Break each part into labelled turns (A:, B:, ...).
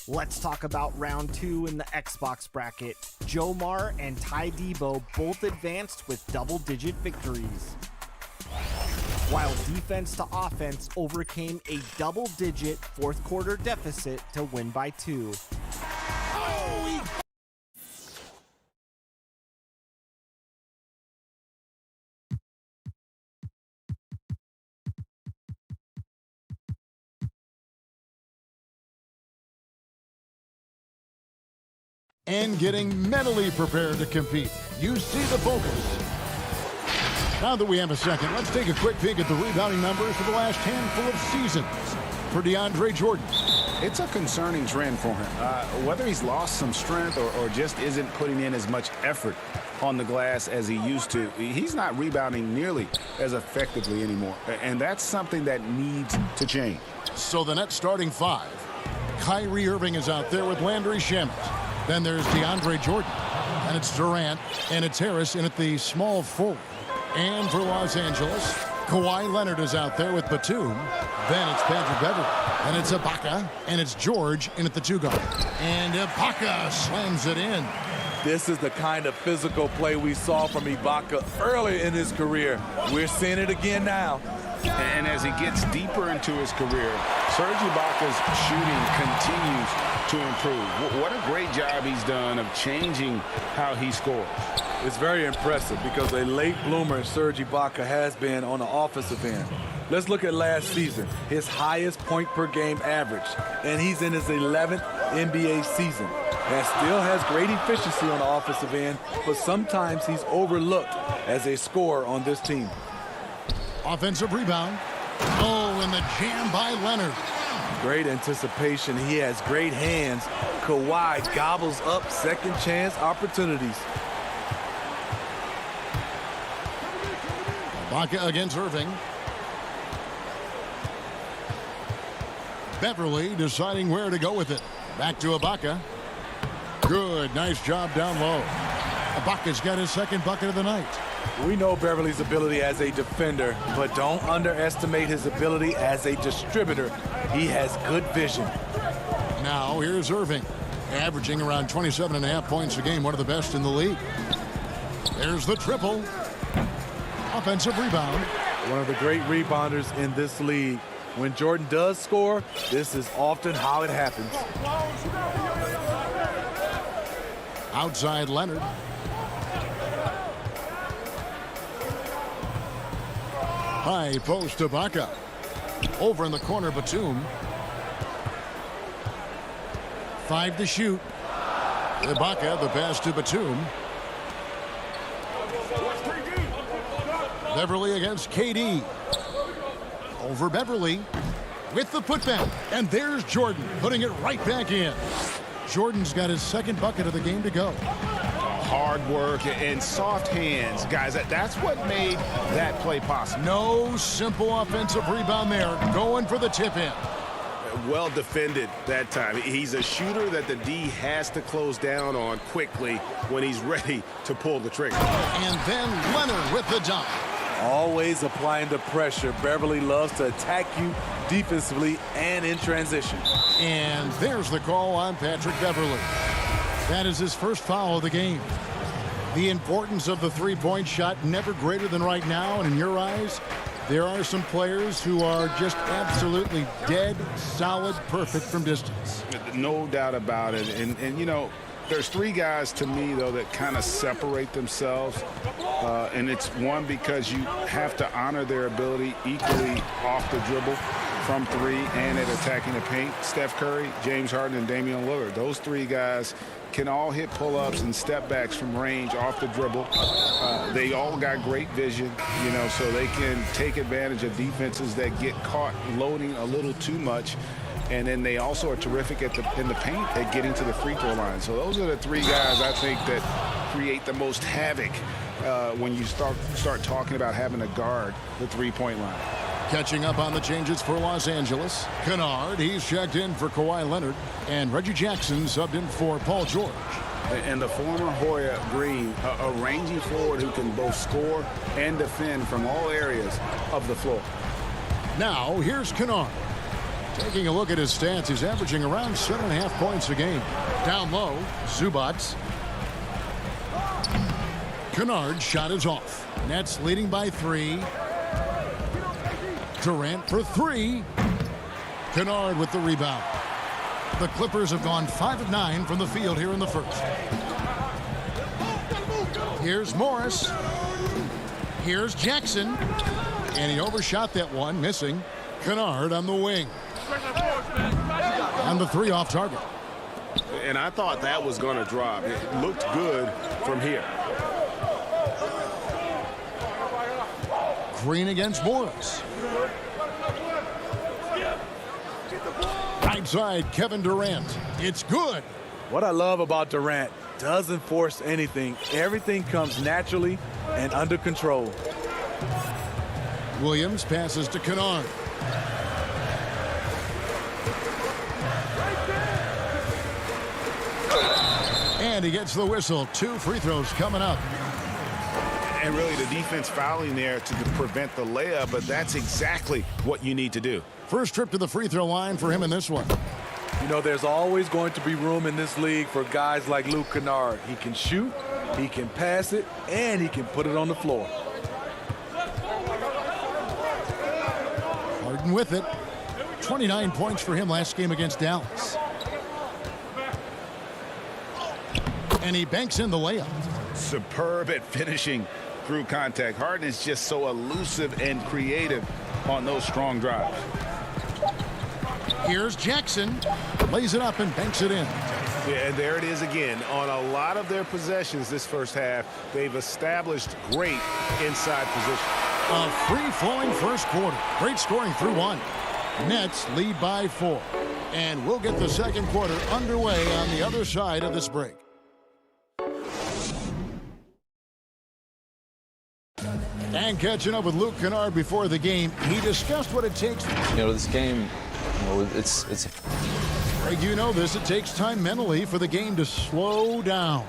A: Let's talk about round 2 in the Xbox bracket. Jomar and Ty Debo both advanced with double-digit victories, while defense to offense overcame a double-digit fourth quarter deficit to win by 2.
B: And getting mentally prepared to compete. You see the focus. Now that we have a second, let's take a quick peek at the rebounding numbers for the last handful of seasons for DeAndre Jordan.
C: It's a concerning trend for him. Whether he's lost some strength or just isn't putting in as much effort on the glass as he used to, he's not rebounding nearly as effectively anymore. And that's something that needs to change.
B: So the net starting 5. Kyrie Irving is out there with Landry Shamet. Then there's DeAndre Jordan. And it's Durant. And it's Harris in at the small forward. And for Los Angeles, Kawhi Leonard is out there with Batum. Then it's Patrick Beverley. And it's Ibaka. And it's George in at the 2 guard. And Ibaka slams it in.
D: This is the kind of physical play we saw from Ibaka early in his career. We're seeing it again now.
C: And as he gets deeper into his career, Serge Ibaka's shooting continues to improve. What a great job he's done of changing how he scores.
D: It's very impressive because a late bloomer Serge Ibaka has been on the offensive end. Let's look at last season, his highest point per game average, and he's in his 11th NBA season. And still has great efficiency on the offensive end, but sometimes he's overlooked as a scorer on this team.
B: Offensive rebound. Oh, and the jam by Leonard.
D: Great anticipation. He has great hands. Kawhi gobbles up second chance opportunities.
B: Ibaka against Irving. Beverley deciding where to go with it. Back to Ibaka. Good, nice job down low. Ibaka's got his second bucket of the night.
D: We know Beverley's ability as a defender, but don't underestimate his ability as a distributor. He has good vision.
B: Now here's Irving, averaging around 27.5 points a game, one of the best in the league. There's the triple. Offensive rebound.
D: One of the great rebounders in this league. When Jordan does score, this is often how it happens.
B: Outside Leonard. High post to Ibaka. Over in the corner, Batum. 5 to shoot. Ibaka, the pass to Batum. Beverley against KD. Over Beverley with the putback. And there's Jordan putting it right back in. Jordan's got his second bucket of the game to go.
C: Hard work and soft hands, guys. That's what made that play possible.
B: No simple offensive rebound there. Going for the tip-in.
C: Well defended that time. He's a shooter that the D has to close down on quickly when he's ready to pull the trigger.
B: And then Leonard with the dunk.
D: Always applying the pressure. Beverley loves to attack you defensively and in transition.
B: And there's the call on Patrick Beverley. That is his first foul of the game. The importance of the three-point shot never greater than right now. And in your eyes, there are some players who are just absolutely dead, solid, perfect from distance.
C: No doubt about it. And you know, there's 3 guys to me, though, that kind of separate themselves. And it's one, because you have to honor their ability equally off the dribble, from 3, and at attacking the paint. Steph Curry, James Harden, and Damian Lillard. Those 3 guys can all hit pull-ups and step backs from range off the dribble. They all got great vision, you know, so they can take advantage of defenses that get caught loading a little too much. And then they also are terrific in the paint at getting to the free throw line. So those are the 3 guys, I think, that create the most havoc when you start talking about having to guard the three-point line.
B: Catching up on the changes for Los Angeles. Kennard, he's checked in for Kawhi Leonard. And Reggie Jackson subbed in for Paul George.
C: And the former Hoya Green, a rangy forward who can both score and defend from all areas of the floor.
B: Now, here's Kennard. Taking a look at his stats, he's averaging around 7.5 points a game. Down low, Zubats. Kennard's shot is off. Nets leading by 3. Durant for 3. Kennard with the rebound. The Clippers have gone 5 of 9 from the field here in the first. Here's Morris. Here's Jackson. And he overshot that one, missing. Kennard on the wing. And the 3 off target.
C: And I thought that was going to drop. It looked good from here.
B: Green against Morris. Right side, Kevin Durant. It's good.
D: What I love about Durant, doesn't force anything. Everything comes naturally and under control.
B: Williams passes to Kennard. And he gets the whistle. 2 free throws coming up.
C: And really the defense fouling there to prevent the layup, but that's exactly what you need to do.
B: First trip to the free throw line for him in this one.
D: You know, there's always going to be room in this league for guys like Luke Kennard. He can shoot, he can pass it, and he can put it on the floor.
B: Harden with it. 29 points for him last game against Dallas. And he banks in the layup.
C: Superb at finishing through contact. Harden is just so elusive and creative on those strong drives.
B: Here's Jackson. Lays it up and banks it in.
C: Yeah, and there it is again. On a lot of their possessions this first half, they've established great inside position.
B: A free-flowing first quarter. Great scoring through 1. Nets lead by 4. And we'll get the second quarter underway on the other side of this break. And catching up with Luke Kennard before the game, he discussed what it takes.
E: This game, it's
B: Greg, you know this. It takes time mentally for the game to slow down.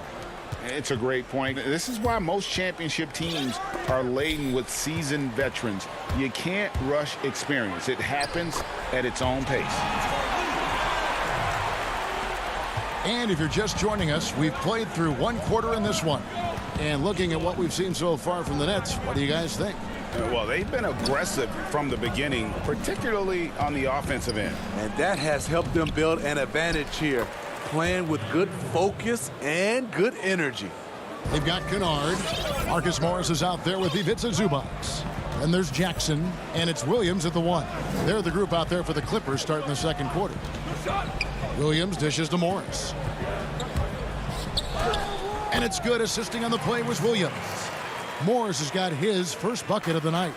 C: It's a great point. This is why most championship teams are laden with seasoned veterans. You can't rush experience. It happens at its own pace.
B: And if you're just joining us, we've played through 1 quarter in this one. And looking at what we've seen so far from the Nets, what do you guys think?
C: Well, they've been aggressive from the beginning, particularly on the offensive end.
D: And that has helped them build an advantage here, playing with good focus and good energy.
B: They've got Kennard. Marcus Morris is out there with Ivica Zubac. Then there's Jackson, and it's Williams at the 1. They're the group out there for the Clippers starting the second quarter. Williams dishes to Morris. And it's good. Assisting on the play was Williams. Morris has got his first bucket of the night.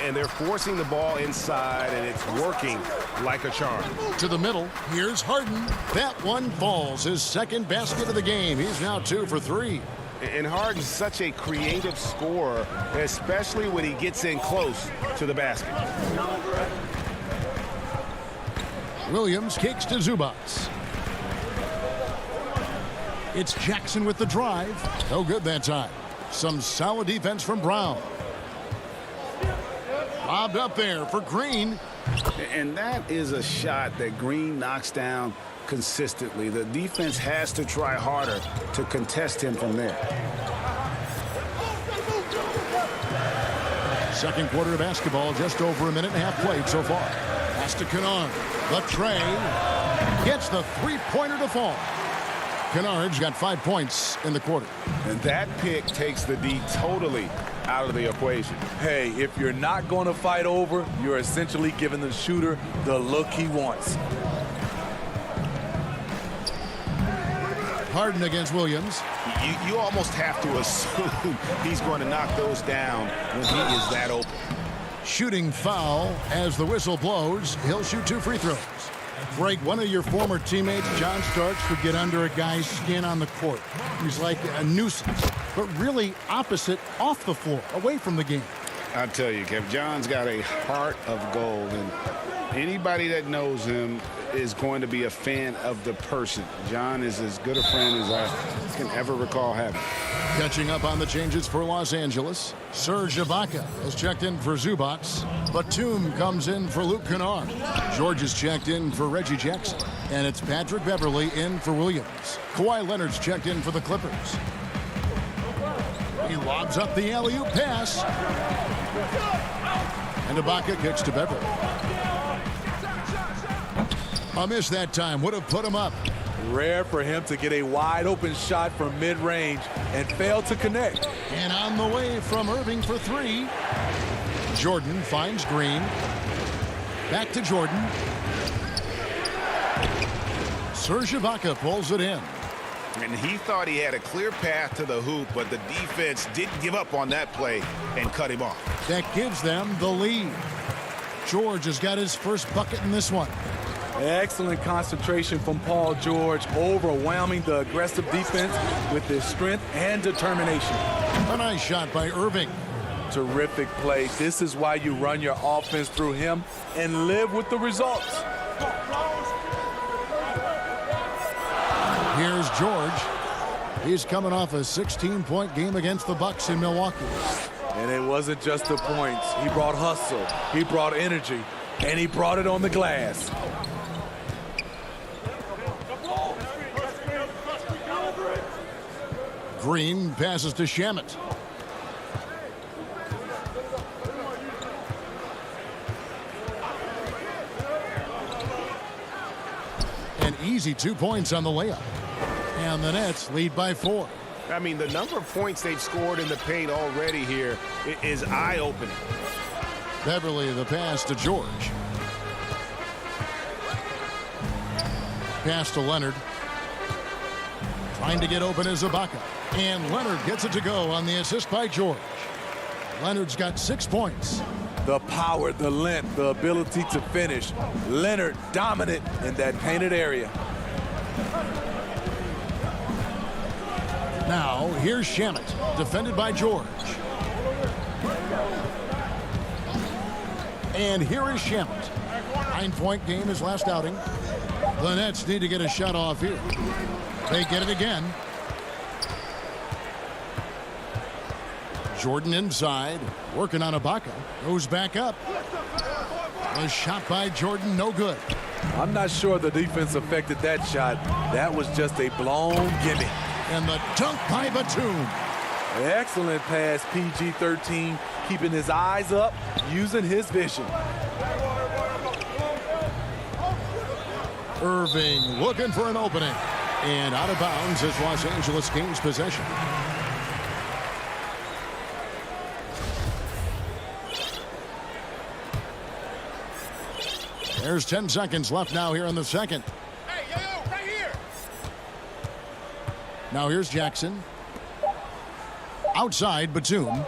C: And they're forcing the ball inside, and it's working like a charm.
B: To the middle, here's Harden. That one falls. His second basket of the game. He's now 2 for 3.
C: And Harden's such a creative scorer, especially when he gets in close to the basket.
B: Williams kicks to Zubac. It's Jackson with the drive. No good that time. Some solid defense from Brown. Lobbed up there for Green.
C: And that is a shot that Green knocks down consistently. The defense has to try harder to contest him from there.
B: Second quarter of basketball, just over a minute and a half played so far. Pass to Kennard. The tray. Gets the three-pointer to fall. Kennard's got 5 points in the quarter.
C: And that pick takes the D totally out of the equation.
D: Hey, if you're not going to fight over, you're essentially giving the shooter the look he wants.
B: Harden against Williams.
C: You almost have to assume he's going to knock those down when he is that open.
B: Shooting foul as the whistle blows. He'll shoot 2 free throws. Greg, one of your former teammates, John Starks, would get under a guy's skin on the court. He's like a nuisance, but really opposite off the floor, away from the game.
C: I tell you, Kev, John's got a heart of gold, and anybody that knows him is going to be a fan of the person. John is as good a friend as I can ever recall having.
B: Catching up on the changes for Los Angeles, Serge Ibaka has checked in for Zubac. Batum comes in for Luke Kennard. George is checked in for Reggie Jackson. And it's Patrick Beverley in for Williams. Kawhi Leonard's checked in for the Clippers. He lobs up the alley-oop pass. And Ibaka kicks to Beverley. A miss that time would have put him up.
D: Rare for him to get a wide open shot from mid-range and fail to connect.
B: And on the way from Irving for three. Jordan finds Green. Back to Jordan. Serge Ibaka pulls it in.
C: And he thought he had a clear path to the hoop, but the defense didn't give up on that play and cut him off.
B: That gives them the lead. George has got his first bucket in this one.
D: Excellent concentration from Paul George, overwhelming the aggressive defense with his strength and determination.
B: A nice shot by Irving.
D: Terrific play. This is why you run your offense through him and live with the results.
B: Here's George. He's coming off a 16-point game against the Bucks in Milwaukee.
D: And it wasn't just the points. He brought hustle, he brought energy, and he brought it on the glass.
B: Green passes to Shamet. An easy 2 points on the layup. And the Nets lead by 4.
F: I mean, the number of points they've scored in the paint already here is eye-opening.
B: Beverley, the pass to George. Pass to Leonard. Trying to get open is Ibaka. And Leonard gets it to go on the assist by George. Leonard's got 6 points.
D: The power, the length, the ability to finish. Leonard dominant in that painted area.
B: Now, here's Shamet, defended by George. And here is Shamet. 9-point game his last outing. The Nets need to get a shot off here. They get it again. Jordan inside, working on Ibaka. Goes back up. A shot by Jordan, no good.
D: I'm not sure the defense affected that shot. That was just a blown gimme.
B: And the dunk by Batum.
D: Excellent pass, PG-13, keeping his eyes up, using his vision.
B: Irving looking for an opening. And out of bounds as Los Angeles gains possession. There's 10 seconds left now here in the second.
F: Hey, yo, right here.
B: Now here's Jackson. Outside, Batum.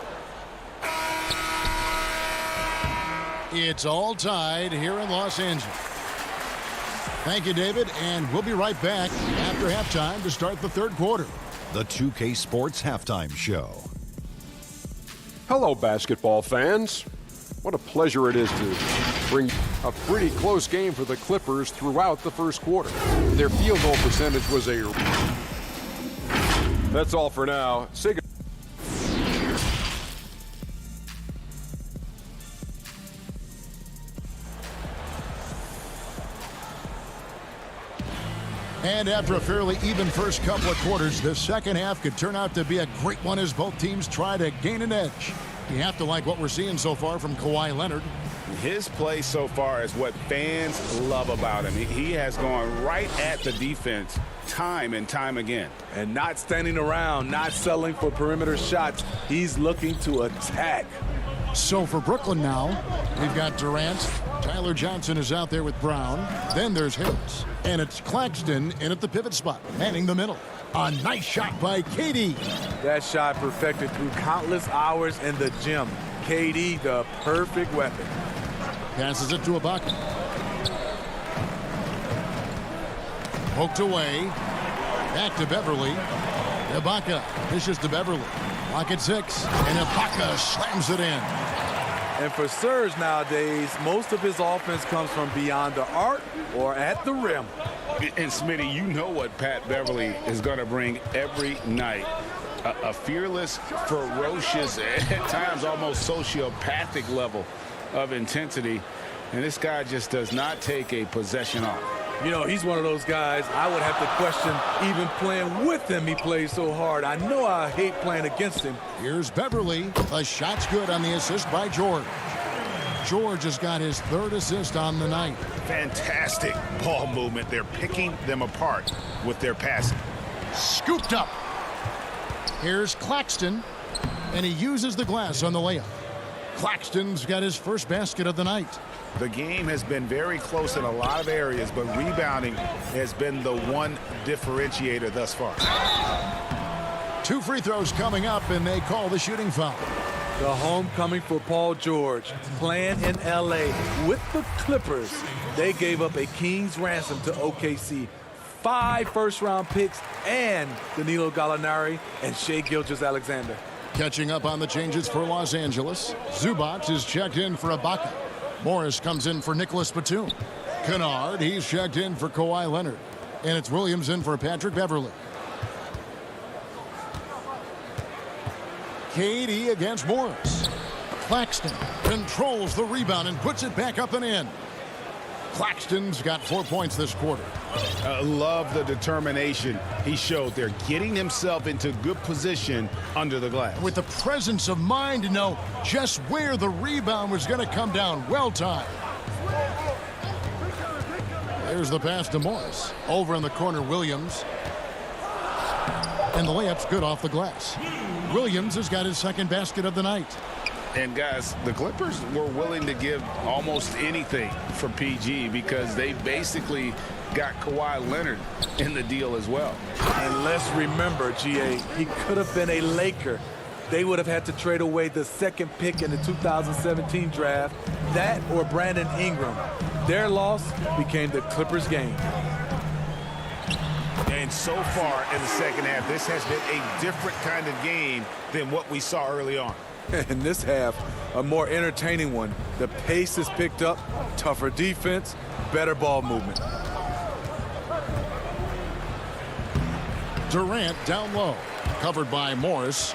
B: It's all tied here in Los Angeles. Thank you, David, and we'll be right back after halftime to start the third quarter.
G: The 2K Sports Halftime Show.
H: Hello, basketball fans. What a pleasure it is to bring a pretty close game for the Clippers throughout the first quarter. Their field goal percentage was a... That's all for now. Say goodbye.
B: And after a fairly even first couple of quarters, the second half could turn out to be a great one as both teams try to gain an edge. You have to like what we're seeing so far from Kawhi Leonard.
C: His play so far is what fans love about him. He has gone right at the defense time and time again.
D: And not standing around, not settling for perimeter shots. He's looking to attack.
B: So for Brooklyn now, we've got Durant. Tyler Johnson is out there with Brown. Then there's Harris. And it's Claxton in at the pivot spot, manning the middle. A nice shot by KD.
D: That shot perfected through countless hours in the gym. KD, the perfect weapon.
B: Passes it to Ibaka. Poked away. Back to Beverley. Ibaka dishes to Beverley. Lock at 6. And Ibaka slams it in.
D: And for Serge nowadays, most of his offense comes from beyond the arc or at the rim.
C: And Smitty, you know what Pat Beverly is going to bring every night. A fearless, ferocious, at times almost sociopathic level of intensity. And this guy just does not take a possession off.
D: You know, he's one of those guys I would have to question even playing with him. He plays so hard. I know I hate playing against him.
B: Here's Beverly. The shot's good on the assist by George. George has got his third assist on the night.
C: Fantastic ball movement. They're picking them apart with their passing.
B: Scooped up. Here's Claxton, and he uses the glass on the layup. Claxton's got his first basket of the night.
C: The game has been very close in a lot of areas, but rebounding has been the one differentiator thus far.
B: 2 free throws coming up, and they call the shooting foul.
D: The homecoming for Paul George, playing in L.A. with the Clippers. They gave up a king's ransom to OKC. 5 first-round picks and Danilo Gallinari and Shai Gilgeous-Alexander.
B: Catching up on the changes for Los Angeles. Zubac is checked in for Ibaka. Morris comes in for Nicholas Batum. Kennard, he's checked in for Kawhi Leonard. And it's Williams in for Patrick Beverly. KD against Morris. Claxton controls the rebound and puts it back up and in. Claxton's got 4 points this quarter.
C: Love the determination he showed there, getting himself into good position under the glass.
B: With the presence of mind to know just where the rebound was going to come down. Well timed. There's the pass to Morris. Over in the corner, Williams. And the layup's good off the glass. Williams has got his second basket of the night.
C: And guys, the Clippers were willing to give almost anything for PG because they basically got Kawhi Leonard in the deal as well.
D: And let's remember, GA, he could have been a Laker. They would have had to trade away the second pick in the 2017 draft, that or Brandon Ingram. Their loss became the Clippers' game.
C: And so far in the second half, this has been a different kind of game than what we saw early on.
D: In this half, a more entertaining one. The pace is picked up, tougher defense, better ball movement.
B: Durant down low, covered by Morris.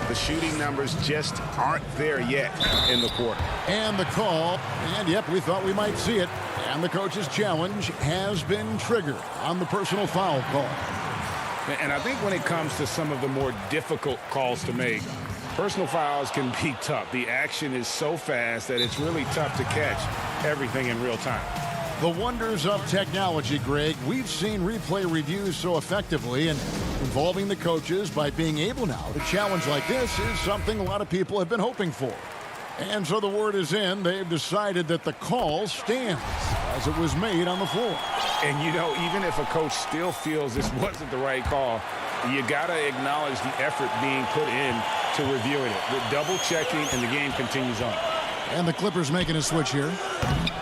C: The shooting numbers just aren't there yet in the quarter.
B: And the call, and yep, we thought we might see it. And the coach's challenge has been triggered on the personal foul call.
C: And I think when it comes to some of the more difficult calls to make, personal fouls can be tough. The action is so fast that it's really tough to catch everything in real time.
B: The wonders of technology, Greg. We've seen replay reviews so effectively, and involving the coaches by being able now to challenge like this is something a lot of people have been hoping for. And so the word is in. They've decided that the call stands as it was made on the floor.
C: And, you know, even if a coach still feels this wasn't the right call, you got to acknowledge the effort being put in to reviewing it. The double checking, and the game continues on.
B: And the Clippers making a switch here.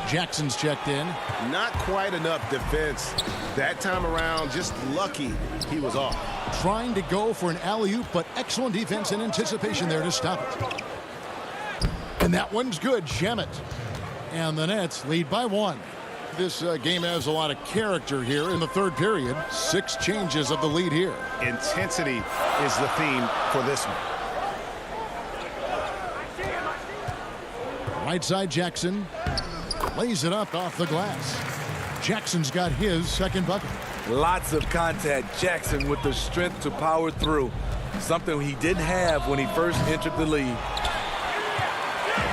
B: Jackson's checked in.
F: Not quite enough defense that time around. Just lucky he was off.
B: Trying to go for an alley-oop, but excellent defense and anticipation there to stop it. And that one's good. Shemet. And the Nets lead by 1. This game has a lot of character here in the third period. 6 changes of the lead here.
C: Intensity is the theme for this one.
B: Right side, Jackson lays it up off the glass. Jackson's got his second bucket.
D: Lots of contact. Jackson with the strength to power through. Something he didn't have when he first entered the league.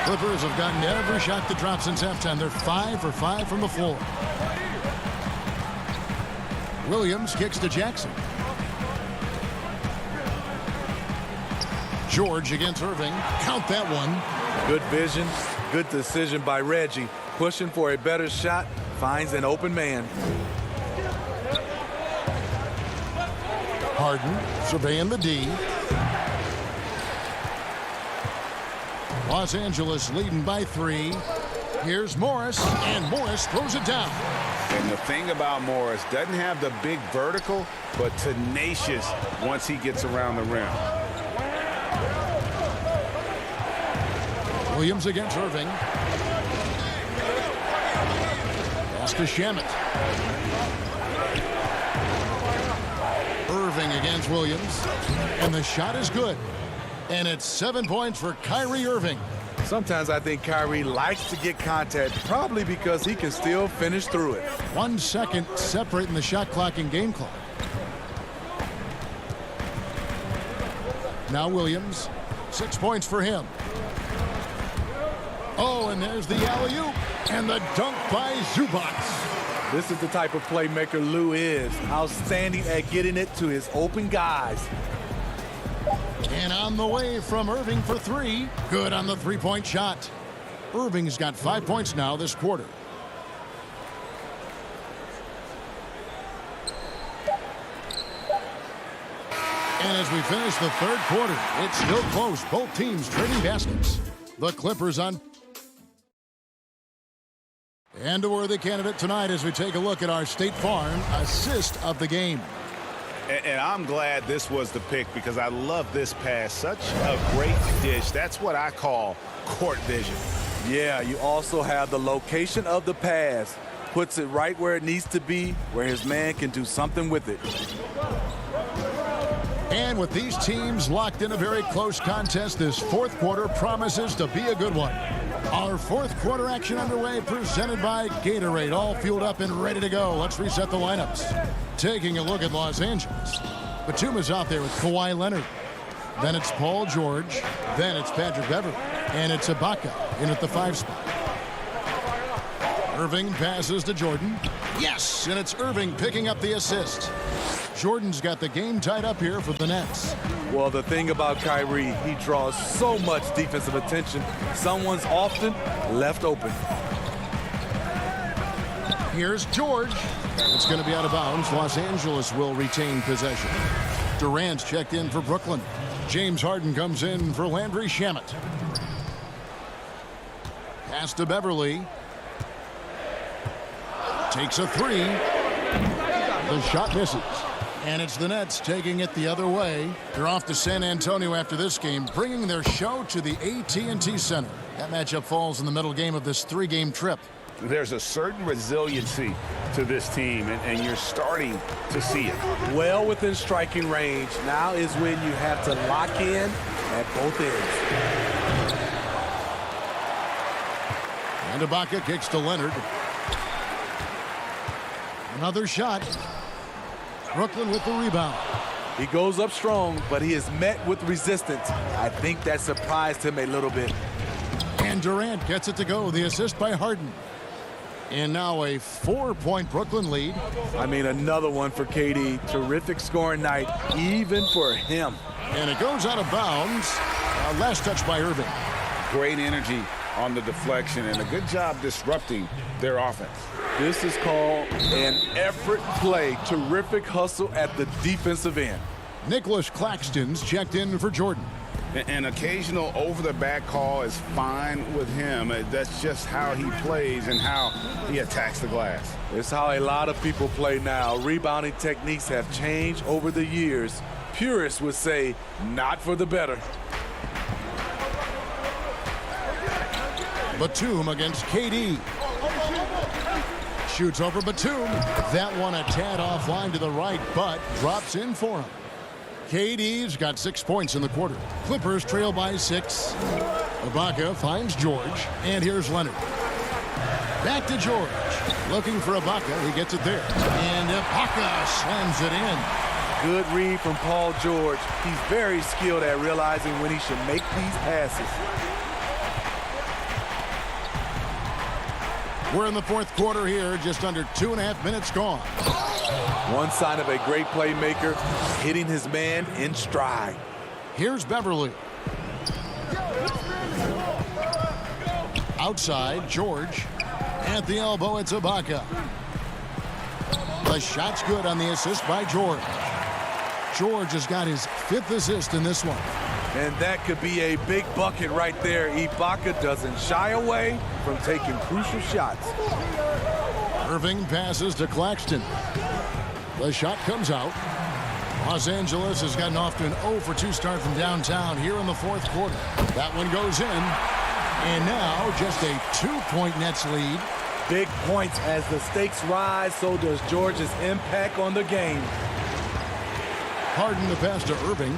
B: Clippers have gotten every shot that dropped since halftime. They're 5 for 5 from the floor. Williams kicks to Jackson. George against Irving. Count that one.
D: Good vision, good decision by Reggie. Pushing for a better shot, finds an open man.
B: Harden surveying the D. Los Angeles leading by 3. Here's Morris, and Morris throws it down.
C: And the thing about Morris, doesn't have the big vertical, but tenacious once he gets around the rim.
B: Williams against Irving. Pass to Shamet. Irving against Williams. And the shot is good. And it's 7 points for Kyrie Irving.
D: Sometimes I think Kyrie likes to get contact, probably because he can still finish through it.
B: 1 second separating the shot clock and game clock. Now Williams, 6 points for him. Oh, and there's the alley-oop and the dunk by Zubac.
D: This is the type of playmaker Lou is. Outstanding at getting it to his open guys.
B: And on the way from Irving for three. Good on the three-point shot. Irving's got 5 points now this quarter. And as we finish the third quarter, it's still close. Both teams trading baskets. The Clippers on. And a worthy candidate tonight as we take a look at our State Farm assist of the game.
C: And I'm glad this was the pick because I love this pass. Such a great dish. That's what I call court vision.
D: Yeah, you also have the location of the pass. Puts it right where it needs to be, where his man can do something with it.
B: And with these teams locked in a very close contest, this fourth quarter promises to be a good one. Our fourth quarter action underway, presented by Gatorade, all fueled up and ready to go. Let's reset the lineups. Taking a look at Los Angeles. Batum is out there with Kawhi Leonard. Then it's Paul George. Then it's Patrick Beverley. And it's Ibaka in at the 5 spot. Irving passes to Jordan. Yes, and it's Irving picking up the assist. Jordan's got the game tied up here for the Nets.
D: Well, the thing about Kyrie, he draws so much defensive attention. Someone's often left open.
B: Here's George. It's going to be out of bounds. Los Angeles will retain possession. Durant's checked in for Brooklyn. James Harden comes in for Landry Shamet. Pass to Beverly. Takes a three. The shot misses. And it's the Nets taking it the other way. They're off to San Antonio after this game, bringing their show to the AT&T Center. That matchup falls in the middle game of this 3-game trip.
C: There's a certain resiliency to this team, and you're starting to see it.
D: Well within striking range. Now is when you have to lock in at both ends.
B: And Ibaka kicks to Leonard. Another shot. Brooklyn with the rebound.
D: He goes up strong, but he is met with resistance. I think that surprised him a little bit.
B: And Durant gets it to go. The assist by Harden. And now a 4-point Brooklyn lead.
D: I mean, another one for KD. Terrific scoring night, even for him.
B: And it goes out of bounds. Last touch by Irving.
C: Great energy on the deflection and a good job disrupting their offense.
D: This is called an effort play. Terrific hustle at the defensive end.
B: Nicholas Claxton's checked in for Jordan.
C: An occasional over-the-back call is fine with him. That's just how he plays and how he attacks the glass.
D: It's how a lot of people play now. Rebounding techniques have changed over the years. Purists would say, not for the better.
B: Batum against KD. Shoots over Batum. That one a tad offline to the right, but drops in for him. KD's got 6 points in the quarter. Clippers trail by 6. Ibaka finds George, and here's Leonard. Back to George. Looking for Ibaka. He gets it there. And Ibaka slams it in.
D: Good read from Paul George. He's very skilled at realizing when he should make these passes.
B: We're in the fourth quarter here, just under 2.5 minutes gone.
D: One sign of a great playmaker, hitting his man in stride.
B: Here's Beverly. Outside, George. At the elbow, it's Ibaka. The shot's good on the assist by George. George has got his 5th assist in this one.
D: And that could be a big bucket right there. Ibaka doesn't shy away from taking crucial shots.
B: Irving passes to Claxton. The shot comes out. Los Angeles has gotten off to an 0 for 2 start from downtown here in the fourth quarter. That one goes in. And now just a 2-point Nets lead.
D: Big points as the stakes rise, so does George's impact on the game.
B: Harden the pass to Irving.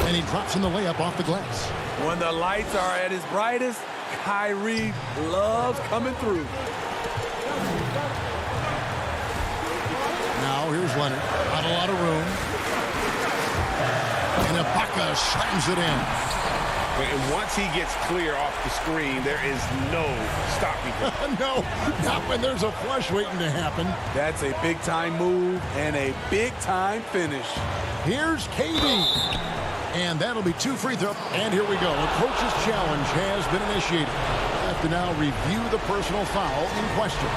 B: And he drops in the layup off the glass.
D: When the lights are at its brightest, Kyrie loves coming through.
B: Now here's Leonard. Not a lot of room. And Ibaka slams it in.
C: And once he gets clear off the screen, there is no stopping him.
B: No, not when there's a flush waiting to happen.
D: That's a big-time move and a big-time finish.
B: Here's KD. And that'll be 2 free throws. And here we go. A coach's challenge has been initiated. Have to now review the personal foul in question.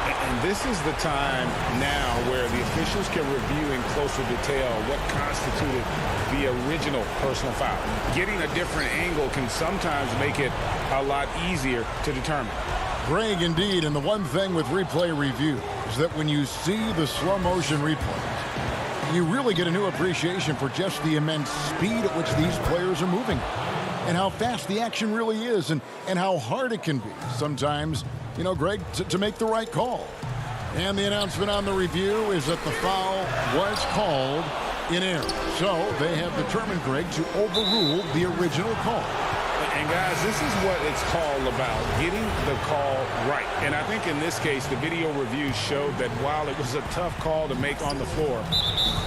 C: And this is the time now where the officials can review in closer detail what constituted the original personal foul. Getting a different angle can sometimes make it a lot easier to determine.
B: Greg, indeed, and the one thing with replay review is that when you see the slow motion replays, you really get a new appreciation for just the immense speed at which these players are moving and how fast the action really is and how hard it can be sometimes, you know, Greg, to make the right call. And the announcement on the review is that the foul was called in error. So they have determined, Greg, to overrule the original call.
C: And guys, this is what it's called about, getting the call right. And I think in this case, the video review showed that while it was a tough call to make on the floor,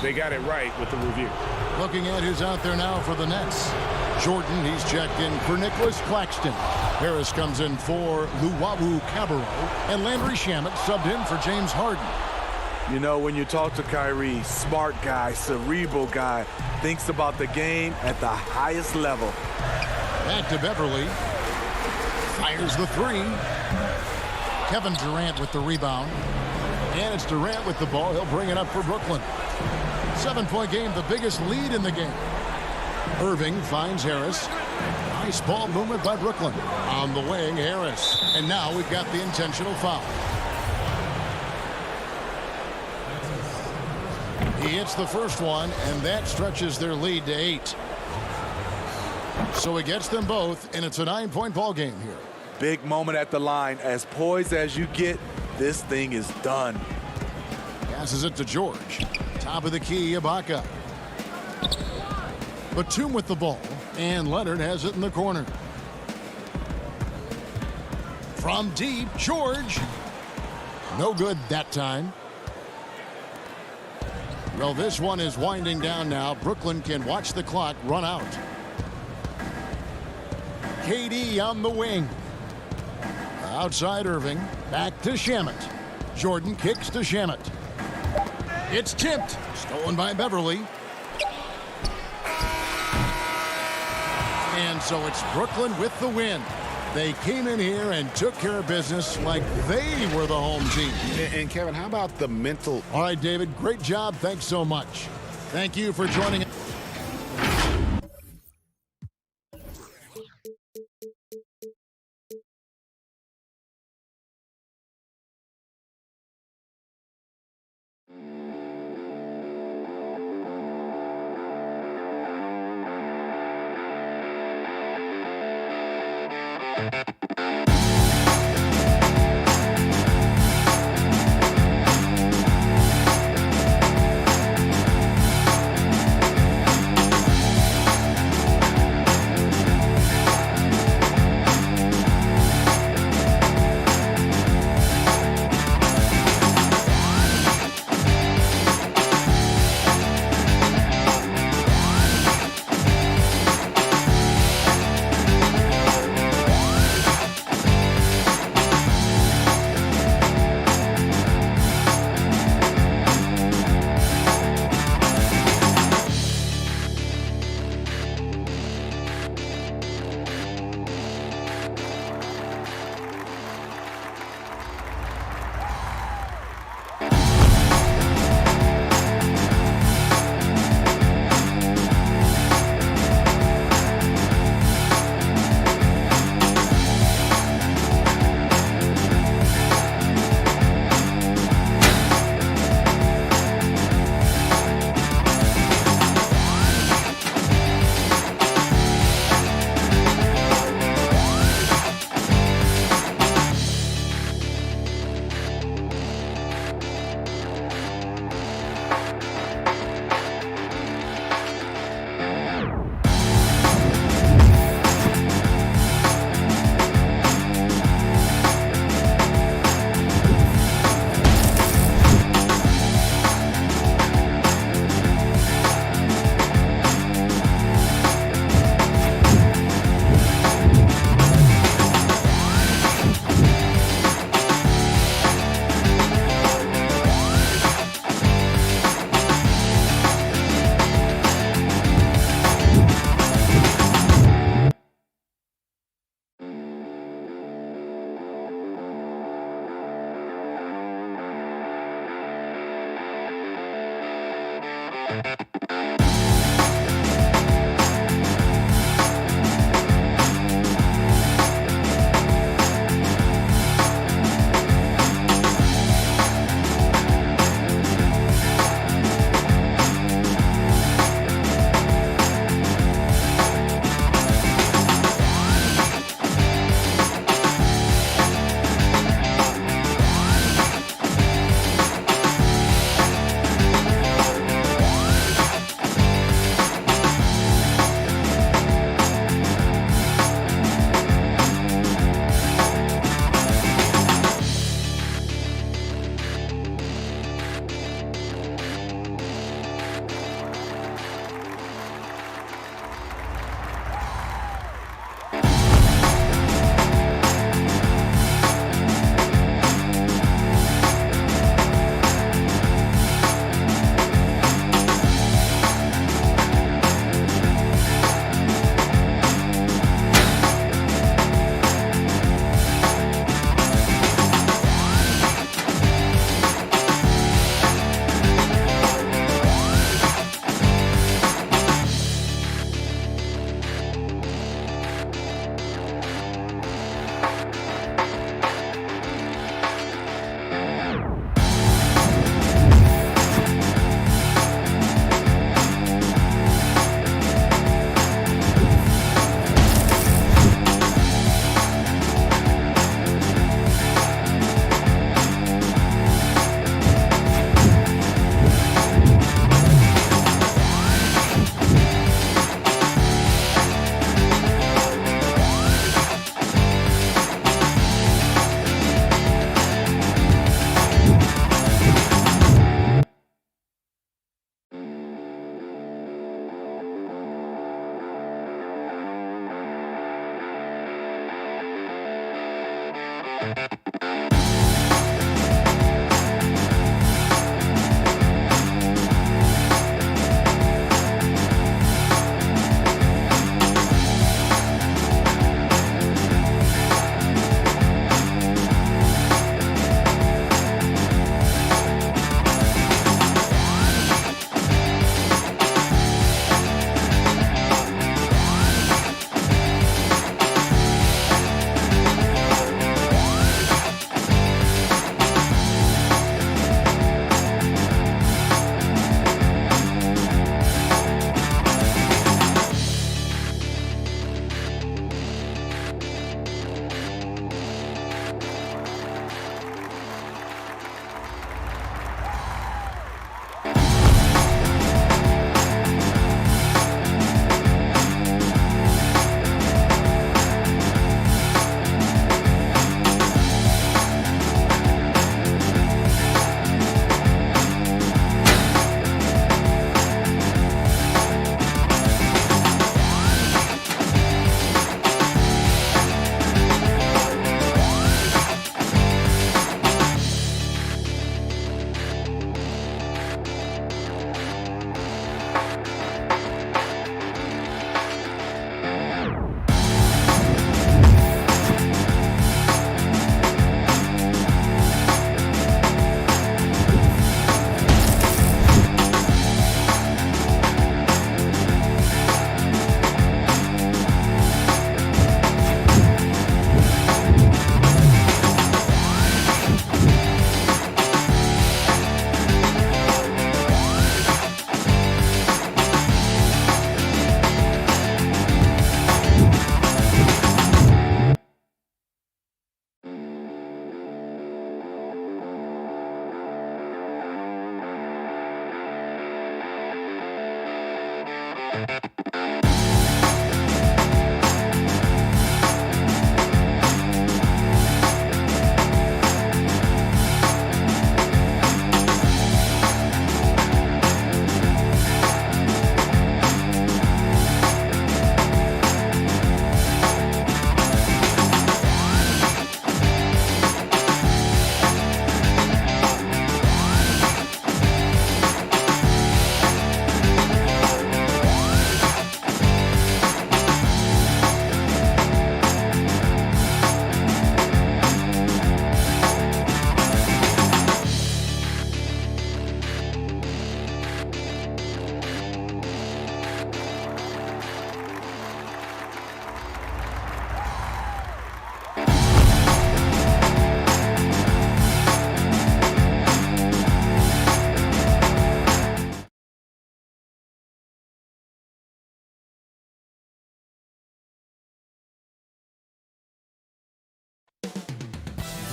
C: they got it right with the review.
B: Looking at who's out there now for the Nets. Jordan, he's checked in for Nicholas Claxton. Harris comes in for Luwawu Cabarro. And Landry Shamet subbed in for James Harden.
D: You know, when you talk to Kyrie, smart guy, cerebral guy, thinks about the game at the highest level.
B: Back to Beverly. Fires the 3. Kevin Durant with the rebound. And it's Durant with the ball. He'll bring it up for Brooklyn. 7-point game, the biggest lead in the game. Irving finds Harris. Nice ball movement by Brooklyn. On the wing, Harris. And now we've got the intentional foul. He hits the first one, and that stretches their lead to 8. So he gets them both, and it's a 9-point ball game here.
D: Big moment at the line. As poised as you get, this thing is done.
B: Passes it to George. Top of the key, Ibaka. Batum with the ball, and Leonard has it in the corner. From deep, George. No good that time. Well, this one is winding down now. Brooklyn can watch the clock run out. KD on the wing. Outside Irving. Back to Shamet. Jordan kicks to Shamet. It's tipped. Stolen by Beverly. And so it's Brooklyn with the win. They came in here and took care of business like they were the home team.
C: And Kevin, how about the mental?
B: All right, David, great job. Thanks so much. Thank you for joining us.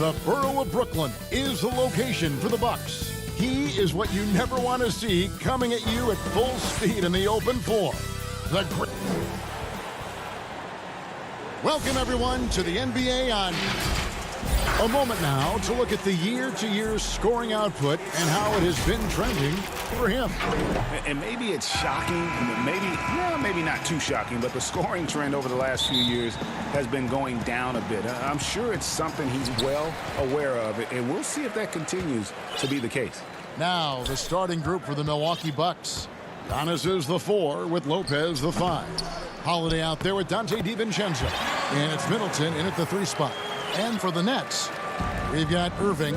B: The borough of Brooklyn is the location for the Bucks. He is what you never want to see coming at you at full speed in the open floor. Welcome, everyone, to the NBA on a moment now to look at the year-to-year scoring output and how it has been trending for him.
C: And maybe it's shocking, maybe not too shocking, but the scoring trend over the last few years has been going down a bit. I'm sure it's something he's well aware of, and we'll see if that continues to be the case.
B: Now, the starting group for the Milwaukee Bucks. Giannis is the 4 with Lopez the 5. Holiday out there with Dante DiVincenzo. And it's Middleton in at the 3 spot. And for the Nets, we've got Irving.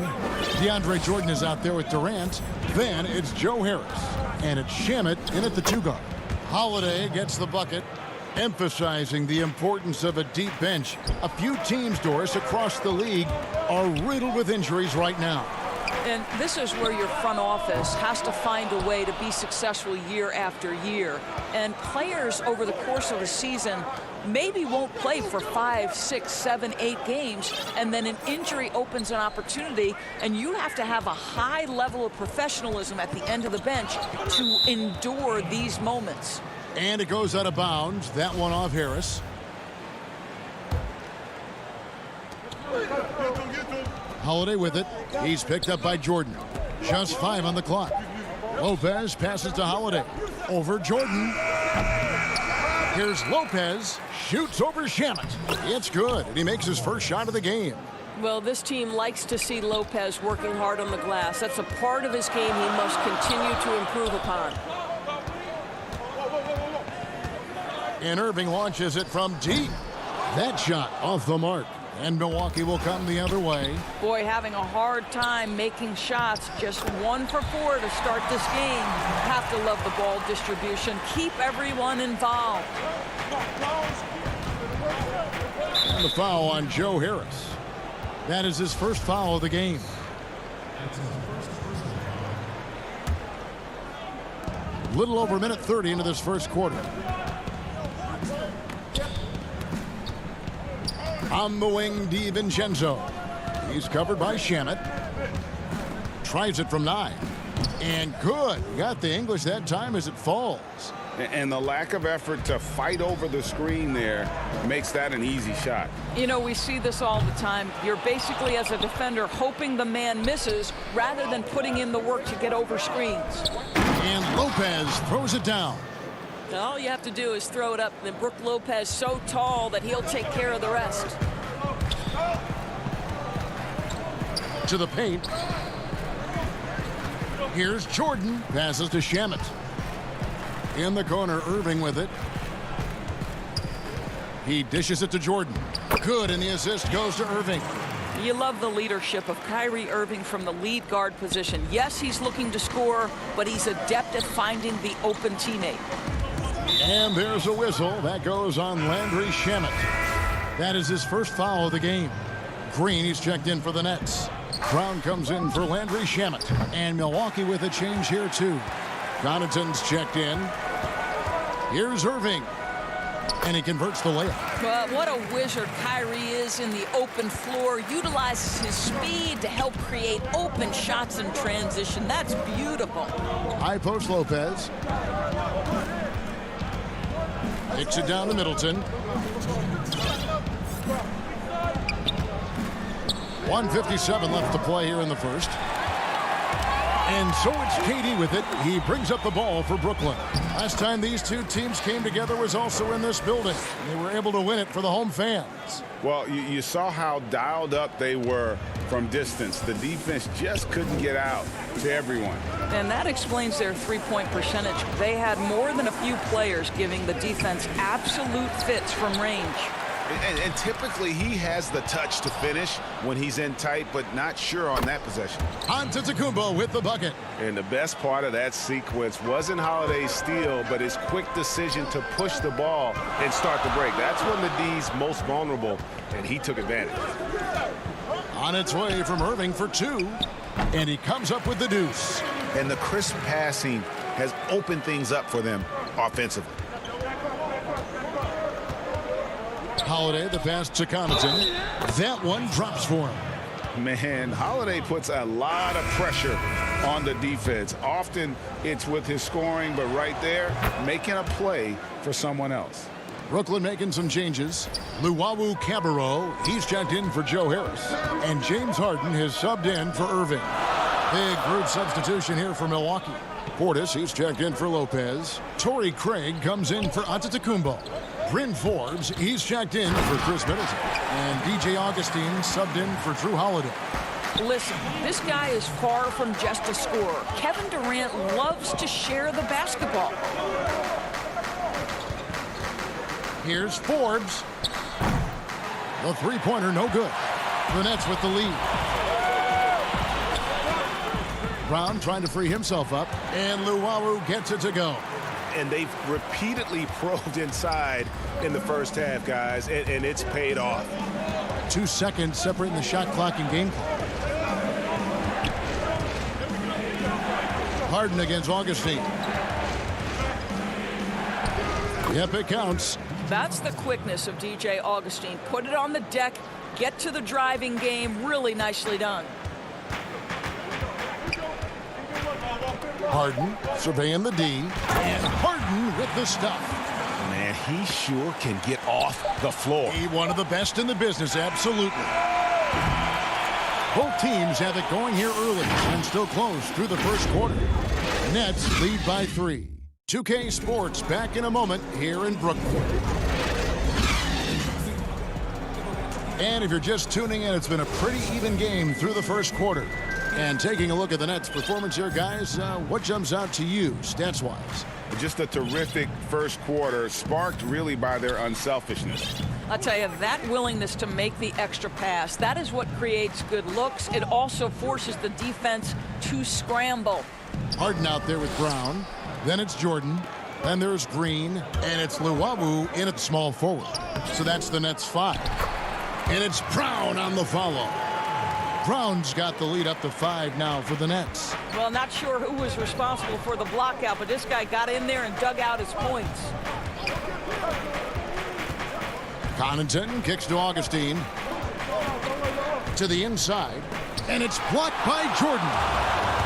B: DeAndre Jordan is out there with Durant. Then it's Joe Harris. And it's Shamet in at the 2 guard. Holiday gets the bucket, emphasizing the importance of a deep bench. A few teams, Doris, across the league are riddled with injuries right now.
I: And this is where your front office has to find a way to be successful year after year. And players over the course of a season maybe won't play for 5, 6, 7, 8 games, and then an injury opens an opportunity, and you have to have a high level of professionalism at the end of the bench to endure these moments.
B: And it goes out of bounds. That one off Harris. Holiday with it. He's picked up by Jordan. Just 5 on the clock. Lopez passes to Holiday. Over Jordan. Here's Lopez. Shoots over Shamet. It's good, and he makes his first shot of the game.
I: Well, this team likes to see Lopez working hard on the glass. That's a part of his game he must continue to improve upon.
B: And Irving launches it from deep. That shot off the mark. And Milwaukee will come the other way.
I: Boy, having a hard time making shots. Just 1 for 4 to start this game. Have to love the ball distribution. Keep everyone involved.
B: And the foul on Joe Harris. That is his first foul of the game. Little over a minute 30 into this first quarter. On the wing, DiVincenzo. He's covered by Shamet. Tries it from 9. And good. Got the English that time as it falls.
C: And the lack of effort to fight over the screen there makes that an easy shot.
I: You know, we see this all the time. You're basically, as a defender, hoping the man misses rather than putting in the work to get over screens.
B: And Lopez throws it down.
I: All you have to do is throw it up. And Brook Lopez so tall that he'll take care of the rest.
B: To the paint. Here's Jordan. Passes to Shamet. In the corner, Irving with it. He dishes it to Jordan. Good, and the assist goes to Irving.
I: You love the leadership of Kyrie Irving from the lead guard position. Yes, he's looking to score, but he's adept at finding the open teammate.
B: And there's a whistle. That goes on Landry Shamet. That is his first foul of the game. Green, he's checked in for the Nets. Brown comes in for Landry Shamet. And Milwaukee with a change here, too. Connaughton's checked in. Here's Irving. And he converts the layup.
I: Well, what a wizard Kyrie is in the open floor. Utilizes his speed to help create open shots in transition. That's beautiful.
B: High post Lopez. Kicks it down to Middleton. 1:57 left to play here in the first. And so it's KD with it. He brings up the ball for Brooklyn. Last time these two teams came together was also in this building. They were able to win it for the home fans.
C: Well, you saw how dialed up they were from distance. The defense just couldn't get out to everyone.
I: And that explains their three-point percentage. They had more than a few players giving the defense absolute fits from range.
F: And typically he has the touch to finish when he's in tight, but not sure on that possession.
B: Antetokounmpo with the bucket.
C: And the best part of that sequence wasn't Holiday's steal, but his quick decision to push the ball and start the break. That's when the D's most vulnerable, and he took advantage.
B: On its way from Irving for 2. And he comes up with the deuce.
F: And the crisp passing has opened things up for them offensively.
B: Holiday, the pass to Connaughton. That one drops for him.
C: Man, Holiday puts a lot of pressure on the defense. Often it's with his scoring, but right there, making a play for someone else.
B: Brooklyn making some changes. Luwawu Cabarro, he's checked in for Joe Harris. And James Harden has subbed in for Irving. Big group substitution here for Milwaukee. Portis, he's checked in for Lopez. Torrey Craig comes in for Antetokounmpo. Bryn Forbes, he's checked in for Chris Middleton. And DJ Augustine subbed in for Drew Holiday.
I: Listen, this guy is far from just a scorer. Kevin Durant loves to share the basketball.
B: Here's Forbes. The three-pointer, no good. The Nets with the lead. Brown trying to free himself up. And Luwawu gets it to go.
F: And they've repeatedly probed inside in the first half, guys, and it's paid off.
B: 2 seconds separating the shot clock and game clock. Harden against Augustine. Yep, it counts.
I: That's the quickness of DJ Augustine. Put it on the deck, get to the driving game. Really nicely done.
B: Harden surveying the D. And Harden with the stuff.
F: Man, he sure can get off the floor.
B: He one of the best in the business, absolutely. Both teams have it going here early and still close through the first quarter. Nets lead by 3. 2K Sports back in a moment here in Brooklyn. And if you're just tuning in, it's been a pretty even game through the first quarter. And taking a look at the Nets' performance here, guys, what jumps out to you, stats-wise?
C: Just a terrific first quarter, sparked really by their unselfishness.
I: I'll tell you, that willingness to make the extra pass, that is what creates good looks. It also forces the defense to scramble.
B: Harden out there with Brown. Then it's Jordan. Then there's Green. And it's Luwawu in at small forward. So that's the Nets 5. And it's Brown on the follow. Brown's got the lead up to 5 now for the Nets.
I: Well, not sure who was responsible for the block out, but this guy got in there and dug out his points.
B: Connaughton kicks to Augustine. To the inside. And it's blocked by Jordan.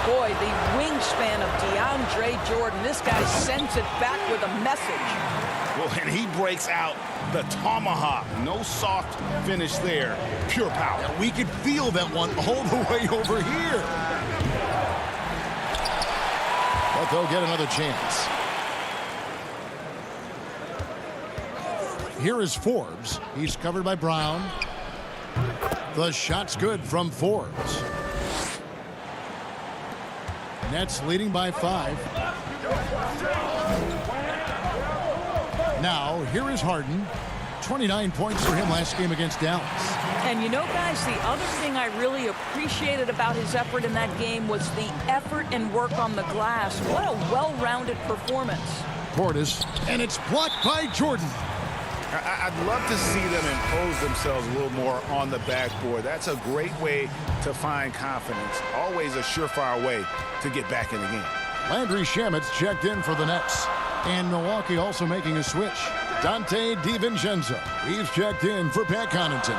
I: Boy, the wingspan of DeAndre Jordan. This guy sends it back with a message.
C: Well, and he breaks out the tomahawk. No soft finish there. Pure power.
B: And we could feel that one all the way over here. But they'll get another chance. Here is Forbes. He's covered by Brown. The shot's good from Forbes. Nets leading by 5. Now, here is Harden. 29 points for him last game against Dallas.
I: And you know, guys, the other thing I really appreciated about his effort in that game was the effort and work on the glass. What a well-rounded performance.
B: Portis, and it's blocked by Jordan.
C: I'd love to see them impose themselves a little more on the backboard. That's a great way to find confidence. Always a surefire way to get back in the game.
B: Landry Shamet's checked in for the Nets. And Milwaukee also making a switch. Dante DiVincenzo. He's checked in for Pat Connaughton.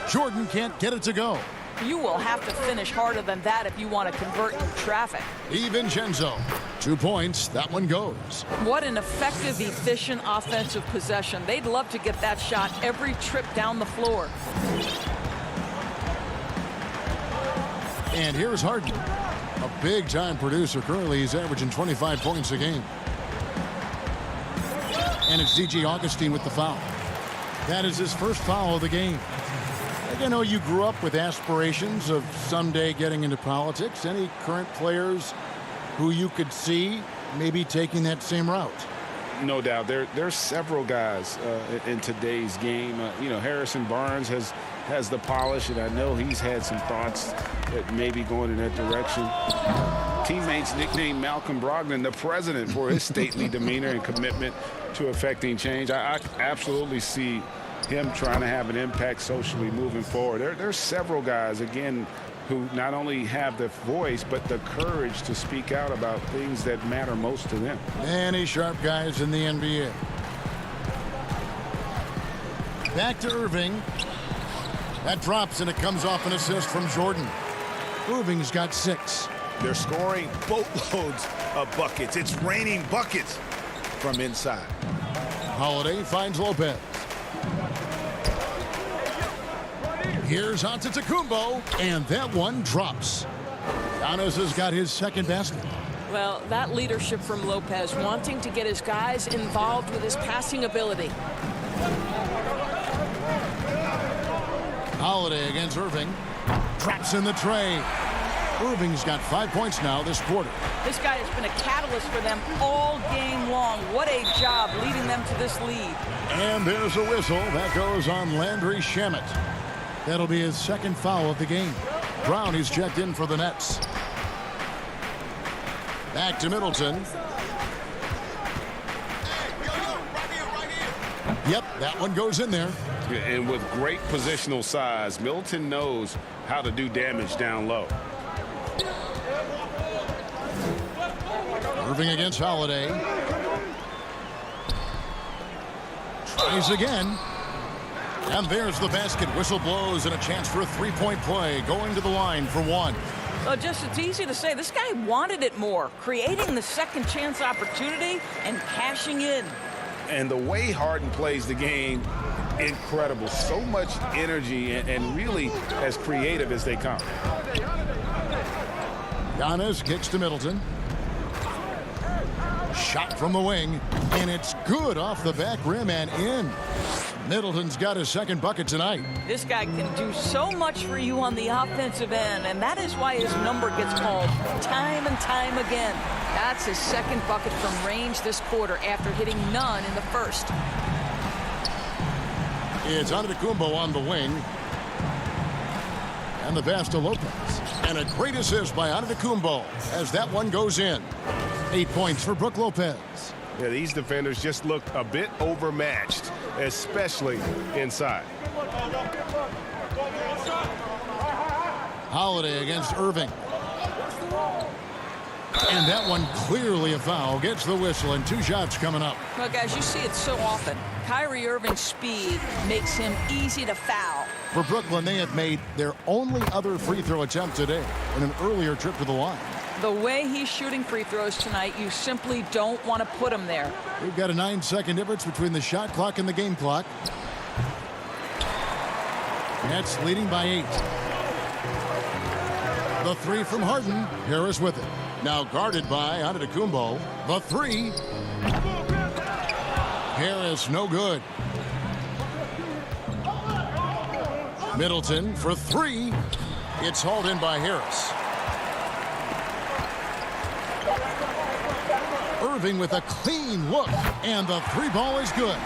B: Jordan can't get it to go.
I: You will have to finish harder than that if you want to convert in traffic.
B: DiVincenzo. 2 points. That one goes.
I: What an effective, efficient offensive possession. They'd love to get that shot every trip down the floor.
B: And here's Harden. A big-time producer. Currently, he's averaging 25 points a game. And it's D.J. Augustine with the foul. That is his first foul of the game. I know you grew up with aspirations of someday getting into politics. Any current players who you could see maybe taking that same route?
C: No doubt. There's several guys in today's game. Harrison Barnes has the polish, and I know he's had some thoughts that maybe going in that direction. Teammates nicknamed Malcolm Brogdon the president for his stately demeanor and commitment to affecting change. I absolutely see him trying to have an impact socially moving forward. There's several guys, again, who not only have the voice, but the courage to speak out about things that matter most to them.
B: Many sharp guys in the NBA. Back to Irving. That drops, and it comes off an assist from Jordan. Irving's got 6.
C: They're scoring boatloads of buckets. It's raining buckets from inside.
B: Holiday finds Lopez. Here's Antetokounmpo, and that one drops. Giannis has got his second basket.
I: Well, that leadership from Lopez, wanting to get his guys involved with his passing ability.
B: Holiday against Irving. Drops in the tray. Irving's got 5 points now this quarter.
I: This guy has been a catalyst for them all game long. What a job leading them to this lead.
B: And there's a whistle. That goes on Landry Shamet. That'll be his second foul of the game. Brown is checked in for the Nets. Back to Middleton. Yep, that one goes in there.
C: And with great positional size, Middleton knows how to do damage down low.
B: Irving against Holiday. Tries again. And there's the basket. Whistle blows and a chance for a three-point play. Going to the line for one.
I: Well, just it's easy to say. This guy wanted it more. Creating the second chance opportunity and cashing in.
C: And the way Harden plays the game, incredible. So much energy and really as creative as they come.
B: Giannis kicks to Middleton. Shot from the wing, and it's good off the back rim and in. Middleton's got his second bucket tonight.
I: This guy can do so much for you on the offensive end, and that is why his number gets called time and time again. That's his second bucket from range this quarter after hitting none in the first.
B: It's Antetokounmpo on the wing. And the pass to Lopez. And a great assist by Antetokounmpo as that one goes in. 8 points for Brook Lopez.
F: Yeah, these defenders just look a bit overmatched, especially inside.
B: Holiday against Irving. And that one clearly a foul. Gets the whistle and 2 shots coming up.
I: Well, guys, you see it so often. Kyrie Irving's speed makes him easy to foul.
B: For Brooklyn, they have made their only other free throw attempt today in an earlier trip to the line.
I: The way he's shooting free throws tonight, you simply don't want to put him there.
B: We've got a 9-second difference between the shot clock and the game clock. Nets leading by 8. The 3 from Harden. Harris with it. Now guarded by Antetokounmpo. The 3. Harris no good. Middleton for 3. It's hauled in by Harris. Irving with a clean look, and the 3 ball is good.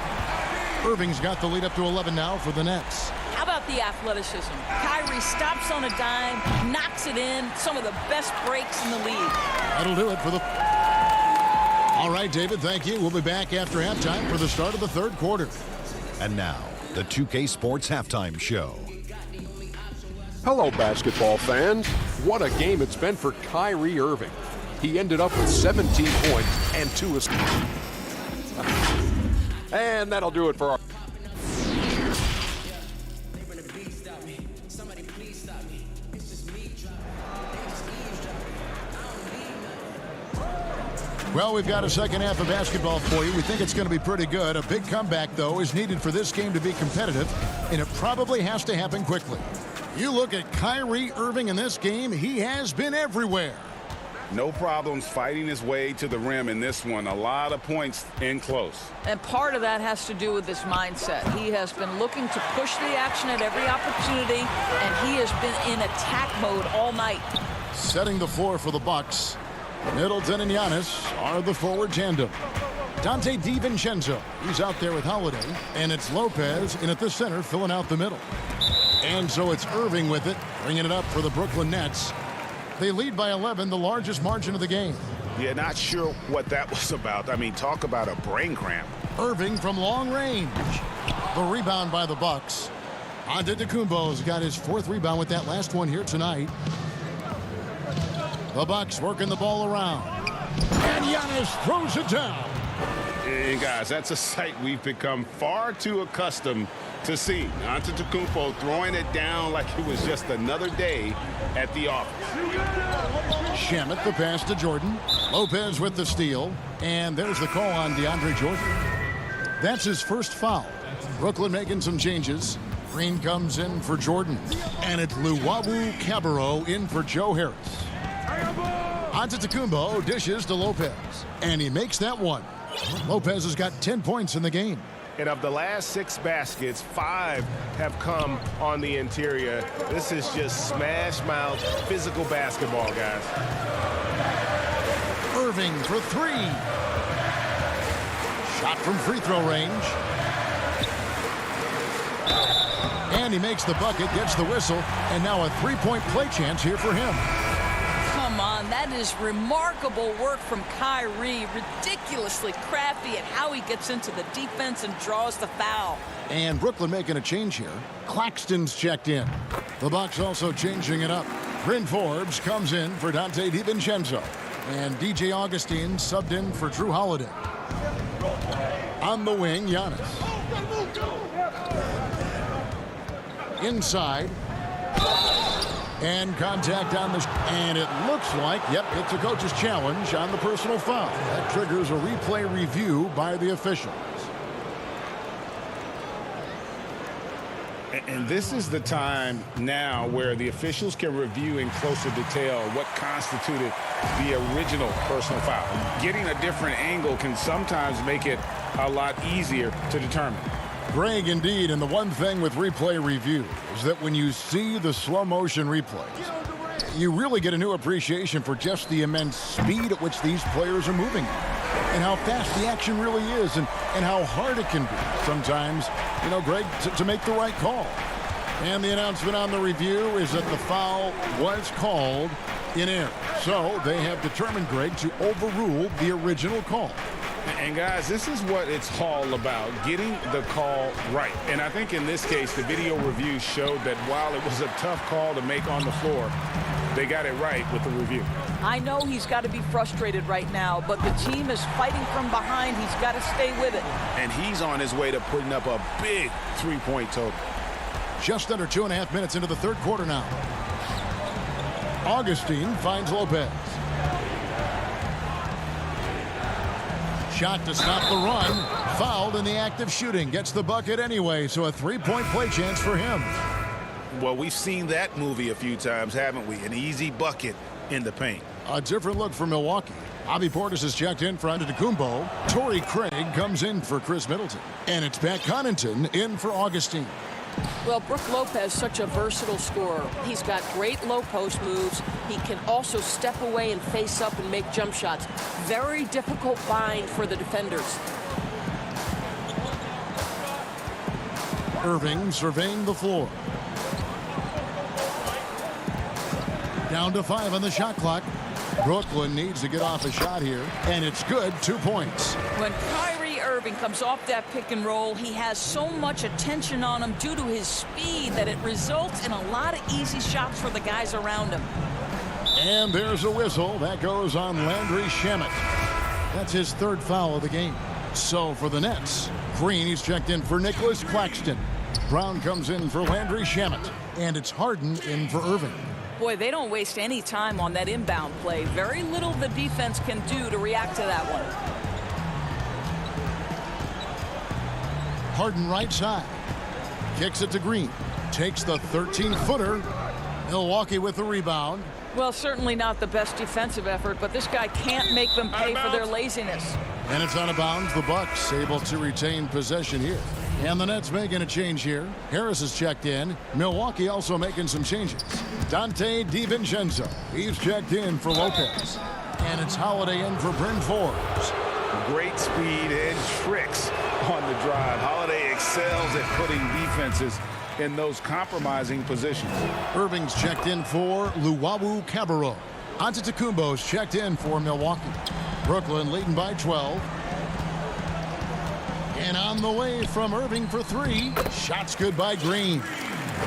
B: Irving's got the lead up to 11 now for the Nets.
I: How about the athleticism? Kyrie stops on a dime, knocks it in. Some of the best breaks in the league.
B: That'll do it for the... All right, David, thank you. We'll be back after halftime for the start of the third quarter.
G: And now, the 2K Sports Halftime Show.
H: Hello, basketball fans. What a game it's been for Kyrie Irving. He ended up with 17 points and 2 assists. And that'll do it for our...
B: Well, we've got a second half of basketball for you. We think it's going to be pretty good. A big comeback, though, is needed for this game to be competitive, and it probably has to happen quickly. You look at Kyrie Irving in this game, he has been everywhere.
C: No problems fighting his way to the rim in this one. A lot of points in close.
I: And part of that has to do with his mindset. He has been looking to push the action at every opportunity, and he has been in attack mode all night.
B: Setting the floor for the Bucks. Middleton and Giannis are the forward tandem. Dante DiVincenzo, he's out there with Holiday, and it's Lopez in at the center filling out the middle. And so it's Irving with it, bringing it up for the Brooklyn Nets. They lead by 11, the largest margin of the game.
C: Yeah, not sure what that was about. I mean, talk about a brain cramp.
B: Irving from long range. The rebound by the Bucks. Antetokounmpo's got his 4th rebound with that last one here tonight. The Bucks working the ball around. And Giannis throws it down.
C: And guys, that's a sight we've become far too accustomed to see. Antetokounmpo throwing it down like it was just another day at the office.
B: Shamet the pass to Jordan. Lopez with the steal. And there's the call on DeAndre Jordan. That's his first foul. Brooklyn making some changes. Green comes in for Jordan. And it's Luwawu Cabarrot in for Joe Harris. Antetokounmpo dishes to Lopez. And he makes that one. Lopez has got 10 points in the game.
F: And of the last 6 baskets, 5 have come on the interior. This is just smash mouth physical basketball, guys.
B: Irving for 3. Shot from free throw range. And he makes the bucket, gets the whistle, and now a 3-point play chance here for him.
I: Come on, that is remarkable work from Kyrie. Ridiculously crafty at how he gets into the defense and draws the foul.
B: And Brooklyn making a change here. Claxton's checked in. The Bucks also changing it up. Bryn Forbes comes in for Dante DiVincenzo. And DJ Augustine subbed in for Drew Holiday. On the wing, Giannis. Inside. And contact on the... And it looks like, yep, it's a coach's challenge on the personal foul. That triggers a replay review by the officials.
C: And this is the time now where the officials can review in closer detail what constituted the original personal foul. Getting a different angle can sometimes make it a lot easier to determine.
B: Greg, indeed, and the one thing with replay review is that when you see the slow motion replays, you really get a new appreciation for just the immense speed at which these players are moving and how fast the action really is and how hard it can be sometimes, Greg, to make the right call. And the announcement on the review is that the foul was called in error. So they have determined, Greg, to overrule the original call.
C: And guys, this is what it's all about, getting the call right. And I think in this case, the video review showed that while it was a tough call to make on the floor, they got it right with the review.
I: I know he's got to be frustrated right now, but the team is fighting from behind. He's got to stay with it.
C: And he's on his way to putting up a big three-point total.
B: Just under 2.5 minutes into the third quarter now. Augustine finds Lopez. Shot to stop the run. Fouled in the act of shooting. Gets the bucket anyway, so a three-point play chance for him.
C: Well, we've seen that movie a few times, haven't we? An easy bucket in the paint.
B: A different look for Milwaukee. Bobby Portis is checked in for Antetokounmpo. Torrey Craig comes in for Chris Middleton. And it's Pat Connaughton in for Augustine.
I: Well, Brook Lopez, such a versatile scorer. He's got great low post moves. He can also step away and face up and make jump shots. Very difficult bind for the defenders.
B: Irving surveying the floor. Down to 5 on the shot clock. Brooklyn needs to get off a shot here, and it's good. 2 points.
I: When Kyrie Irving comes off that pick and roll, he has so much attention on him due to his speed that it results in a lot of easy shots for the guys around him.
B: And there's a whistle. That goes on Landry Shamet. That's his third foul of the game. So for the Nets, Green, he's checked in for Nicholas Claxton. Brown comes in for Landry Shamet. And it's Harden in for Irving.
I: Boy, they don't waste any time on that inbound play. Very little the defense can do to react to that one.
B: Harden right side. Kicks it to Green. Takes the 13-footer. Milwaukee with the rebound.
I: Well, certainly not the best defensive effort, but this guy can't make them pay for their laziness.
B: And it's out of bounds. The Bucks able to retain possession here. And the Nets making a change here. Harris is checked in. Milwaukee also making some changes. Dante DiVincenzo. He's checked in for Lopez. And it's Holiday in for Bryn Forbes.
C: Great speed and tricks on the drive. Holiday excels at putting defenses in those compromising positions.
B: Irving's checked in for Luwawu Cabarro. Antetokounmpo's checked in for Milwaukee. Brooklyn leading by 12. And on the way from Irving for 3. Shots good by Green.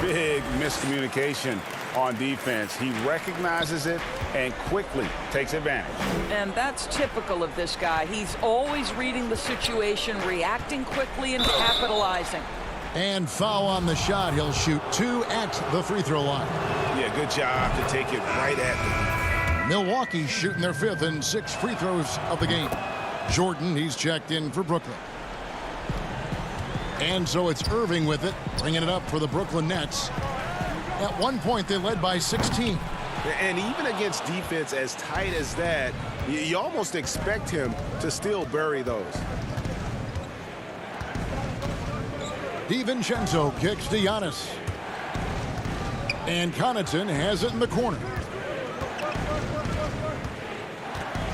C: Big miscommunication on defense. He recognizes it and quickly takes advantage.
I: And that's typical of this guy. He's always reading the situation, reacting quickly, and capitalizing.
B: And foul on the shot. He'll shoot 2 at the free throw line.
C: Yeah, good job to take it right at them.
B: Milwaukee shooting their 5th and 6th free throws of the game. Jordan, he's checked in for Brooklyn. And so it's Irving with it, bringing it up for the Brooklyn Nets. At one point, they led by 16.
C: And even against defense as tight as that, you almost expect him to still bury those.
B: DiVincenzo kicks to Giannis. And Connaughton has it in the corner.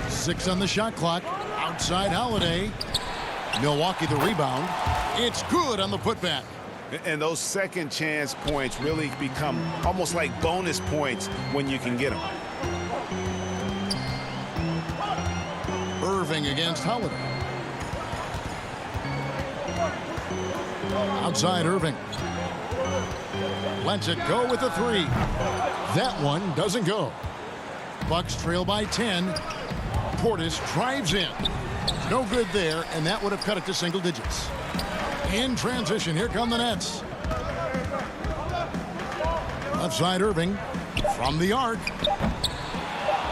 B: 6 on the shot clock. Outside Holiday. Milwaukee the rebound. It's good on the putback.
C: And those second chance points really become almost like bonus points when you can get them.
B: Irving against Holiday. Outside Irving. Lets it go with a 3. That one doesn't go. Bucks trail by 10. Portis drives in. No good there, and that would have cut it to single digits. In transition, here come the Nets. Left side Irving from the arc.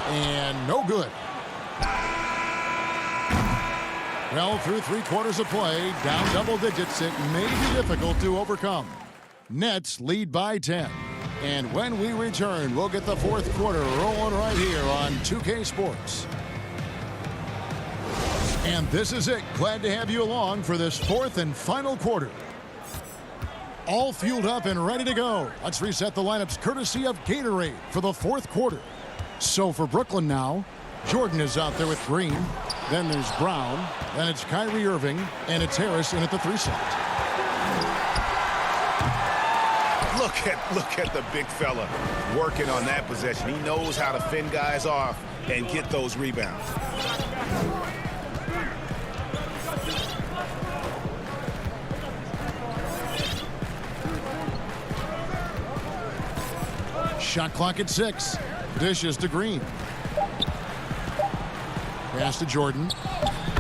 B: And no good. Well, through 3 quarters of play, down double digits, it may be difficult to overcome. Nets lead by 10. And when we return, we'll get the fourth quarter rolling right here on 2K Sports. And this is it. Glad to have you along for this fourth and final quarter. All fueled up and ready to go. Let's reset the lineups courtesy of Gatorade for the fourth quarter. So for Brooklyn now, Jordan is out there with Green. Then there's Brown. Then it's Kyrie Irving. And it's Harris in at the 3 slot.
F: Look at the big fella working on that possession. He knows how to fend guys off and get those rebounds.
B: Shot clock at 6. Dishes to Green. Pass to Jordan.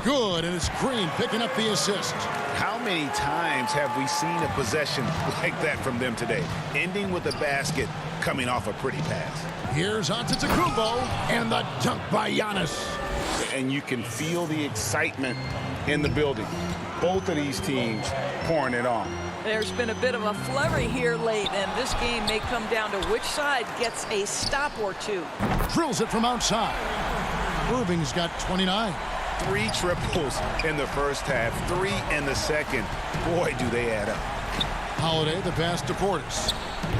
B: Good, and it's Green picking up the assist.
F: How many times have we seen a possession like that from them today? Ending with a basket coming off a pretty pass.
B: Here's Antetokounmpo, and the dunk by Giannis.
C: And you can feel the excitement in the building. Both of these teams pouring it on.
I: There's been a bit of a flurry here late, and this game may come down to which side gets a stop or two.
B: Drills it from outside. Irving's got 29.
C: 3 triples in the first half, 3 in the second. Boy, do they add up.
B: Holiday, the pass to Portis.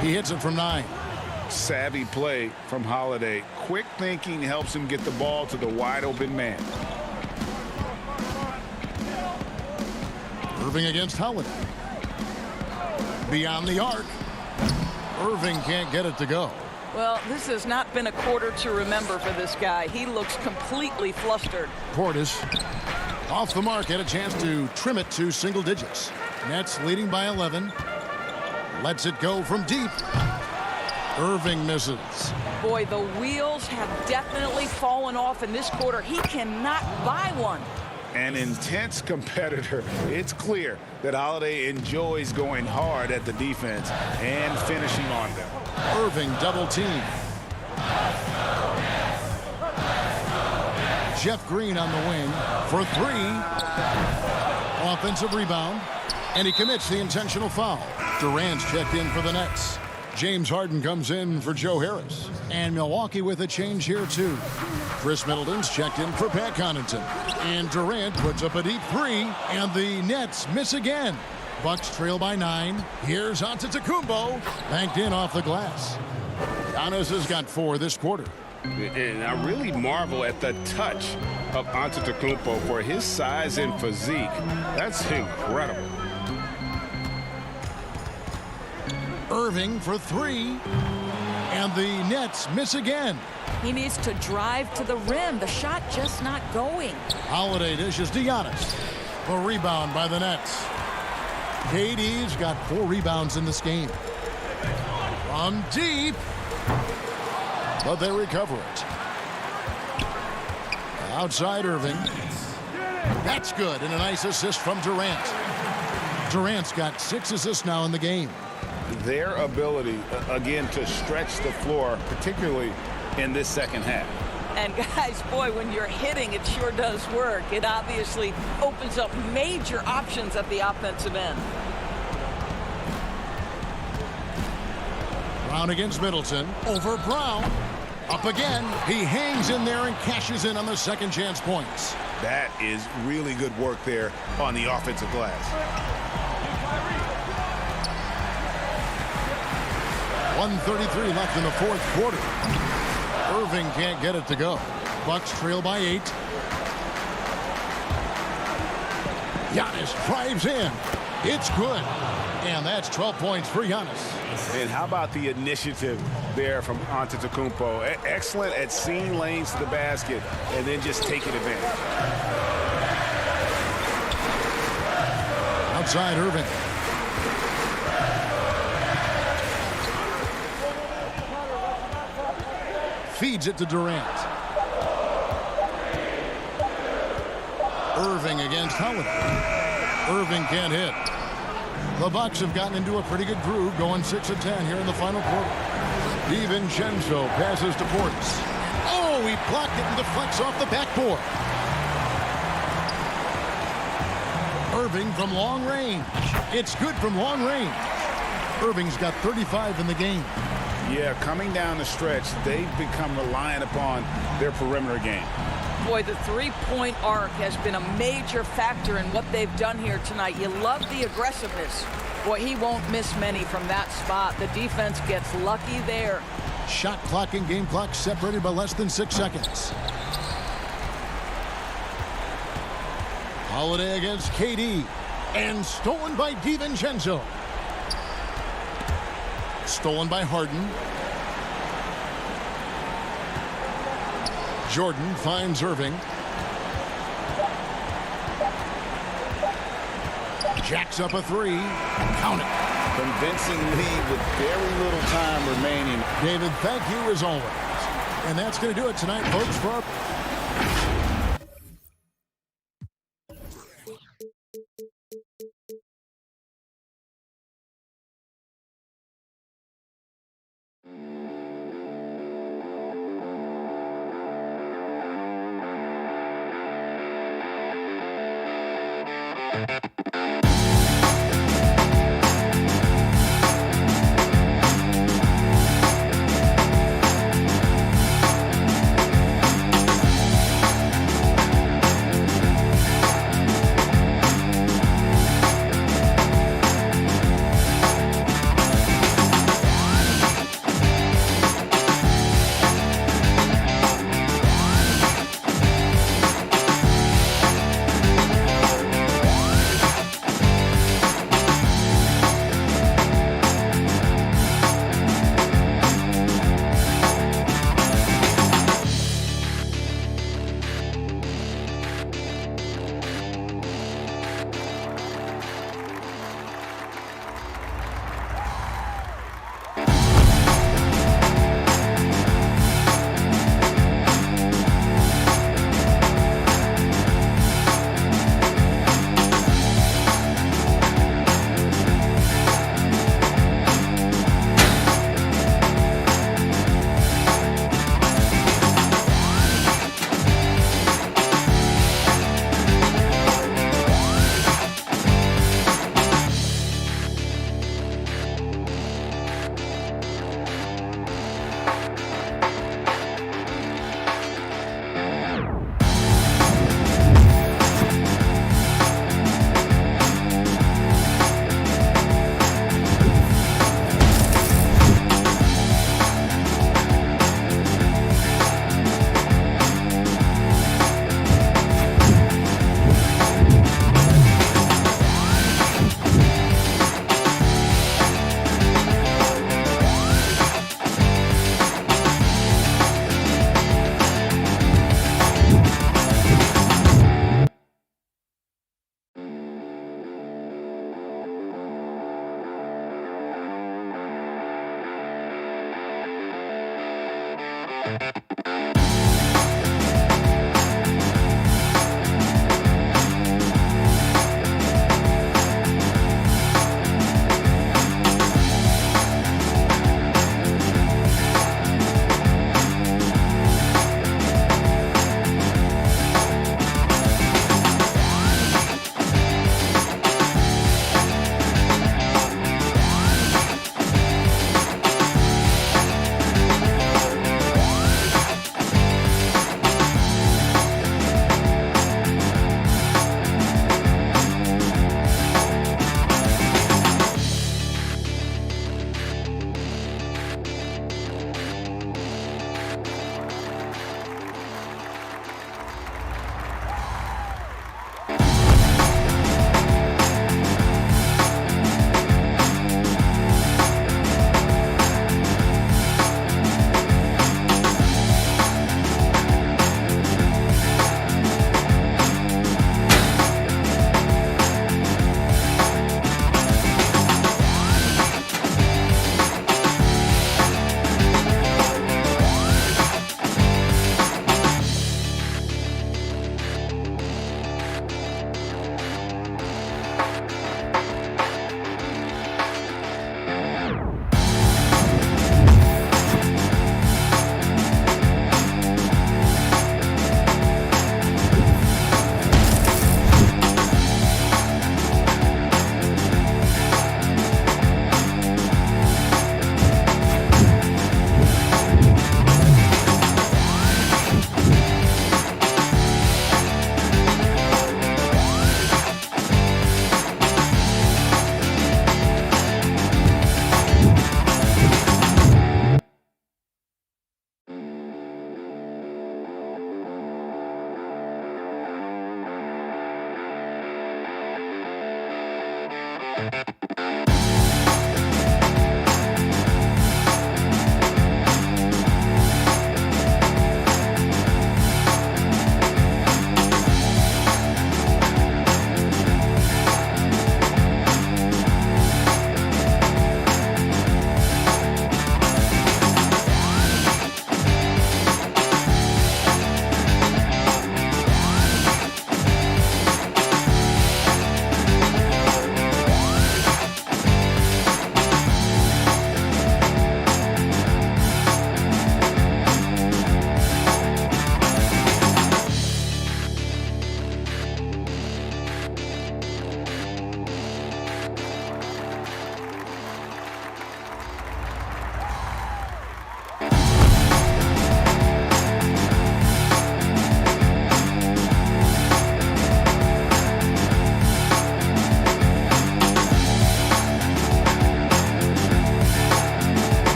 B: He hits it from 9.
C: Savvy play from Holiday. Quick thinking helps him get the ball to the wide open man.
B: Irving against Holiday. Beyond the arc. Irving can't get it to go.
I: Well, this has not been a quarter to remember for this guy. He looks completely flustered.
B: Portis off the mark, had a chance to trim it to single digits. Nets leading by 11. Lets it go from deep. Irving misses.
I: Boy, the wheels have definitely fallen off in this quarter. He cannot buy one.
C: An intense competitor. It's clear that Holiday enjoys going hard at the defense and finishing on them.
B: Irving double team. Jeff Green on the wing for 3. Offensive rebound. And he commits the intentional foul. Durant's checked in for the Nets. James Harden comes in for Joe Harris. And Milwaukee with a change here too. Chris Middleton's checked in for Pat Connaughton. And Durant puts up a deep 3. And the Nets miss again. Bucks trail by 9. Here's Antetokounmpo. Banked in off the glass. Giannis has got 4 this quarter.
F: And I really marvel at the touch of Antetokounmpo for his size and physique. That's incredible.
B: Irving for 3. And the Nets miss again.
I: He needs to drive to the rim. The shot just not going.
B: Holiday dishes to Giannis. A rebound by the Nets. KD's got 4 rebounds in this game. From deep. But they recover it. Outside Irving. That's good. And a nice assist from Durant. Durant's got 6 assists now in the game.
C: Their ability, again, to stretch the floor, particularly in this second half.
I: And guys, boy, when you're hitting, it sure does work. It obviously opens up major options at the offensive end.
B: Brown against Middleton. Over Brown. Up again. He hangs in there and cashes in on the second chance points.
F: That is really good work there on the offensive glass.
B: 1:33 left in the fourth quarter. Irving can't get it to go. Bucks trail by 8. Giannis drives in. It's good. And that's 12 points for Giannis.
F: And how about the initiative there from Antetokounmpo? Excellent at seeing lanes to the basket and then just taking advantage.
B: Outside Irving. Feeds it to Durant. Irving against Holiday. Irving can't hit. The Bucks have gotten into a pretty good groove, going 6 of 10 here in the final quarter. DiVincenzo passes to Portis. Oh, he blocked it and deflects off the backboard. Irving from long range. It's good from long range. Irving's got 35 in the game.
C: Yeah, coming down the stretch, they've become reliant upon their perimeter game.
I: Boy, the three-point arc has been a major factor in what they've done here tonight. You love the aggressiveness. Boy, he won't miss many from that spot. The defense gets lucky there.
B: Shot clock and game clock separated by less than 6 seconds. Holiday against KD. And stolen by DiVincenzo. Stolen by Harden. Jordan finds Irving. Jacks up a three. Count it.
C: Convincing lead with very little time remaining.
B: David, thank you as always. And that's going to do it tonight, folks, for our...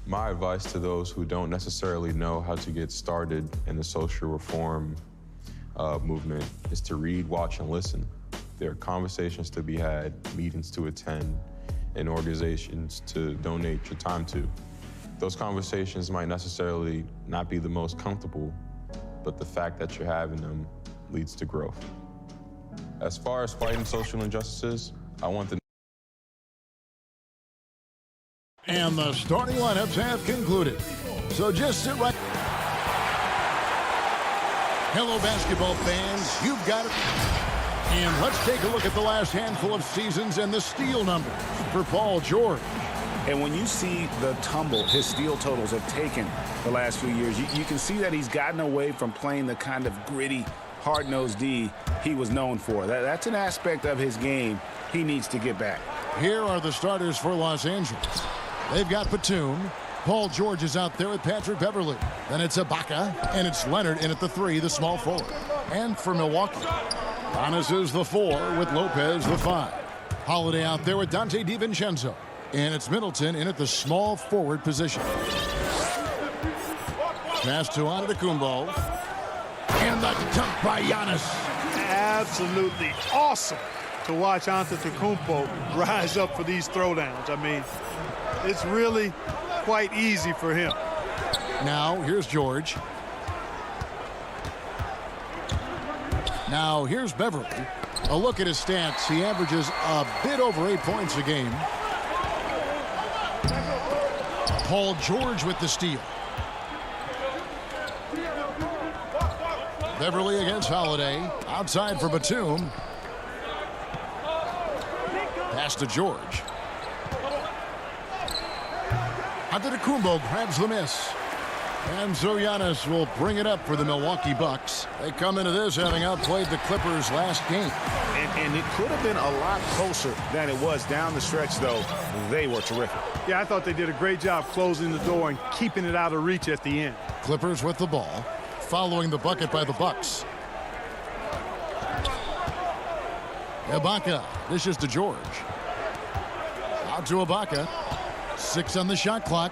J: My advice to those who don't necessarily know how to get started in the social reform movement is to read, watch, and listen. There are conversations to be had, meetings to attend, and organizations to donate your time to. Those conversations might necessarily not be the most comfortable, but the fact that you're having them leads to growth. As far as fighting social injustices, I want the
B: And the starting lineups have concluded. So just sit right. Hello, basketball fans. You've got it. And let's take a look at the last handful of seasons and the steal numbers for Paul George.
C: And when you see the tumble his steal totals have taken the last few years, you can see that he's gotten away from playing the kind of gritty, hard-nosed D he was known for. That's an aspect of his game he needs to get back.
B: Here are the starters for Los Angeles. They've got Batum, Paul George is out there with Patrick Beverly. Then it's Ibaka, and it's Leonard in at the 3, the small forward. And for Milwaukee, Giannis is the 4 with Lopez the 5. Holiday out there with Dante DiVincenzo. And it's Middleton in at the small forward position. Pass to Antetokounmpo. And the dunk by Giannis.
K: Absolutely awesome to watch Antetokounmpo rise up for these throwdowns. I mean, it's really quite easy for him.
B: Now, here's George. Now, here's Beverly. A look at his stats. He averages a bit over 8 points a game. Paul George with the steal. Beverly against Holiday. Outside for Batum. Pass to George. Antetokounmpo grabs the miss. And so Giannis will bring it up for the Milwaukee Bucks. They come into this having outplayed the Clippers last game.
F: And it could have been a lot closer than it was down the stretch, though. They were terrific.
K: Yeah, I thought they did a great job closing the door and keeping it out of reach at the end.
B: Clippers with the ball, following the bucket by the Bucks. Ibaka dishes to George. Out to Ibaka. 6 on the shot clock.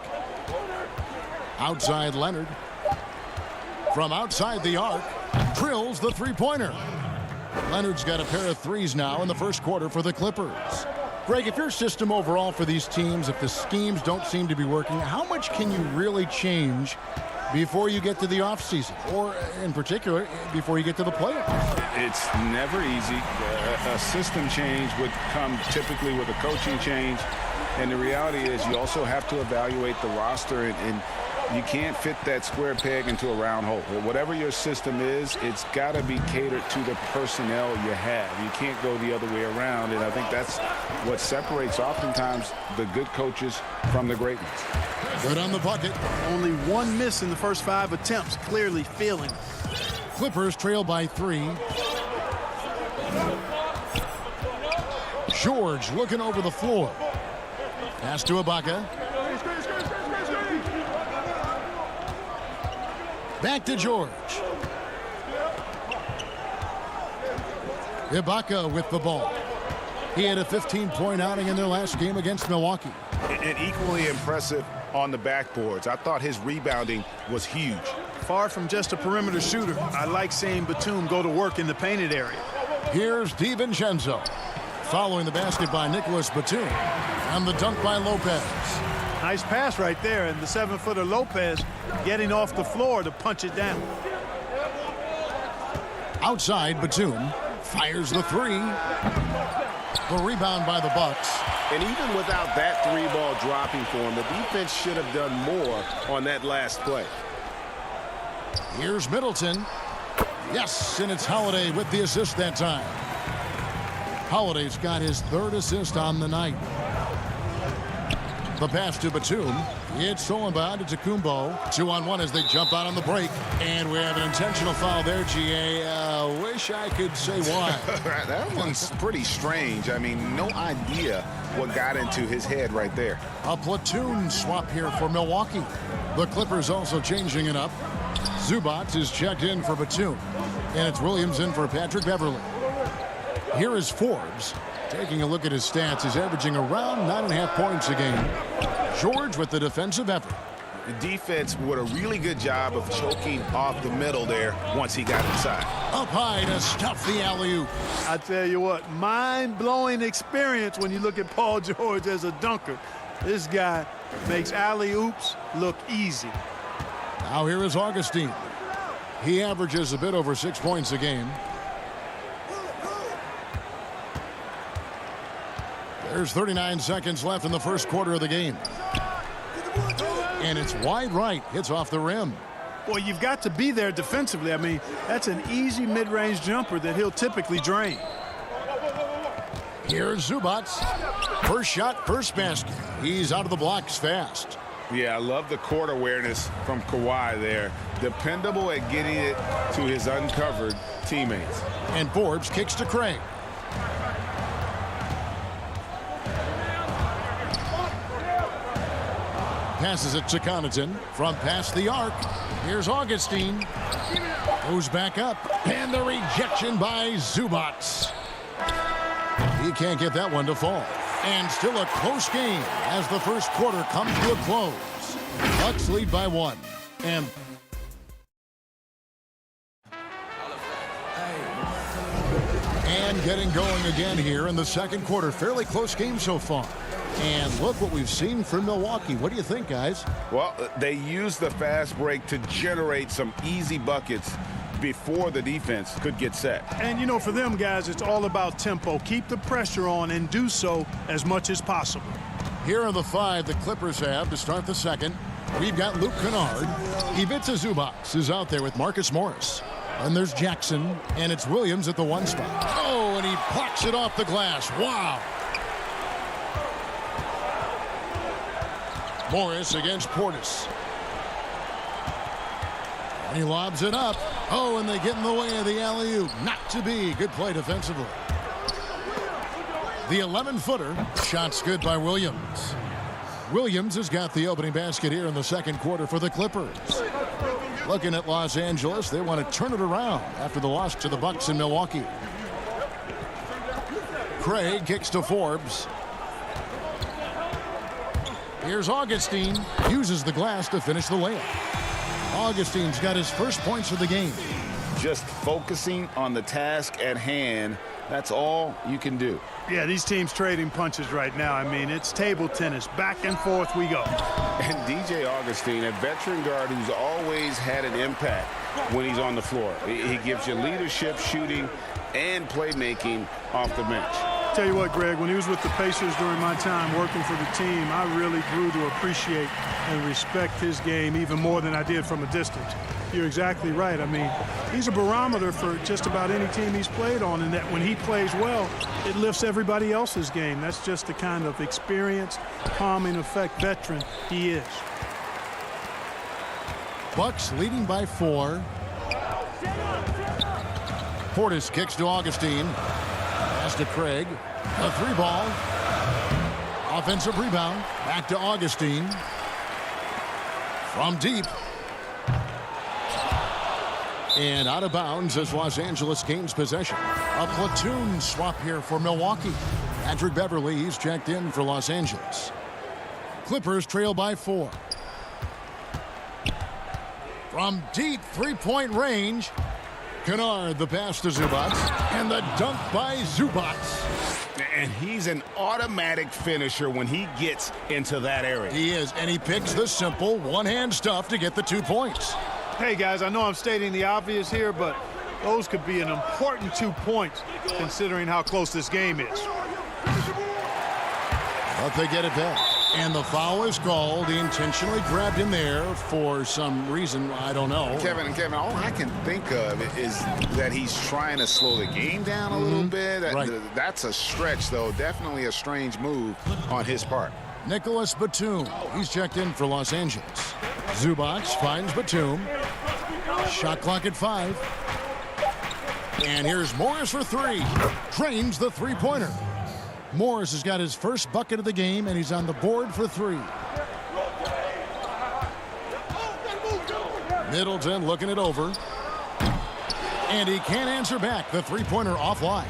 B: Outside Leonard. From outside the arc, drills the three-pointer. Leonard's got a pair of threes now in the first quarter for the Clippers. Greg, if your system overall for these teams, if the schemes don't seem to be working, how much can you really change before you get to the offseason? Or, in particular, before you get to the playoffs?
C: It's never easy. A system change would come typically with a coaching change. And the reality is you also have to evaluate the roster, and you can't fit that square peg into a round hole. Whatever your system is, it's got to be catered to the personnel you have. You can't go the other way around, and I think that's what separates oftentimes the good coaches from the great ones.
B: Good on the bucket.
K: Only 1 miss in the first 5 attempts, clearly failing.
B: Clippers trail by 3. George looking over the floor. Pass to Ibaka. Back to George. Ibaka with the ball. He had a 15-point outing in their last game against Milwaukee.
F: And equally impressive on the backboards. I thought his rebounding was huge.
K: Far from just a perimeter shooter, I like seeing Batum go to work in the painted area.
B: Here's DiVincenzo. Following the basket by Nicholas Batum. And the dunk by Lopez.
K: Nice pass right there, and the 7-footer Lopez getting off the floor to punch it down.
B: Outside, Batum fires the 3. The rebound by the Bucks.
F: And even without that 3-ball dropping for him, the defense should have done more on that last play.
B: Here's Middleton. Yes, and it's Holiday with the assist that time. Holiday's got his 3rd assist on the night. The pass to Batum. It's stolen by Antetokounmpo. 2-on-1 as they jump out on the break. And we have an intentional foul there, GA. Wish I could say why.
C: That one's pretty strange. I mean, no idea what got into his head right there.
B: A platoon swap here for Milwaukee. The Clippers also changing it up. Zubac is checked in for Batum. And it's Williams in for Patrick Beverly. Here is Forbes. Taking a look at his stats, he's averaging around 9.5 points a game. George with the defensive effort.
F: The defense did a really good job of choking off the middle there once he got inside.
B: Up high to stuff the alley-oop.
K: I tell you what, mind-blowing experience when you look at Paul George as a dunker. This guy makes alley-oops look easy.
B: Now here is Augustine. He averages a bit over 6 points a game. There's 39 seconds left in the first quarter of the game. And it's wide right. Hits off the rim.
K: Well, you've got to be there defensively. I mean, that's an easy mid-range jumper that he'll typically drain.
B: Here's Zubac. First shot, first basket. He's out of the blocks fast.
C: Yeah, I love the court awareness from Kawhi there. Dependable at getting it to his uncovered teammates.
B: And Forbes kicks to Craig. Passes it to Connaughton from past the arc. Here's Augustine. Goes back up. And the rejection by Zubac. He can't get that one to fall. And still a close game as the first quarter comes to a close. Bucks lead by 1. And getting going again here in the second quarter. Fairly close game so far. And look what we've seen from Milwaukee. What do you think, guys?
C: Well, they used the fast break to generate some easy buckets before the defense could get set.
K: And, you know, for them guys, it's all about tempo. Keep the pressure on and do so as much as possible.
B: Here are the 5 the Clippers have to start the second. We've got Luke Kennard. Ivica Zubac is out there with Marcus Morris. And there's Jackson, and it's Williams at the 1 spot. Oh, and he plucks it off the glass. Wow. Morris against Portis. And he lobs it up. Oh, and they get in the way of the alley-oop. Not to be. Good play defensively. The 11-footer. Shot's good by Williams. Williams has got the opening basket here in the second quarter for the Clippers. Looking at Los Angeles, they want to turn it around after the loss to the Bucks in Milwaukee. Craig kicks to Forbes. Here's Augustine. Uses the glass to finish the layup. Augustine's got his first points of the game.
C: Just focusing on the task at hand, that's all you can do.
K: Yeah, these teams trading punches right now. I mean, it's table tennis. Back and forth we go.
C: And DJ Augustine, a veteran guard who's always had an impact when he's on the floor. He gives you leadership, shooting, and playmaking off the bench.
K: Tell you what, Greg, when he was with the Pacers during my time working for the team, I really grew to appreciate and respect his game even more than I did from a distance. You're exactly right. I mean, he's a barometer for just about any team he's played on, and that when he plays well, it lifts everybody else's game. That's just the kind of experienced, calming effect veteran he is.
B: Bucks leading by 4. Portis kicks to Augustine. Pass to Craig. A 3-ball. Offensive rebound. Back to Augustine. From deep. And out of bounds as Los Angeles gains possession. A platoon swap here for Milwaukee. Patrick Beverly, he's checked in for Los Angeles. Clippers trail by 4. From deep three-point range, Kennard, the pass to Zubac, and the dunk by Zubac.
C: And he's an automatic finisher when he gets into that area.
B: He is, and he picks the simple one-hand stuff to get the 2 points.
K: Hey, guys, I know I'm stating the obvious here, but those could be an important 2 points considering how close this game is.
B: But they get it back. And the foul is called. He intentionally grabbed him there for some reason. I don't know.
C: Kevin, all I can think of is that he's trying to slow the game down a little bit.
B: Right.
C: That's a stretch, though. Definitely a strange move on his part.
B: Nicholas Batum. He's checked in for Los Angeles. Zubac finds Batum. Shot clock at 5. And here's Morris for 3. Drains the three-pointer. Morris has got his first bucket of the game, and he's on the board for 3. Middleton looking it over. And he can't answer back. The three-pointer offline.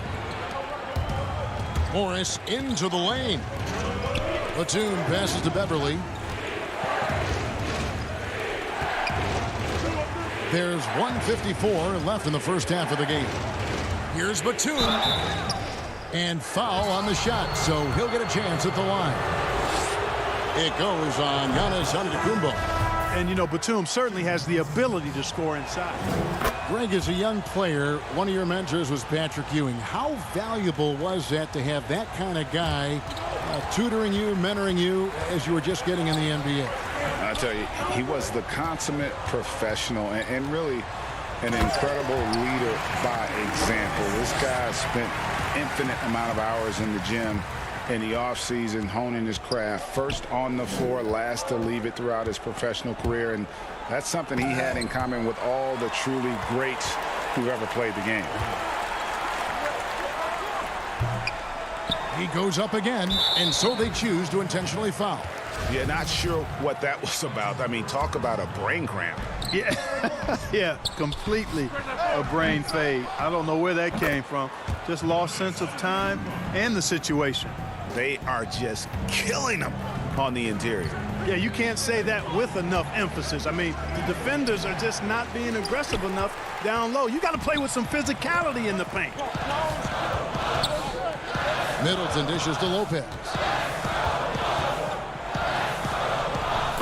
B: Morris into the lane. Batum passes to Beverly. There's 1:54 left in the first half of the game. Here's Batum. And foul on the shot, so he'll get a chance at the line. It goes on Giannis Antetokounmpo.
K: And, you know, Batum certainly has the ability to score inside.
B: Greg, as a young player, one of your mentors was Patrick Ewing. How valuable was that to have that kind of guy tutoring you, mentoring you as you were just getting in the NBA?
C: I tell you, he was the consummate professional and really an incredible leader by example. This guy spent infinite amount of hours in the gym in the offseason honing his craft. First on the floor, last to leave it throughout his professional career. And that's something he had in common with all the truly greats who ever played the game.
B: He goes up again, and so they choose to intentionally foul.
C: Yeah, not sure what that was about. I mean, talk about a brain cramp.
K: Yeah, yeah, completely a brain fade. I don't know where that came from. Just lost sense of time and the situation.
C: They are just killing them on the interior.
K: Yeah, you can't say that with enough emphasis. I mean, the defenders are just not being aggressive enough down low. You got to play with some physicality in the paint.
B: Middleton dishes to Lopez.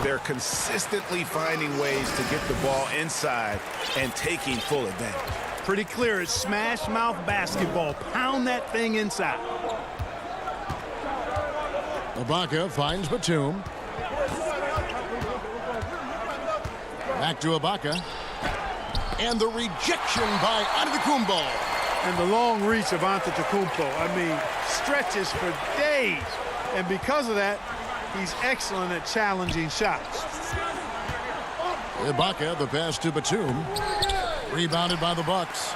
C: They're consistently finding ways to get the ball inside and taking full advantage.
K: Pretty clear, it's smash mouth basketball. Pound that thing inside.
B: Ibaka finds Batum. Back to Ibaka. And the rejection by Antetokounmpo.
K: And the long reach of Antetokounmpo. I mean, stretches for days. And because of that, he's excellent at challenging shots.
B: Ibaka, the pass to Batum. Rebounded by the Bucks.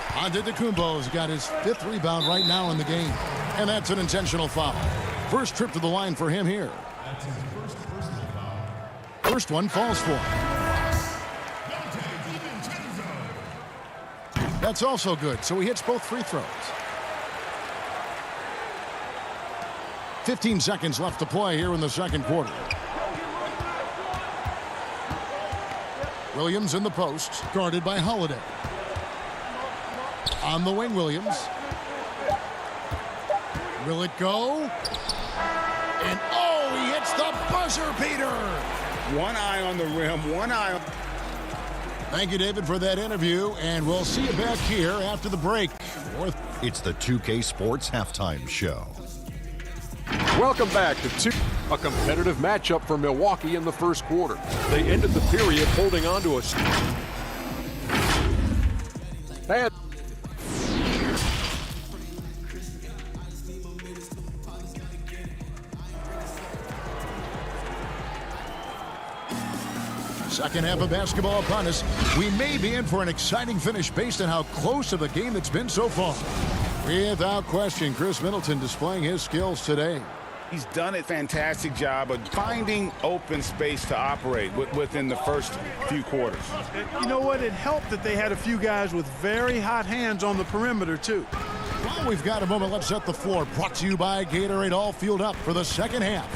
B: Antetokounmpo's got his 5th rebound right now in the game. And that's an intentional foul. First trip to the line for him here. First one falls for him. That's also good, so he hits both free throws. 15 seconds left to play here in the second quarter. Williams in the post, guarded by Holiday. On the wing, Williams. Will it go? And oh, he hits the buzzer beater.
C: One eye on the rim, one eye on...
B: Thank you, David, for that interview, and we'll see you back here after the break.
G: It's the 2K Sports Halftime Show.
H: Welcome back to a competitive matchup for Milwaukee in the first quarter. They ended the period holding on to a... And
B: second half of basketball upon us. We may be in for an exciting finish based on how close of a game it's been so far. Without question, Chris Middleton displaying his skills today.
C: He's done a fantastic job of finding open space to operate within the first few quarters.
K: You know what? It helped that they had a few guys with very hot hands on the perimeter, too.
B: Well, we've got a moment. Let's set the floor. Brought to you by Gatorade, all fueled up for the second half.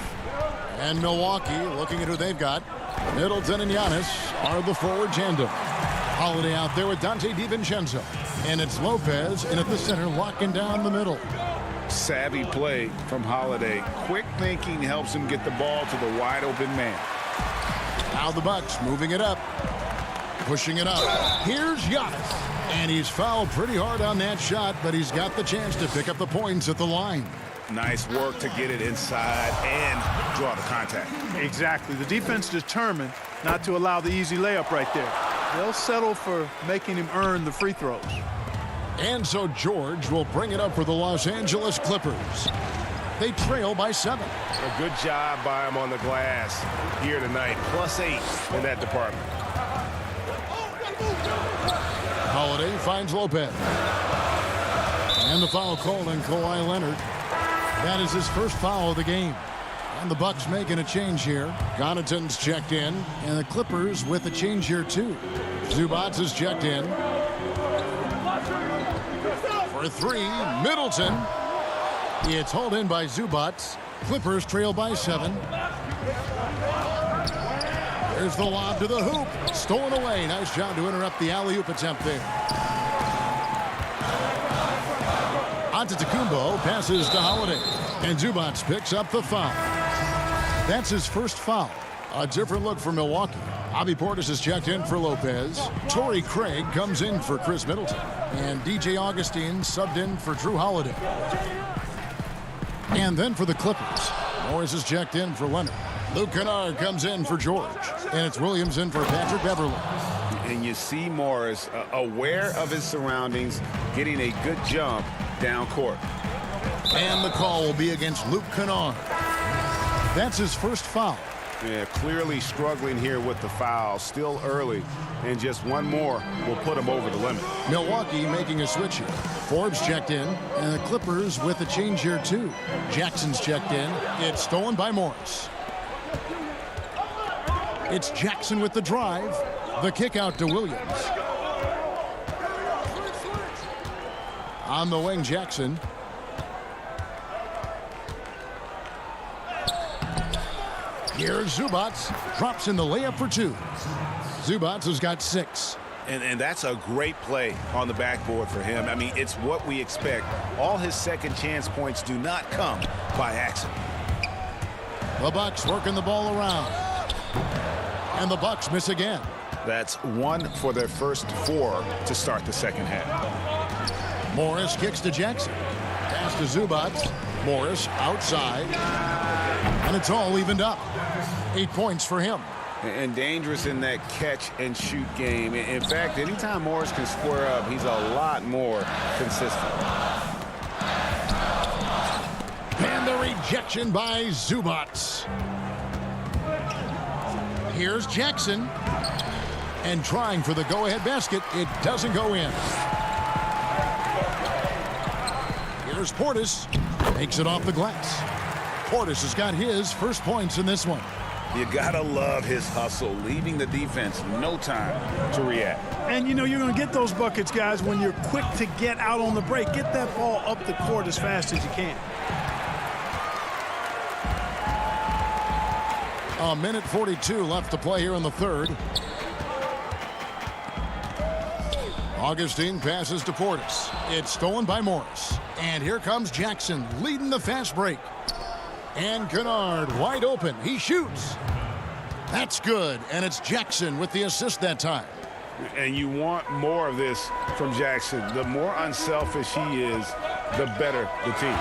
B: And Milwaukee, looking at who they've got. Middleton and Giannis are the forward tandem. Holiday out there with Dante DiVincenzo. And it's Lopez in at the center, locking down the middle.
C: Savvy play from Holiday. Quick thinking helps him get the ball to the wide open man.
B: Now the Bucks moving it up. Pushing it up. Here's Giannis. And he's fouled pretty hard on that shot, but he's got the chance to pick up the points at the line.
C: Nice work to get it inside and draw the contact.
K: Exactly. The defense determined not to allow the easy layup right there. They'll settle for making him earn the free throws.
B: And so George will bring it up for the Los Angeles Clippers. They trail by 7.
F: A good job by him on the glass here tonight. +8 in that department.
B: Holiday finds Lopez. And the foul called on Kawhi Leonard. That is his first foul of the game. And the Bucks making a change here. Connaughton's checked in. And the Clippers with a change here too. Zubac is checked in. For 3, Middleton. It's hauled in by Zubac. Clippers trail by 7. There's the lob to the hoop. Stolen away. Nice job to interrupt the alley-oop attempt there. Antetokounmpo passes to Holiday. And Zubac picks up the foul. That's his first foul. A different look for Milwaukee. Bobby Portis is checked in for Lopez. Torrey Craig comes in for Chris Middleton. And DJ Augustine subbed in for Drew Holiday. And then for the Clippers, Morris is checked in for Leonard. Luke Kennard comes in for George. And it's Williams in for Patrick Beverley.
C: And you see Morris aware of his surroundings, getting a good jump down court.
B: And the call will be against Luke Kennard. That's his first foul.
C: Yeah, clearly struggling here with the foul. Still early. And just one more will put him over the limit.
B: Milwaukee making a switch here. Forbes checked in. And the Clippers with a change here too. Jackson's checked in. It's stolen by Morris. It's Jackson with the drive. The kick out to Williams. On the wing, Jackson. Here's Zubats. Drops in the layup for 2. Zubats has got 6.
C: And that's a great play on the backboard for him. I mean, it's what we expect. All his second chance points do not come by accident.
B: The Bucks working the ball around. And the Bucks miss again.
C: That's 1 for their first 4 to start the second half.
B: Morris kicks to Jackson. Pass to Zubats. Morris outside. And it's all evened up. 8 points for him.
C: And dangerous in that catch-and-shoot game. In fact, anytime Morris can square up, he's a lot more consistent.
B: And the rejection by Zubats. Here's Jackson. And trying for the go-ahead basket. It doesn't go in. Here's Portis. Makes it off the glass. Portis has got his first points in this one.
C: You gotta love his hustle, leaving the defense no time to react.
K: And you know you're going to get those buckets, guys, when you're quick to get out on the break. Get that ball up the court as fast as you can.
B: A minute 42 left to play here in the third. Augustine passes to Portis. It's stolen by Morris. And here comes Jackson leading the fast break. And Kennard wide open. He shoots. That's good. And it's Jackson with the assist that time.
C: And you want more of this from Jackson. The more unselfish he is, the better the team.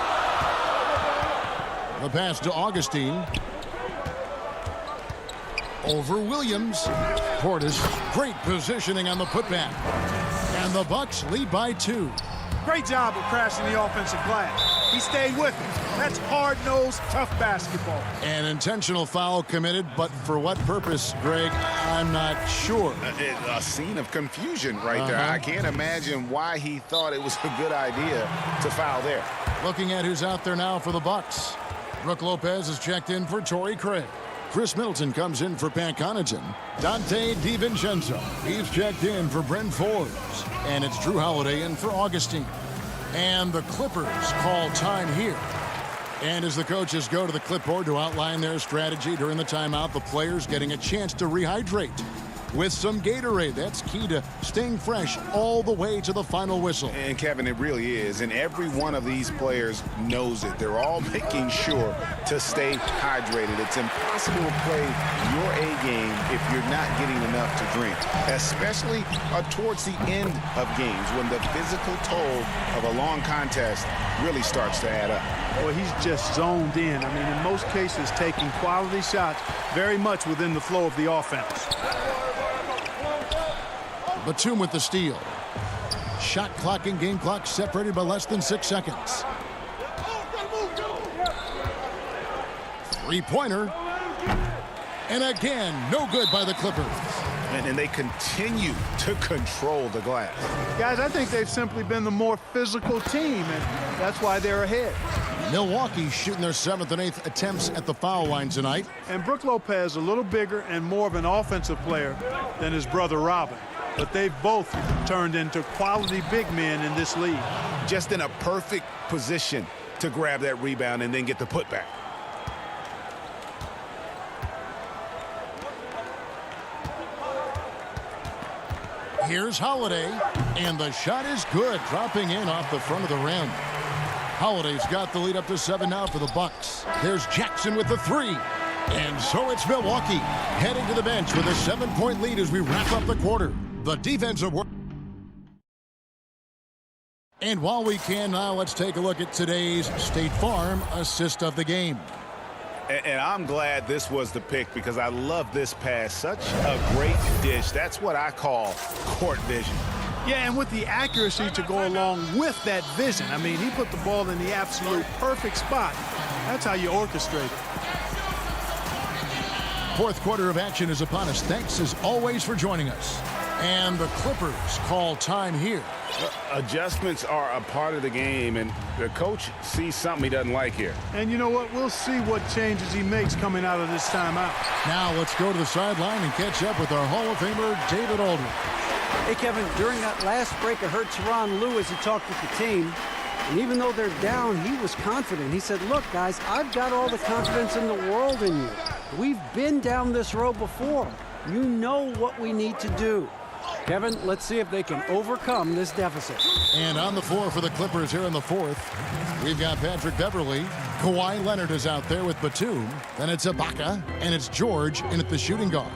B: The pass to Augustine. Over Williams. Portis, great positioning on the putback. And the Bucks lead by 2.
K: Great job of crashing the offensive glass. He stayed with it. That's hard-nosed, tough basketball.
B: An intentional foul committed, but for what purpose, Greg? I'm not sure.
C: A scene of confusion right there. I can't imagine why he thought it was a good idea to foul there.
B: Looking at who's out there now for the Bucks. Brooke Lopez is checked in for Torrey Craig. Chris Middleton comes in for Pat Connaughton. Dante DiVincenzo, he's checked in for Brent Forbes. And it's Drew Holiday in for Augustine. And the Clippers call time here. And as the coaches go to the clipboard to outline their strategy during the timeout, the players getting a chance to rehydrate with some Gatorade. That's key to staying fresh all the way to the final whistle.
C: And Kevin, it really is. And every one of these players knows it. They're all making sure to stay hydrated. It's impossible to play your A game if you're not getting enough to drink, especially towards the end of games when the physical toll of a long contest really starts to add up.
K: Well, he's just zoned in. I mean, in most cases, taking quality shots very much within the flow of the offense.
B: Batum with the steal. Shot clock and game clock separated by less than 6 seconds. Three-pointer. And again, no good by the Clippers.
C: And they continue to control the glass.
K: Guys, I think they've simply been the more physical team, and that's why they're ahead.
B: Milwaukee shooting their 7th and 8th attempts at the foul line tonight.
K: And Brooke Lopez a little bigger and more of an offensive player than his brother Robin. But they've both turned into quality big men in this league.
C: Just in a perfect position to grab that rebound and then get the putback.
B: Here's Holiday, and the shot is good, dropping in off the front of the rim. Holiday's got the lead up to 7 now for the Bucks. There's Jackson with the 3. And so it's Milwaukee heading to the bench with a 7-point lead as we wrap up the quarter. The defensive work. And while we can now, let's take a look at today's State Farm assist of the game.
C: And I'm glad this was the pick because I love this pass. Such a great dish. That's what I call court vision.
K: Yeah, and with the accuracy to go along with that vision. I mean, he put the ball in the absolute perfect spot. That's how you orchestrate it.
B: Fourth quarter of action is upon us. Thanks as always for joining us. And the Clippers call time here.
C: Adjustments are a part of the game, and the coach sees something he doesn't like here.
K: And you know what? We'll see what changes he makes coming out of this timeout.
B: Now let's go to the sideline and catch up with our Hall of Famer, David Aldridge.
L: Hey, Kevin, during that last break, I heard Tyronn Lue as he talked with the team. And even though they're down, he was confident. He said, look, guys, I've got all the confidence in the world in you. We've been down this road before. You know what we need to do. Kevin, let's see if they can overcome this deficit.
B: And on the floor for the Clippers here in the fourth, we've got Patrick Beverley. Kawhi Leonard is out there with Batum. Then it's Ibaka, and it's George in at the shooting guard.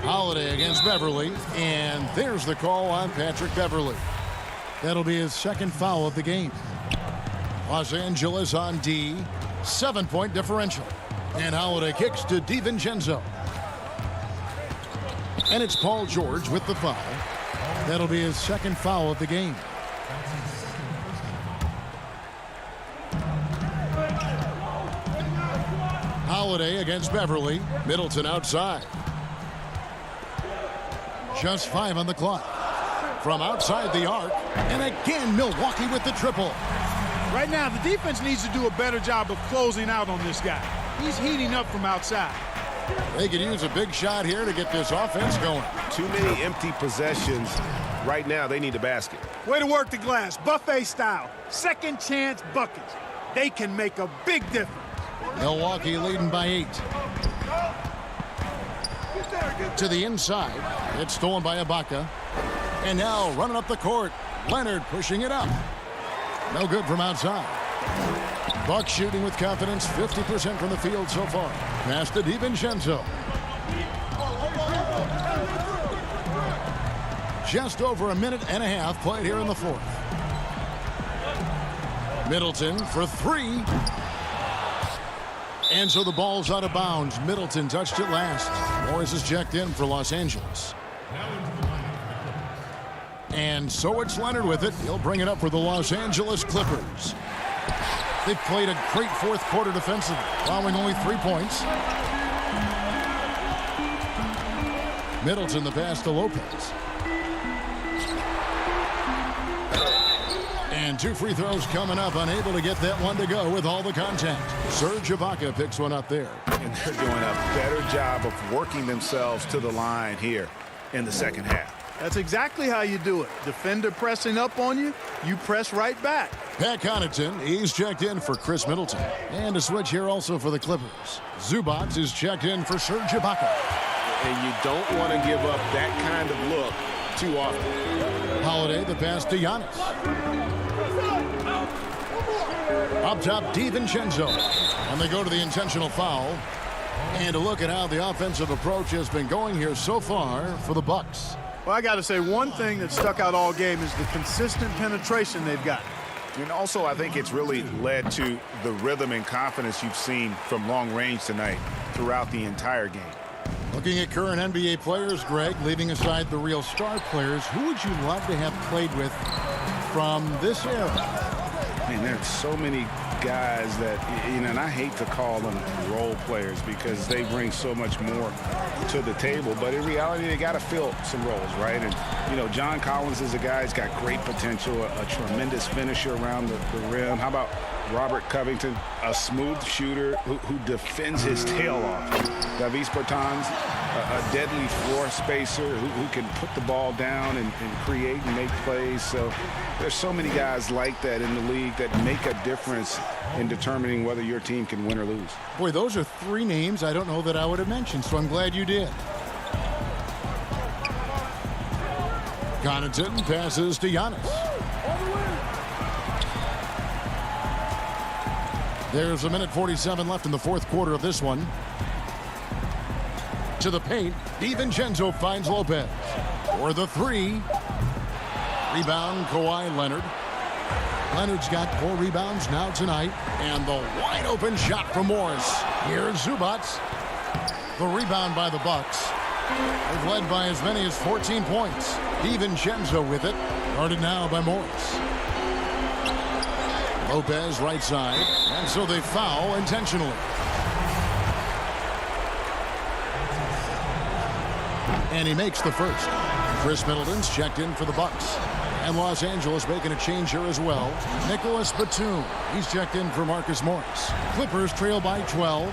B: Holiday against Beverley, and there's the call on Patrick Beverley. That'll be his second foul of the game. Los Angeles on D, 7-point differential. And Holiday kicks to DiVincenzo. And it's Paul George with the foul. That'll be his second foul of the game. Holiday against Beverley. Middleton outside. Just 5 on the clock. From outside the arc. And again, Milwaukee with the triple.
K: Right now, the defense needs to do a better job of closing out on this guy. He's heating up from outside.
B: They could use a big shot here to get this offense going.
F: Too many empty possessions. Right now, they need a basket.
K: Way to work the glass, buffet style. Second chance buckets. They can make a big difference.
B: Milwaukee leading by 8. To the inside. It's stolen by Ibaka. And now running up the court. Leonard pushing it up. No good from outside. Bucks shooting with confidence, 50% from the field so far. Pass to DiVincenzo. Just over a minute and a half played here in the fourth. Middleton for 3. And so the ball's out of bounds. Middleton touched it last. Morris is checked in for Los Angeles. And so it's Leonard with it. He'll bring it up for the Los Angeles Clippers. They've played a great fourth quarter defensively, allowing only 3 points. Middleton the pass to Lopez. And 2 free throws coming up, unable to get that one to go with all the contact. Serge Ibaka picks one up there.
C: And they're doing a better job of working themselves to the line here in the second half.
K: That's exactly how you do it. Defender pressing up on you, you press right back.
B: Pat Connaughton, he's checked in for Chris Middleton. And a switch here also for the Clippers. Zubac is checked in for Serge Ibaka.
C: And you don't want to give up that kind of look too often.
B: Holiday, the pass to Giannis. Up top, DiVincenzo. And they go to the intentional foul. And a look at how the offensive approach has been going here so far for the Bucks.
K: Well, I got to say, one thing that stuck out all game is the consistent penetration they've got.
C: And also, I think it's really led to the rhythm and confidence you've seen from long range tonight throughout the entire game.
B: Looking at current NBA players, Greg, leaving aside the real star players, who would you love to have played with from this era?
C: Man, there's so many guys that, you know, and I hate to call them role players because they bring so much more to the table, but in reality, they got to fill some roles, right? And, you know, John Collins is a guy who's got great potential, a tremendous finisher around the rim. How about Robert Covington, a smooth shooter who defends his tail off? Davis Bertans, a deadly floor spacer who can put the ball down and create and make plays. So there's so many guys like that in the league that make a difference in determining whether your team can win or lose.
B: Boy, those are 3 names I don't know that I would have mentioned, so I'm glad you did. Connaughton passes to Giannis. There's a minute 47 left in the fourth quarter of this one. To the paint, DiVincenzo finds Lopez for the 3. Rebound, Kawhi Leonard. Leonard's got 4 rebounds now tonight. And the wide open shot from Morris. Here's Zubac. The rebound by the Bucks. They've led by as many as 14 points. DiVincenzo with it. Guarded now by Morris. Lopez right side. And so they foul intentionally. And he makes the first. Chris Middleton's checked in for the Bucks. And Los Angeles making a change here as well. Nicholas Batum. He's checked in for Marcus Morris. Clippers trail by 12.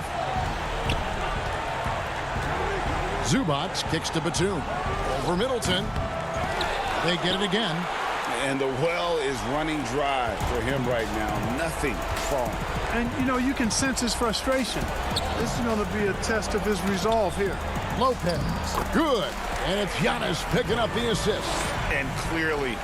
B: Zubac kicks to Batum. Over Middleton. They get it again.
C: And the well is running dry for him right now. Nothing falling.
K: And, you know, you can sense his frustration. This is going to be a test of his resolve here.
B: Lopez. Good. And it's Giannis picking up the assist.
C: And clearly,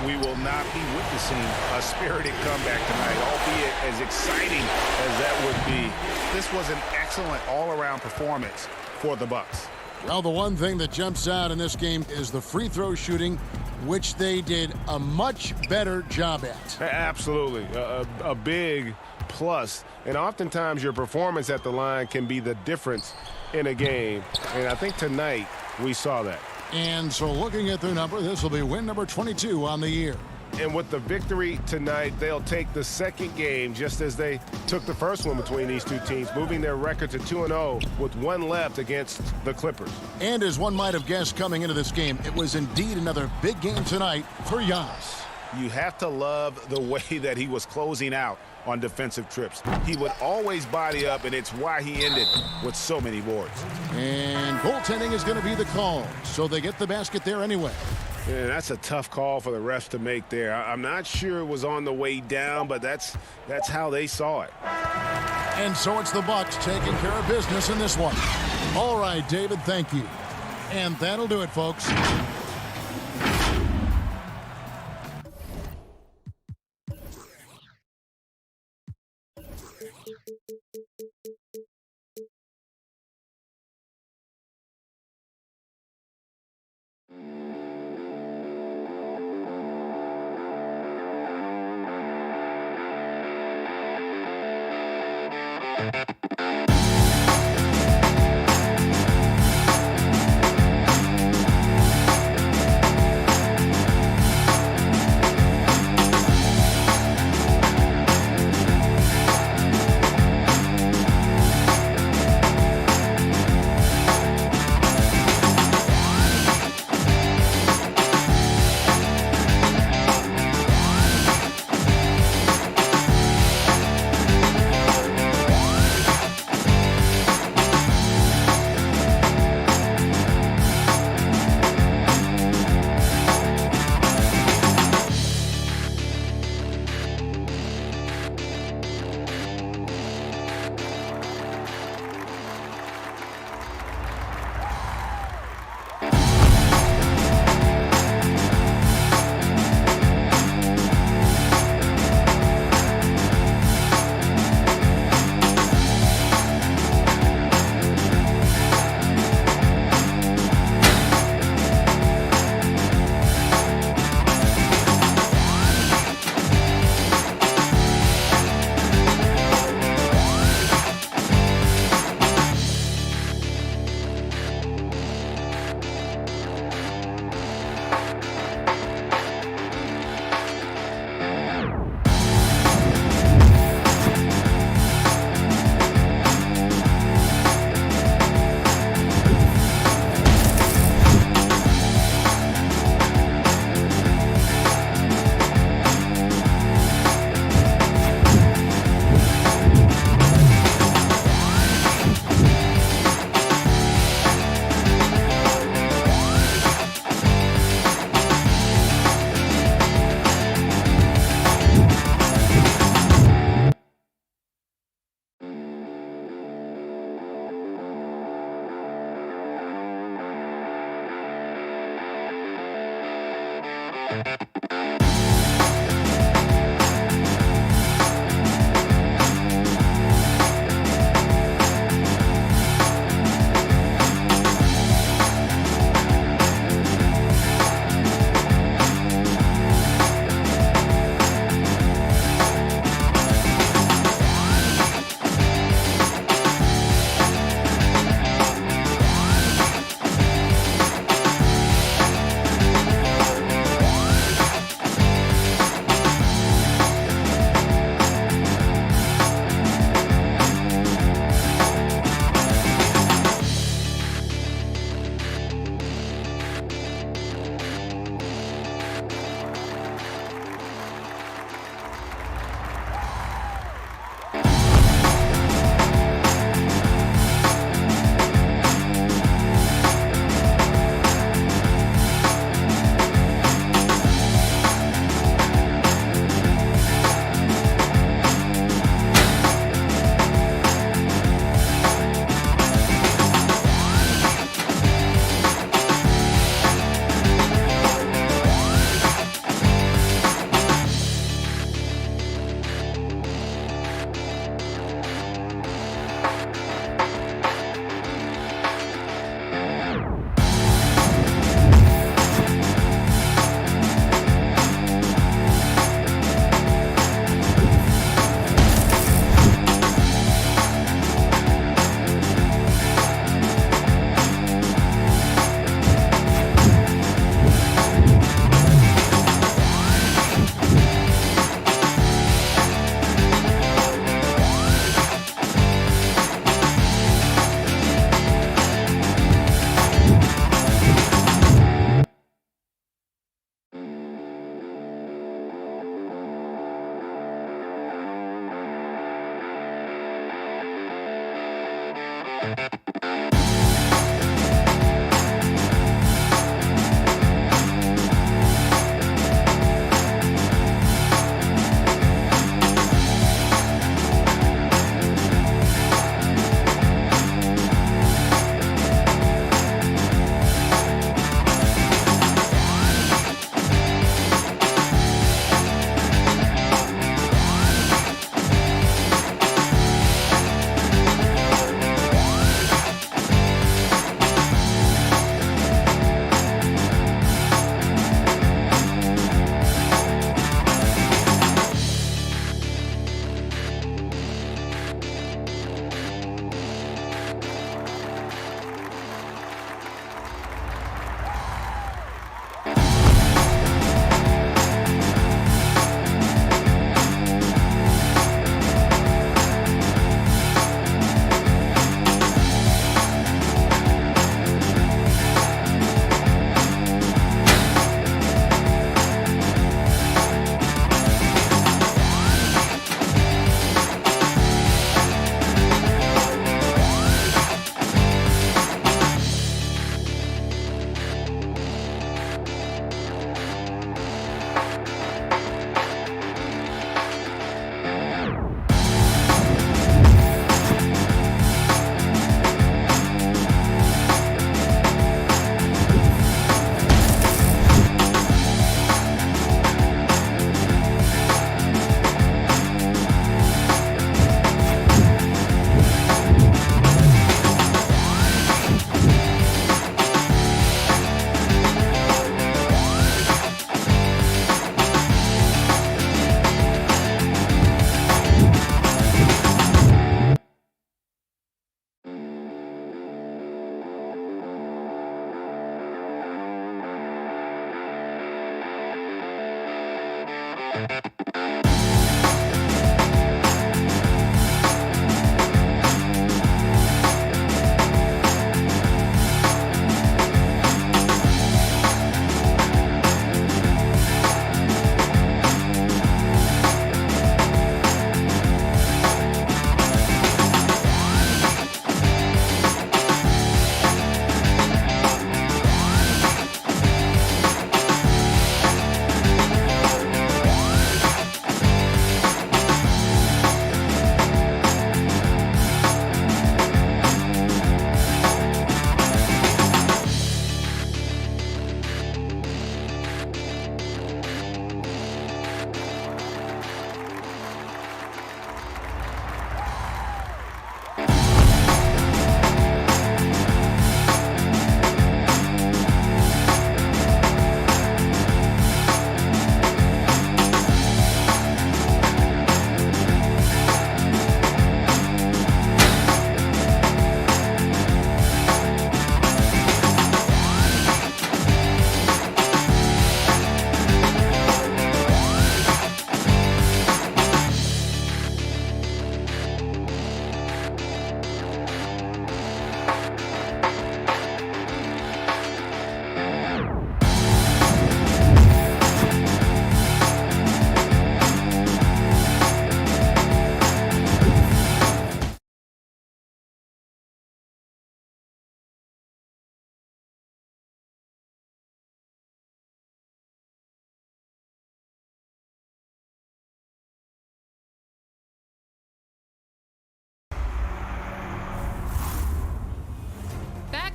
C: we will not be witnessing a spirited comeback tonight, albeit as exciting as that would be. This was an excellent all-around performance for the Bucks.
B: Well, the one thing that jumps out in this game is the free throw shooting, which they did a much better job at.
F: Absolutely. A big plus. And oftentimes your performance at the line can be the difference in a game. And I think tonight we saw that.
B: And so looking at their number, this will be win number 22 on the year.
F: And with the victory tonight, they'll take the second game just as they took the first one between these two teams, moving their record to 2-0 with one left against the Clippers.
B: And as one might have guessed coming into this game, it was indeed another big game tonight for Giannis.
C: You have to love the way that he was closing out on defensive trips. He would always body up, and it's why he ended with so many boards.
B: And goaltending is going to be the call, so they get the basket there anyway.
F: Yeah, that's a tough call for the refs to make there. I'm not sure it was on the way down, but that's how they saw it.
B: And so it's the Bucks taking care of business in this one. All right, David, thank you. And that'll do it, folks.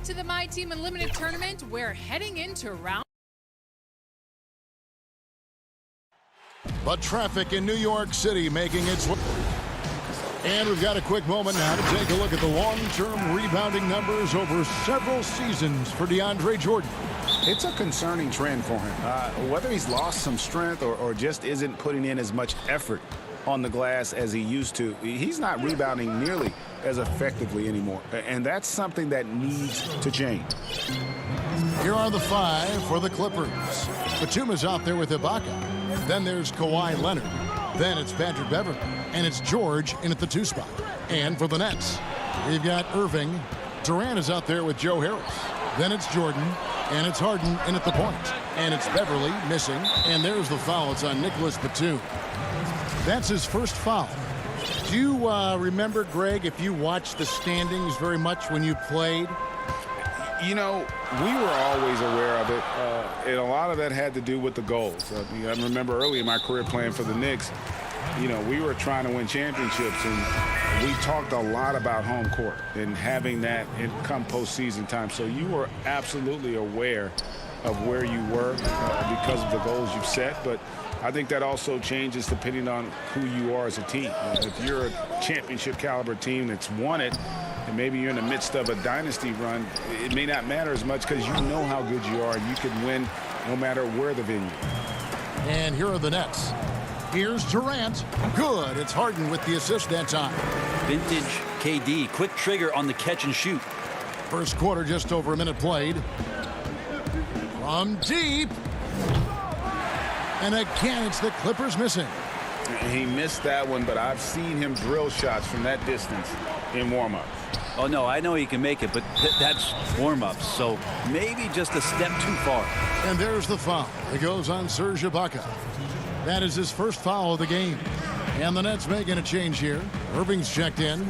M: to the My Team Unlimited tournament. We're heading into round.
B: But traffic in New York City making its way. And we've got a quick moment now to take a look at the long-term rebounding numbers over several seasons for DeAndre Jordan.
C: It's a concerning trend for him. Whether he's lost some strength or just isn't putting in as much effort on the glass as he used to, he's not rebounding nearly as effectively anymore. And that's something that needs to change.
B: Here are the 5 for the Clippers. Batum is out there with Ibaka. Then there's Kawhi Leonard. Then it's Patrick Beverley. And it's George in at the 2 spot. And for the Nets, we've got Irving. Durant is out there with Joe Harris. Then it's Jordan. And it's Harden in at the point. And it's Beverley missing. And there's the foul. It's on Nicholas Batum. That's his first foul. Do you remember, Greg, if you watched the standings very much when you played?
C: You know, we were always aware of it, and a lot of that had to do with the goals. I remember early in my career playing for the Knicks, you know, we were trying to win championships, and we talked a lot about home court and having that come postseason time. So you were absolutely aware of where you were because of the goals you've set, but I think that also changes depending on who you are as a team. If you're a championship caliber team that's won it, and maybe you're in the midst of a dynasty run, it may not matter as much because you know how good you are. You can win no matter where the venue.
B: And here are the Nets. Here's Durant. Good. It's Harden with the assist that time.
N: Vintage KD. Quick trigger on the catch and shoot.
B: First quarter, just over a minute played. From deep. And again, it's the Clippers missing.
C: He missed that one, but I've seen him drill shots from that distance in warm-ups.
N: Oh, no, I know he can make it, but that's warm-ups, so maybe just a step too far.
B: And there's the foul. It goes on Serge Ibaka. That is his first foul of the game. And the Nets making a change here. Irving's checked in.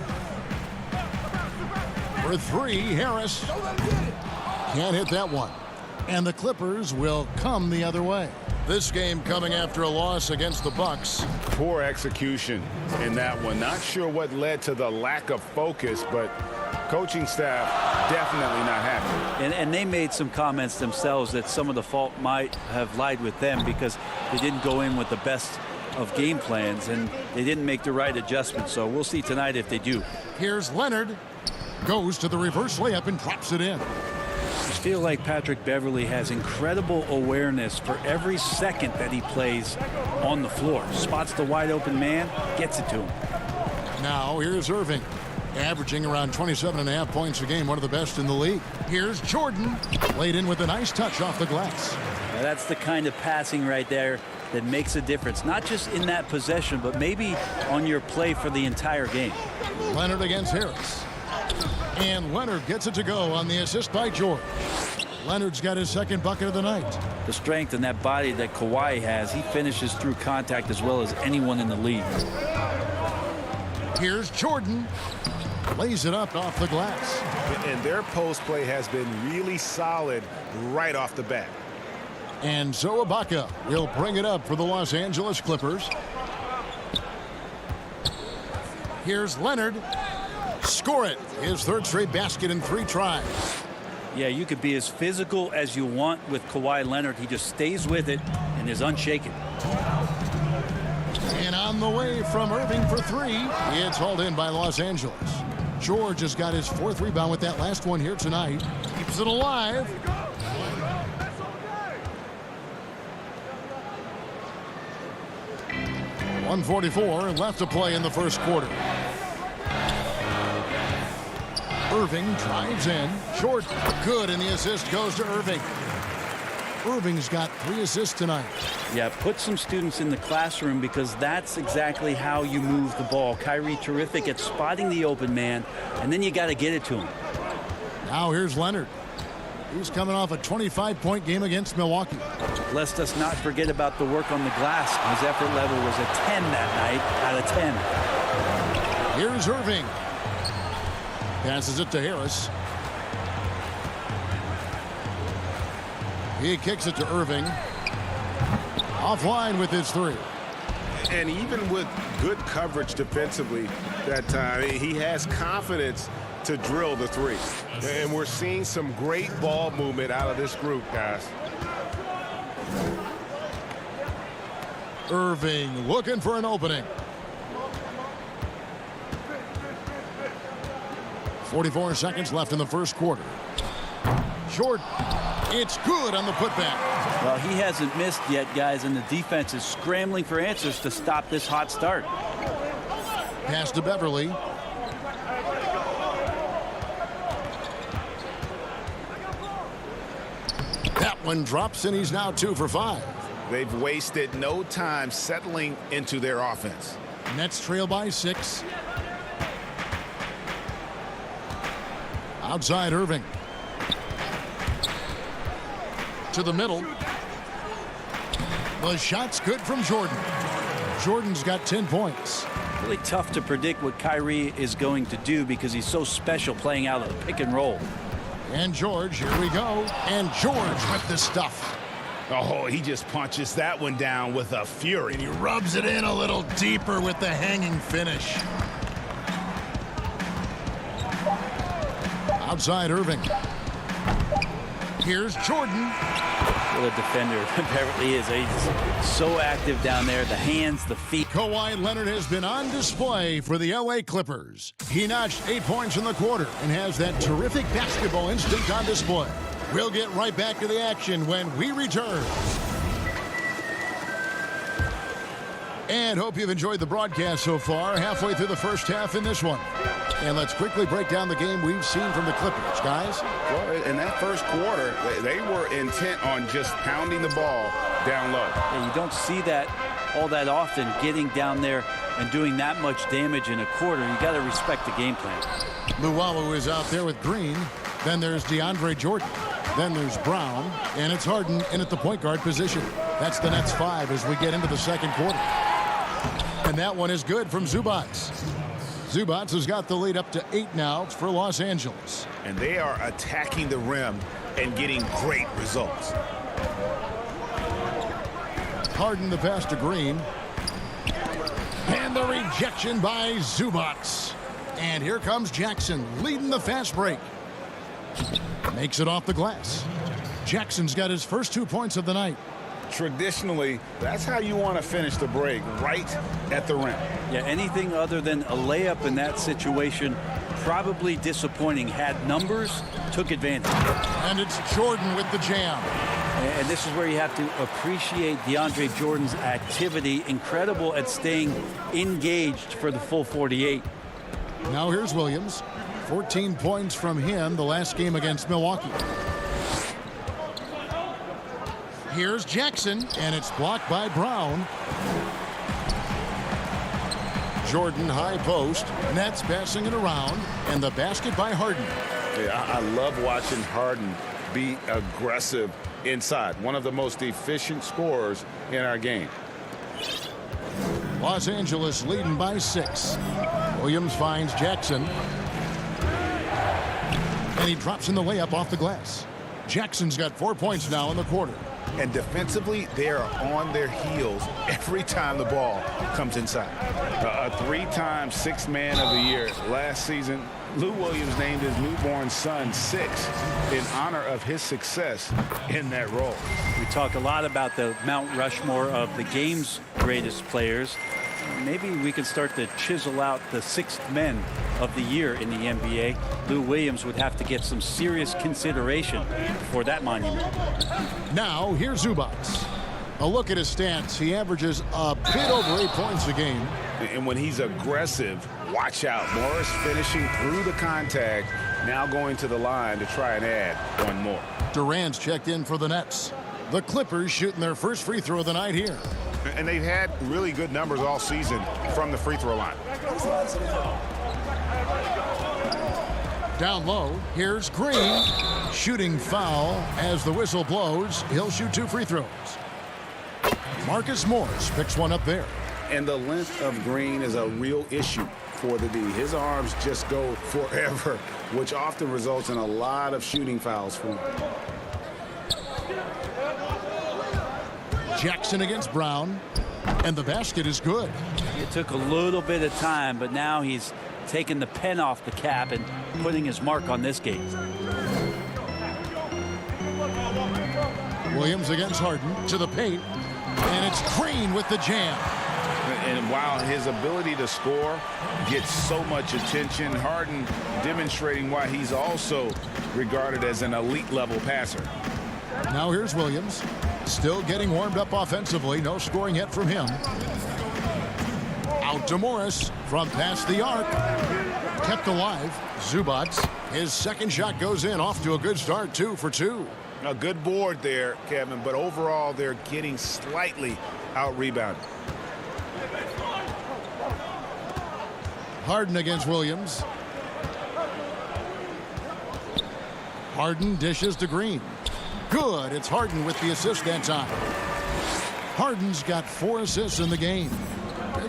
B: For 3, Harris. Can't hit that one. And the Clippers will come the other way. This game coming after a loss against the Bucks.
C: Poor execution in that one. Not sure what led to the lack of focus, but coaching staff definitely not happy.
N: And they made some comments themselves that some of the fault might have lied with them because they didn't go in with the best of game plans and they didn't make the right adjustments. So we'll see tonight if they do.
B: Here's Leonard. Goes to the reverse layup and drops it in.
N: I feel like Patrick Beverley has incredible awareness for every second that he plays on the floor. Spots the wide open man, gets it to him.
B: Now here's Irving, averaging around 27.5 points a game, one of the best in the league. Here's Jordan, laid in with a nice touch off the glass.
N: Now that's the kind of passing right there that makes a difference, not just in that possession, but maybe on your play for the entire game.
B: Leonard against Harris. And Leonard gets it to go on the assist by George. Leonard's got his second bucket of the night.
N: The strength in that body that Kawhi has, he finishes through contact as well as anyone in the league.
B: Here's Jordan. Lays it up off the glass.
F: And their post play has been really solid right off the bat.
B: And so Ibaka will bring it up for the Los Angeles Clippers. Here's Leonard. Score it. His third straight basket in 3 tries.
N: Yeah, you could be as physical as you want with Kawhi Leonard. He just stays with it and is unshaken.
B: And on the way from Irving for 3. It's hauled in by Los Angeles. George has got his 4th rebound with that last one here tonight. Keeps it alive. .144 left to play in the first quarter. Irving drives in. Short. Good, and the assist goes to Irving. Irving's got 3 assists tonight.
N: Yeah, put some students in the classroom because that's exactly how you move the ball. Kyrie terrific at spotting the open man, and then you got to get it to him.
B: Now here's Leonard. He's coming off a 25-point game against Milwaukee.
N: Let's us not forget about the work on the glass. His effort level was a 10 that night out of 10.
B: Here's Irving. Passes it to Harris. He kicks it to Irving. Offline with his 3.
F: And even with good coverage defensively that time, he has confidence to drill the three. And we're seeing some great ball movement out of this group, guys.
B: Irving looking for an opening. 44 seconds left in the first quarter. Jordan, it's good on the putback.
N: Well, he hasn't missed yet, guys, and the defense is scrambling for answers to stop this hot start.
B: Pass to Beverly. That one drops, and he's now 2 for 5.
C: They've wasted no time settling into their offense.
B: Nets trail by 6. Outside Irving. To the middle. The shot's good from Jordan. Jordan's got 10 points.
N: Really tough to predict what Kyrie is going to do because he's so special playing out of the pick and roll.
B: And George, here we go. And George with the stuff.
C: Oh, he just punches that one down with a fury.
B: And he rubs it in a little deeper with the hanging finish. Outside Irving. Here's Jordan.
N: What a defender Beverly is. He's so active down there. The hands, the feet.
B: Kawhi Leonard has been on display for the LA Clippers. He notched 8 points in the quarter and has that terrific basketball instinct on display. We'll get right back to the action when we return. And hope you've enjoyed the broadcast so far. Halfway through the first half in this one. And let's quickly break down the game we've seen from the Clippers, guys.
C: Well, in that first quarter, they were intent on just pounding the ball down low.
N: Yeah, you don't see that all that often, getting down there and doing that much damage in a quarter. You got to respect the game plan.
B: Luwawu is out there with Green. Then there's DeAndre Jordan. Then there's Brown. And it's Harden in at the point guard position. That's the Nets 5 as we get into the second quarter. And that one is good from Zubac. Zubac has got the lead up to 8 now for Los Angeles.
C: And they are attacking the rim and getting great results.
B: Harden the pass to Green. And the rejection by Zubac. And here comes Jackson leading the fast break. Makes it off the glass. Jackson's got his first 2 points of the night.
C: Traditionally, that's how you want to finish the break, right at the rim.
N: Yeah, anything other than a layup in that situation, probably disappointing. Had numbers, took advantage.
B: And it's Jordan with the jam.
N: And this is where you have to appreciate DeAndre Jordan's activity. Incredible at staying engaged for the full 48.
B: Now here's Williams. 14 points from him the last game against Milwaukee. Here's Jackson, and it's blocked by Brown. Jordan high post. Nets passing it around, and the basket by Harden.
C: Yeah, I love watching Harden be aggressive inside. One of the most efficient scorers in our game.
B: Los Angeles leading by 6. Williams finds Jackson. And he drops in the layup off the glass. Jackson's got 4 points now in the quarter.
C: And defensively, they are on their heels every time the ball comes inside. A 3-time Sixth Man of the Year last season. Lou Williams named his newborn son 6 in honor of his success in that role.
N: We talk a lot about the Mount Rushmore of the game's greatest players. Maybe we can start to chisel out the sixth men of the year in the NBA. Lou Williams would have to get some serious consideration for that monument.
B: Now, here's Zubac. A look at his stats. He averages a bit over 8 points a game.
C: And when he's aggressive, watch out. Morris finishing through the contact, now going to the line to try and add one more.
B: Durant's checked in for the Nets. The Clippers shooting their first free throw of the night here.
F: And they've had really good numbers all season from the free throw line.
B: Down low, here's Green. Shooting foul as the whistle blows. He'll shoot 2 free throws. Marcus Morris picks one up there.
C: And the length of Green is a real issue for the D. His arms just go forever, which often results in a lot of shooting fouls for him.
B: Jackson against Brown, and the basket is good.
N: It took a little bit of time, but now he's taken the pen off the cap and putting his mark on this game.
B: Williams against Harden to the paint, and it's Green with the jam.
C: And while his ability to score gets so much attention, Harden demonstrating why he's also regarded as an elite level passer.
B: Now here's Williams, still getting warmed up offensively. No scoring yet from him. Out to Morris from past the arc. Kept alive. Zubac. His second shot goes in. Off to a good start. 2 for 2.
F: A good board there, Kevin, but overall they're getting slightly out-rebounded.
B: Harden against Williams. Harden dishes to Green. Good. It's Harden with the assist that time. Harden's got 4 assists in the game.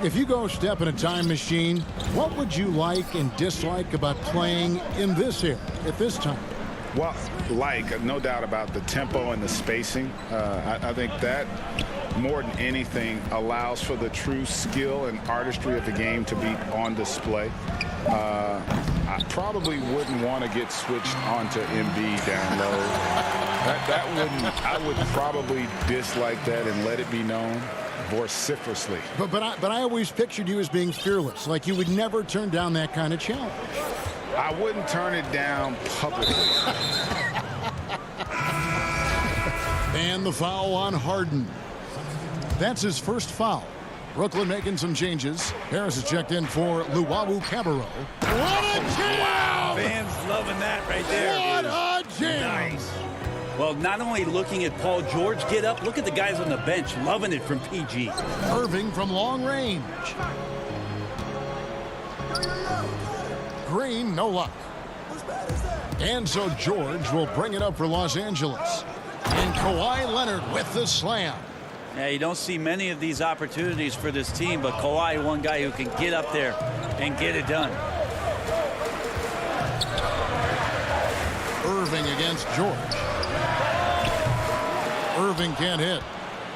B: If you go step in a time machine, what would you like and dislike about playing in this era at this time?
C: Well, no doubt about the tempo and the spacing. I think that more than anything allows for the true skill and artistry of the game to be on display. I probably wouldn't want to get switched onto Embiid down low. I would probably dislike that and let it be known vociferously.
B: But I always pictured you as being fearless, like you would never turn down that kind of challenge.
C: I wouldn't turn it down publicly.
B: And the foul on Harden. That's his first foul. Brooklyn making some changes. Harris has checked in for Luwawu Cabarro. What a jam!
N: Wow, fans loving that right there.
B: What a jam!
N: Nice. Well, not only looking at Paul George get up, look at the guys on the bench loving it from PG.
B: Irving from long range. Green, no luck. And so George will bring it up for Los Angeles. And Kawhi Leonard with the slam.
N: Yeah, you don't see many of these opportunities for this team, but Kawhi, one guy who can get up there and get it done.
B: Irving against George. Irving can't hit.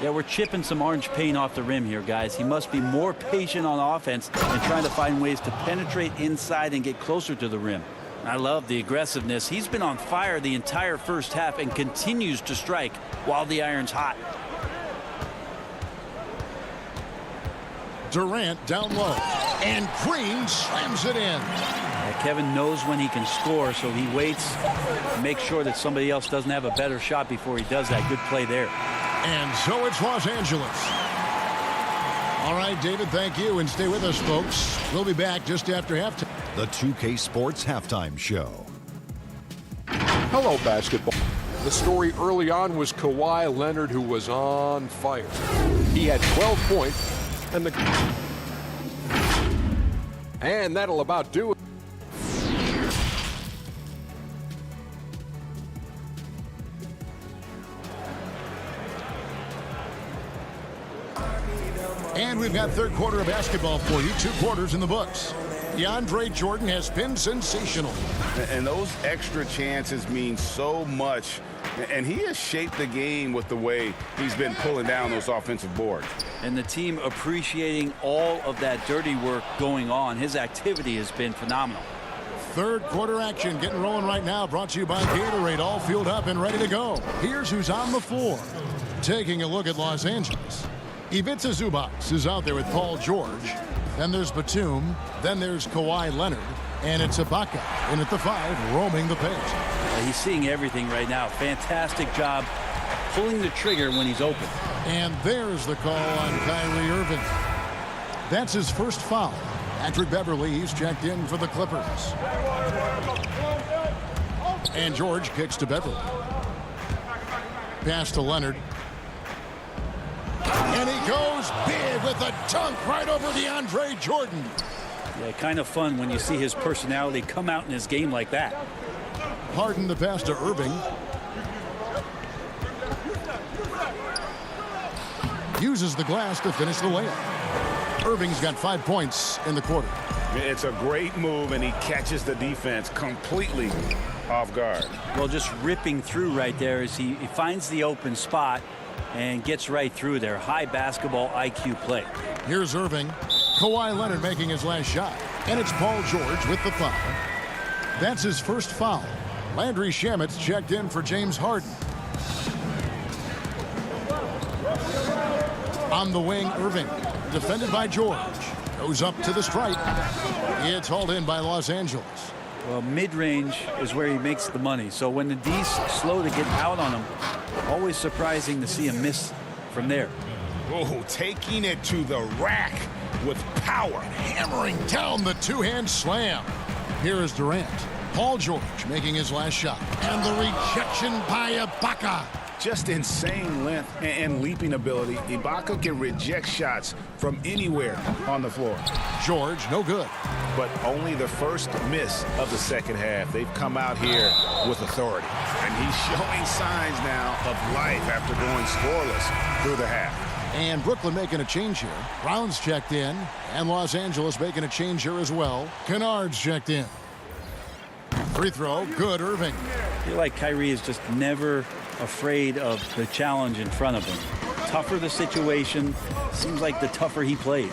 N: Yeah, we're chipping some orange paint off the rim here, guys. He must be more patient on offense and trying to find ways to penetrate inside and get closer to the rim. I love the aggressiveness. He's been on fire the entire first half and continues to strike while the iron's hot.
B: Durant down low. And Green slams it in.
N: Kevin knows when he can score, so he waits to make sure that somebody else doesn't have a better shot before he does that. Good play there.
B: And so it's Los Angeles. All right, David, thank you. And stay with us, folks. We'll be back just after halftime.
G: The 2K Sports Halftime Show.
H: Hello, basketball. The story early on was Kawhi Leonard, who was on fire. He had 12 points, and that'll about do it.
B: And we've got third quarter of basketball for you. 2 quarters in the books. DeAndre Jordan has been sensational.
C: And those extra chances mean so much. And he has shaped the game with the way he's been pulling down those offensive boards.
N: And the team appreciating all of that dirty work going on. His activity has been phenomenal.
B: Third quarter action getting rolling right now. Brought to you by Gatorade. All fueled up and ready to go. Here's who's on the floor. Taking a look at Los Angeles. Ivica Zubac is out there with Paul George. Then there's Batum. Then there's Kawhi Leonard. And it's Ibaka in at the 5, roaming the paint.
N: He's seeing everything right now. Fantastic job pulling the trigger when he's open.
B: And there's the call on Kyrie Irving. That's his first foul. Patrick Beverly, he's checked in for the Clippers. And George kicks to Beverly. Pass to Leonard. And he goes big with a dunk right over DeAndre Jordan.
N: Yeah, kind of fun when you see his personality come out in his game like that.
B: Harden the pass to Irving. Uses the glass to finish the layup. Irving's got 5 points in the quarter.
C: It's a great move, and he catches the defense completely off guard.
N: Well, just ripping through right there as he finds the open spot and gets right through there. High basketball IQ play.
B: Here's Irving. Kawhi Leonard making his last shot. And it's Paul George with the foul. That's his first foul. Landry Shamet's checked in for James Harden. On the wing, Irving, defended by George. Goes up to the stripe. It's hauled in by Los Angeles.
N: Well, mid-range is where he makes the money. So when the D's slow to get out on him, always surprising to see him miss from there.
F: Oh, taking it to the rack with power.
B: Hammering down the two-hand slam. Here is Durant. Paul George making his last shot. And the rejection by Ibaka.
C: Just insane length and leaping ability. Ibaka can reject shots from anywhere on the floor.
B: George, no good.
C: But only the first miss of the second half. They've come out here with authority. And he's showing signs now of life after going scoreless through the half.
B: And Brooklyn making a change here. Brown's checked in. And Los Angeles making a change here as well. Kennard's checked in. Free throw, good, Irving.
N: I feel like Kyrie is just never afraid of the challenge in front of him. Tougher the situation, seems like the tougher he played.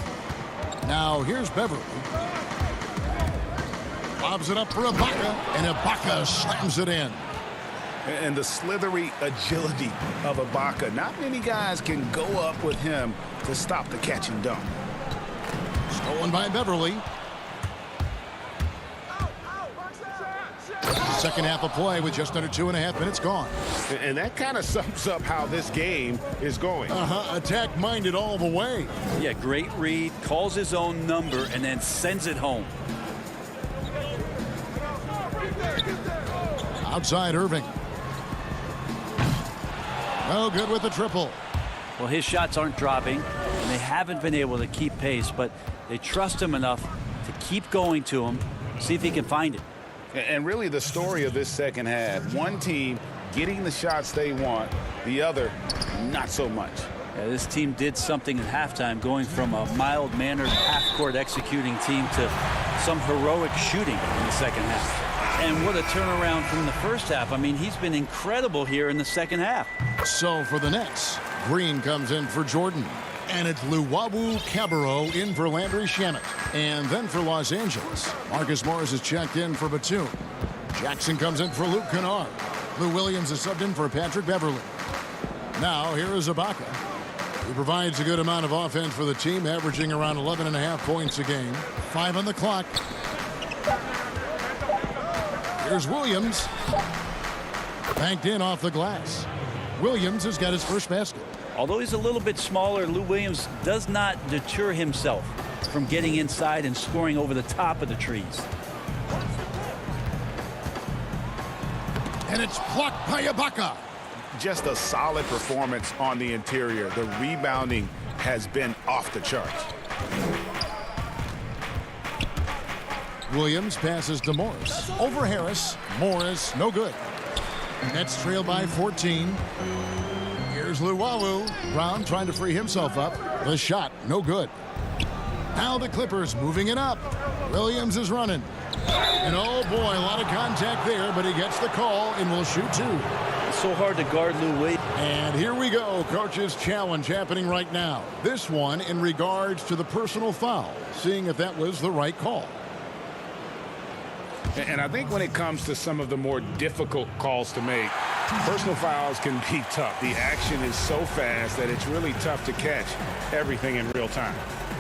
B: Now here's Beverly. Lobs it up for Ibaka, and Ibaka slams it in.
C: And the slithery agility of Ibaka. Not many guys can go up with him to stop the catch and dunk.
B: Stolen by Beverly. Second half of play with just under 2.5 minutes gone.
F: And that kind of sums up how this game is going.
B: Attack-minded all the way.
N: Yeah, great read, calls his own number, and then sends it home.
B: Outside Irving. No good with the triple.
N: Well, his shots aren't dropping, and they haven't been able to keep pace, but they trust him enough to keep going to him, see if he can find it.
C: And really the story of this second half, one team getting the shots they want, the other not so much.
N: Yeah, this team did something at halftime, going from a mild-mannered half-court executing team to some heroic shooting in the second half. And what a turnaround from the first half. I mean, he's been incredible here in the second half.
B: So for the Nets, Green comes in for Jordan. And it's Luwawu Cabarrot in for Landry Shamet. And then for Los Angeles, Marcus Morris is checked in for Batum. Jackson comes in for Luke Kennard. Lou Williams is subbed in for Patrick Beverly. Now here is Ibaka. He provides a good amount of offense for the team, averaging around 11.5 points a game. 5 on the clock. Here's Williams. Banked in off the glass. Williams has got his first basket.
N: Although he's a little bit smaller, Lou Williams does not deter himself from getting inside and scoring over the top of the trees.
B: And it's blocked by Ibaka.
C: Just a solid performance on the interior. The rebounding has been off the charts.
B: Williams passes to Morris. Over Harris. Morris, no good. Nets trail by 14. Here's Luwawu. Brown trying to free himself up. The shot, no good. Now the Clippers moving it up. Williams is running. And oh boy, a lot of contact there, but he gets the call and will shoot two.
N: It's so hard to guard Lou Williams.
B: And here we go, coach's challenge happening right now. This one in regards to the personal foul, seeing if that was the right call.
C: And I think when it comes to some of the more difficult calls to make, personal fouls can be tough. The action is so fast that it's really tough to catch everything in real time.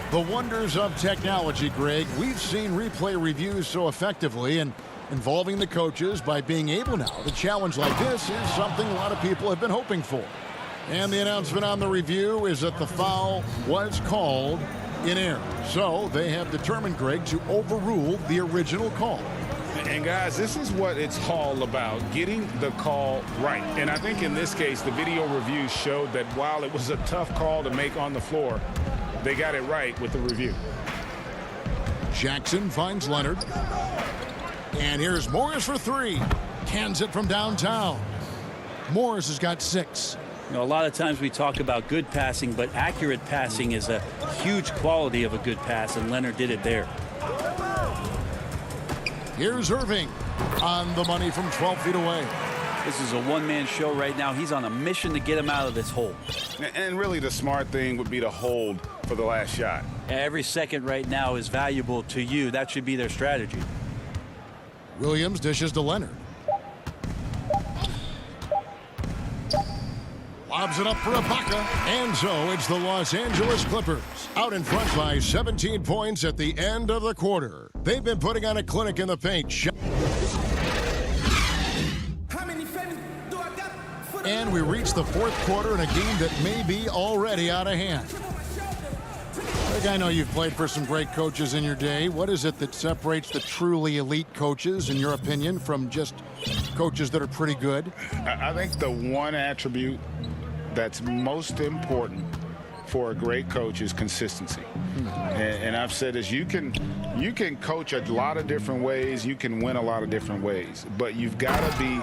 B: The wonders of technology, Greg. We've seen replay reviews so effectively, and involving the coaches by being able now to challenge like this is something a lot of people have been hoping for. And the announcement on the review is that the foul was called in error. So they have determined, Greg, to overrule the original call.
C: And guys, this is what it's all about, getting the call right. And I think in this case, the video review showed that while it was a tough call to make on the floor, they got it right with the review.
B: Jackson finds Leonard. And here's Morris for three. Cans it from downtown. Morris has got 6.
N: You know, a lot of times we talk about good passing, but accurate passing is a huge quality of a good pass, and Leonard did it there.
B: Here's Irving on the money from 12 feet away.
N: This is a one-man show right now. He's on a mission to get him out of this hole.
C: And really the smart thing would be to hold for the last shot.
N: Every second right now is valuable to you. That should be their strategy.
B: Williams dishes to Leonard. Lobs it up for Ibaka. And so it's the Los Angeles Clippers out in front by 17 points at the end of the quarter. They've been putting on a clinic in the paint. And we reach the fourth quarter in a game that may be already out of hand. Greg, I know you've played for some great coaches in your day. What is it that separates the truly elite coaches, in your opinion, from just coaches that are pretty good?
C: I think the one attribute that's most important for a great coach is consistency. And I've said this, you can coach a lot of different ways, you can win a lot of different ways, but you've got to be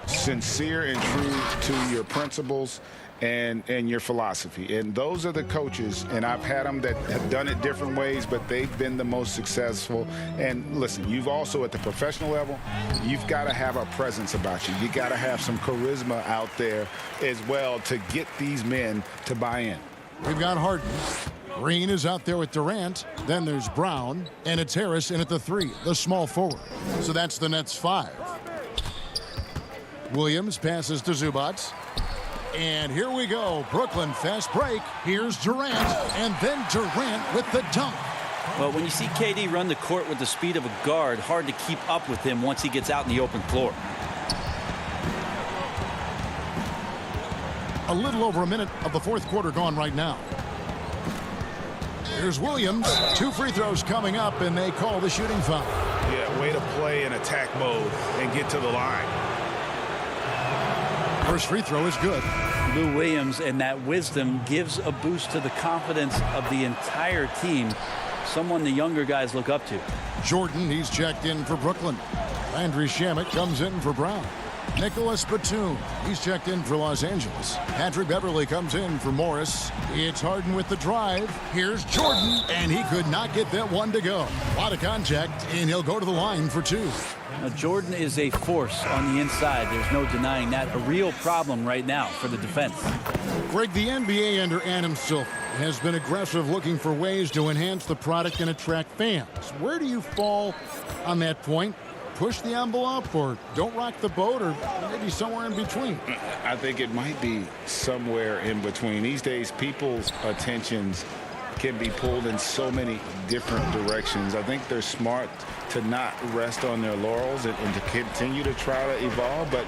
C: sincere and true to your principles and your philosophy. And those are the coaches, and I've had them that have done it different ways, but they've been the most successful. And listen, you've also at the professional level, you've got to have a presence about you. You got to have some charisma out there as well to get these men to buy in.
B: We've got Harden. Green is out there with Durant. Then there's Brown, and it's Harris in at the 3, the small forward. So that's the Nets 5. Williams passes to Zubac. And here we go. Brooklyn fast break. Here's Durant. And then Durant with the dunk.
N: Well, when you see KD run the court with the speed of a guard, hard to keep up with him once he gets out in the open floor.
B: A little over a minute of the fourth quarter gone right now. Here's Williams. 2 free throws coming up, and they call the shooting foul.
C: Yeah, way to play in attack mode and get to the line.
B: First free throw is good.
N: Lou Williams and that wisdom gives a boost to the confidence of the entire team. Someone the younger guys look up to.
B: Jordan, he's checked in for Brooklyn. Landry Shamet comes in for Brown. Nicholas Batum, he's checked in for Los Angeles. Patrick Beverly comes in for Morris. It's Harden with the drive. Here's Jordan, and he could not get that one to go. A lot of contact, and he'll go to the line for 2.
N: Now, Jordan is a force on the inside. There's no denying that. A real problem right now for the defense.
B: Greg, the NBA under Adam Silver has been aggressive, looking for ways to enhance the product and attract fans. Where do you fall on that point? Push the envelope, or don't rock the boat, or maybe somewhere in between?
C: I think it might be somewhere in between. These days, people's attentions can be pulled in so many different directions. I think they're smart to not rest on their laurels and to continue to try to evolve. But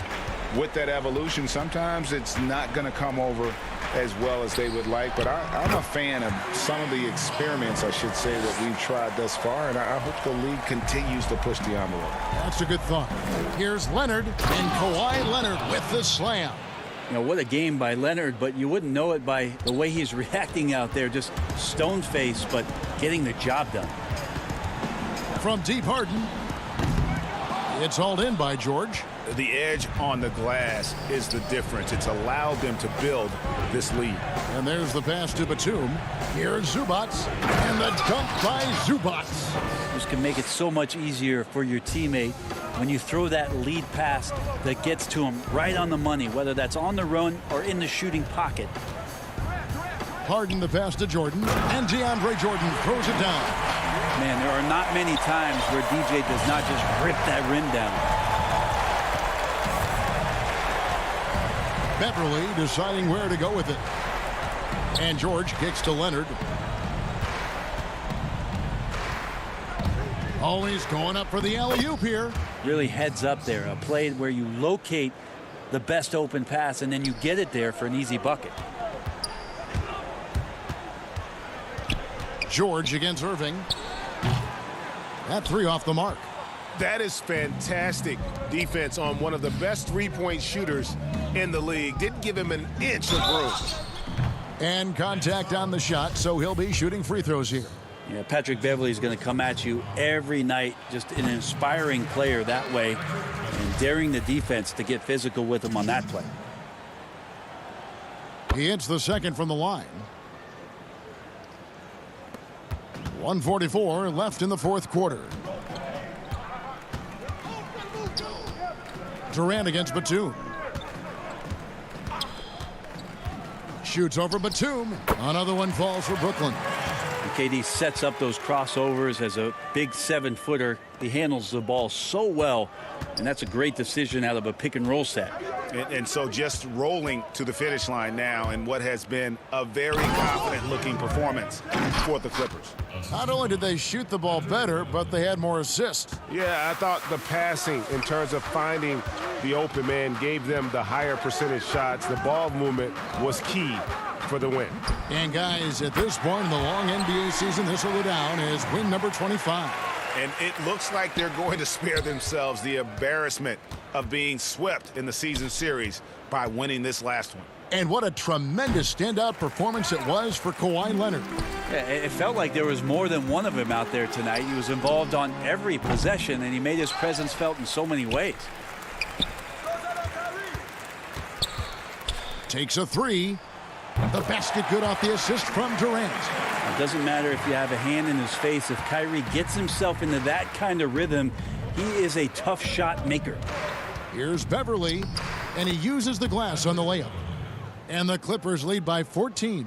C: with that evolution, sometimes it's not going to come over as well as they would like. But I'm a fan of some of the experiments, I should say, that we've tried thus far. And I hope the league continues to push the envelope.
B: That's a good thought. Here's Leonard, and Kawhi Leonard with the slam.
N: You know, what a game by Leonard, but you wouldn't know it by the way he's reacting out there. Just stone-faced, but getting the job done.
B: From deep, Harden. It's hauled in by George.
F: The edge on the glass is the difference. It's allowed them to build this lead.
B: And there's the pass to Batum. Here's Zubac, and the dunk by Zubac.
N: This can make it so much easier for your teammate when you throw that lead pass that gets to him right on the money, whether that's on the run or in the shooting pocket.
B: Harden the pass to Jordan, and DeAndre Jordan throws it down.
N: Man, there are not many times where DJ does not just rip that rim down.
B: Beverly deciding where to go with it. And George kicks to Leonard. Always going up for the alley-oop here.
N: Really heads up there. A play where you locate the best open pass and then you get it there for an easy bucket.
B: George against Irving. That 3 off the mark.
F: That is fantastic defense on one of the best three-point shooters in the league. Didn't give him an inch of room.
B: And contact on the shot, so he'll be shooting free throws here.
N: Yeah, Patrick Beverly is going to come at you every night. Just an inspiring player that way, and daring the defense to get physical with him on that play.
B: He hits the second from the line. 1:44 left in the fourth quarter. Durant against Batum. Shoots over Batum. Another one falls for Brooklyn.
N: KD sets up those crossovers as a big 7-footer. He handles the ball so well, and that's a great decision out of a pick-and-roll set.
C: And so just rolling to the finish line now in what has been a very confident-looking performance for the Clippers.
B: Not only did they shoot the ball better, but they had more assists.
F: Yeah, I thought the passing in terms of finding the open man gave them the higher percentage shots. The ball movement was key for the win.
B: And guys, at this point in the long NBA season, this will go down as win number 25.
C: And it looks like they're going to spare themselves the embarrassment of being swept in the season series by winning this last one.
B: And what a tremendous standout performance it was for Kawhi Leonard.
N: Yeah, it felt like there was more than one of him out there tonight. He was involved on every possession, and he made his presence felt in so many ways.
B: Takes a three. The basket good off the assist from Durant.
N: It doesn't matter if you have a hand in his face. If Kyrie gets himself into that kind of rhythm, he is a tough shot maker.
B: Here's Beverly, and he uses the glass on the layup. And the Clippers lead by 14.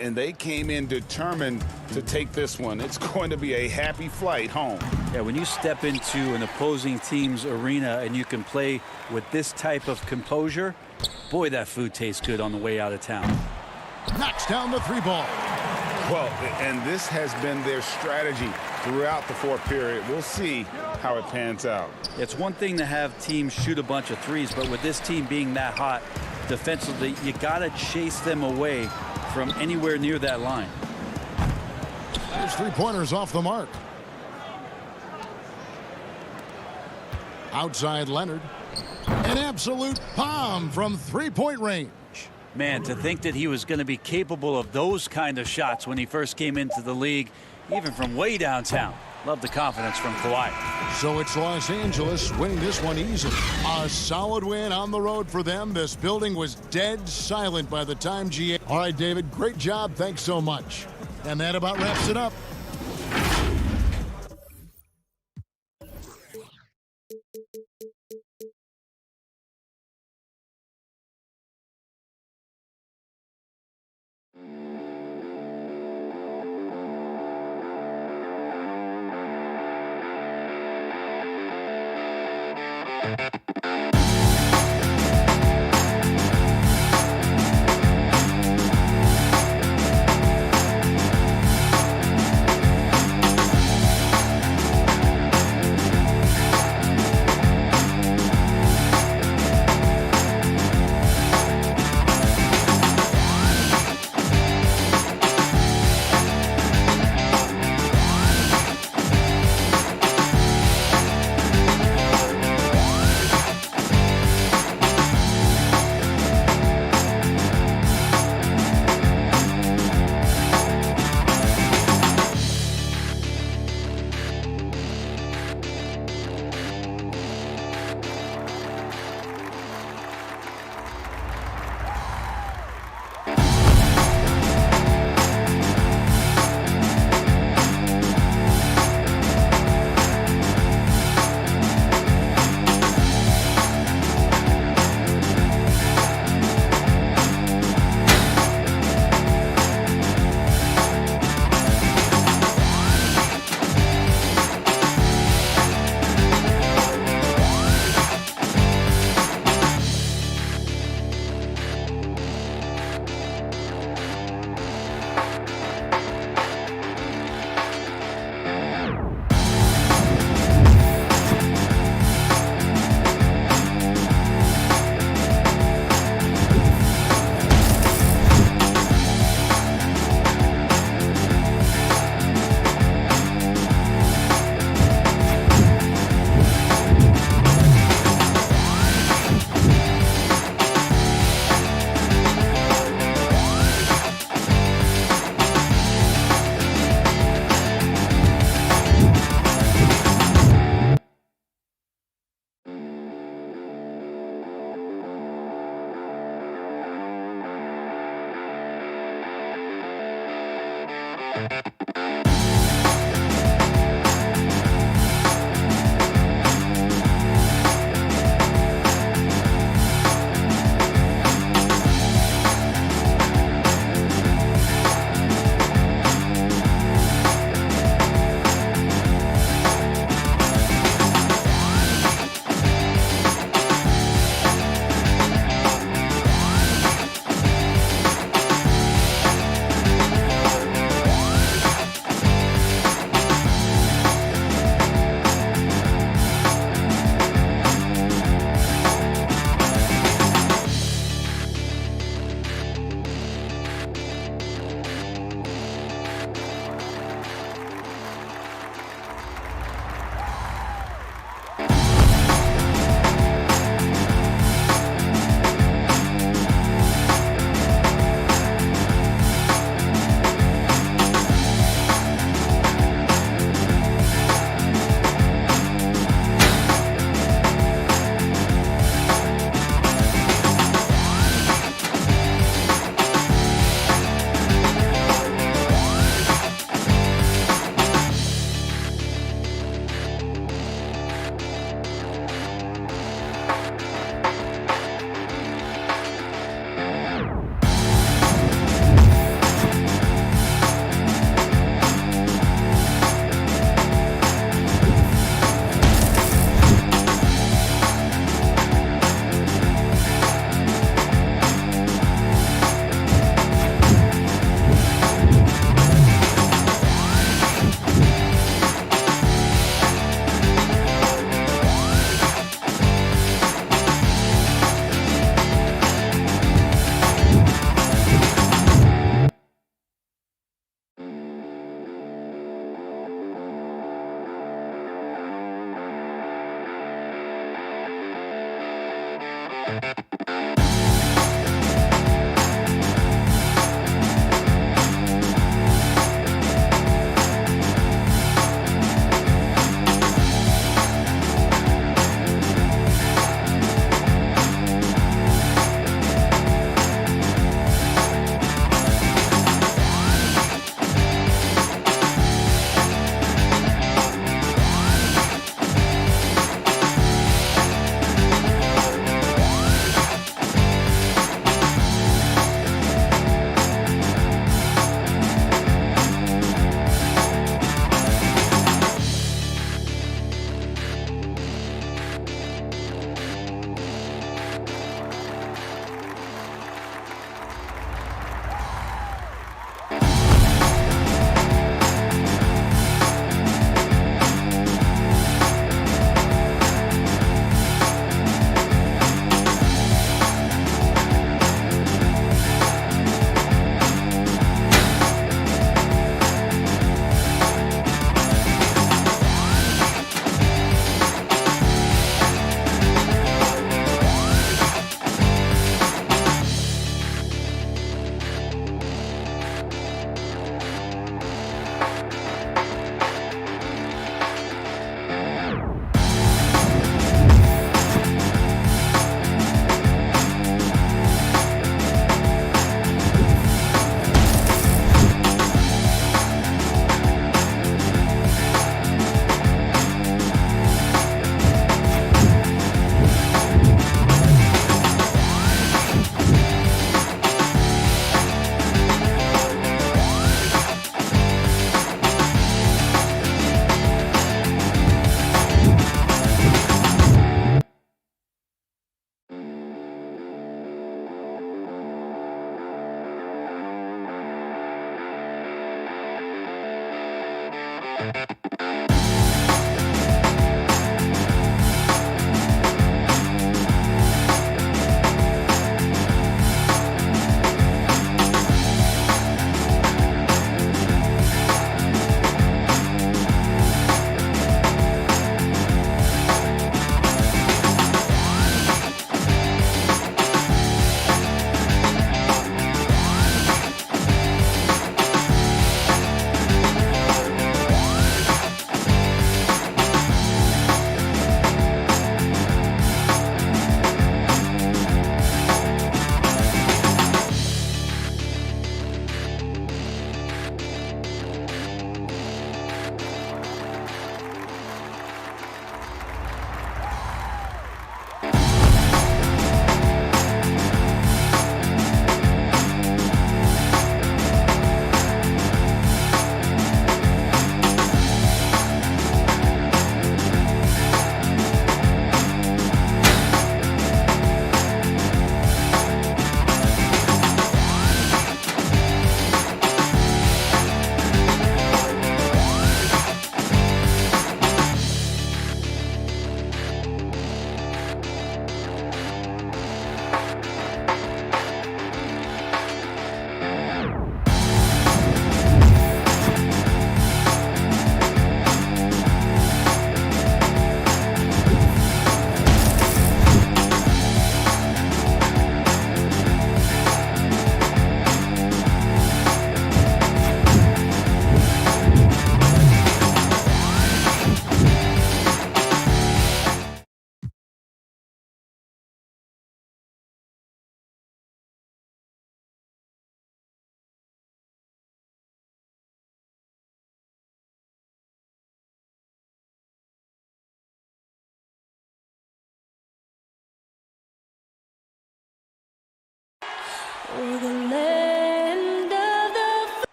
C: And they came in determined to take this one. It's going to be a happy flight home.
N: Yeah, when you step into an opposing team's arena and you can play with this type of composure, boy, that food tastes good on the way out of town.
B: Knocks down the three ball.
C: Well, and this has been their strategy throughout the fourth period. We'll see how it pans out.
N: It's one thing to have teams shoot a bunch of threes, but with this team being that hot defensively, you got to chase them away from anywhere near that line.
B: There's three-pointers off the mark. Outside Leonard. An absolute bomb from three-point range.
N: Man, to think that he was going to be capable of those kind of shots when he first came into the league, even from way downtown. Love the confidence from Kawhi.
B: So it's Los Angeles winning this one easily. A solid win on the road for them. This building was dead silent by the time GA. All right, David, great job. Thanks so much. And that about wraps it up.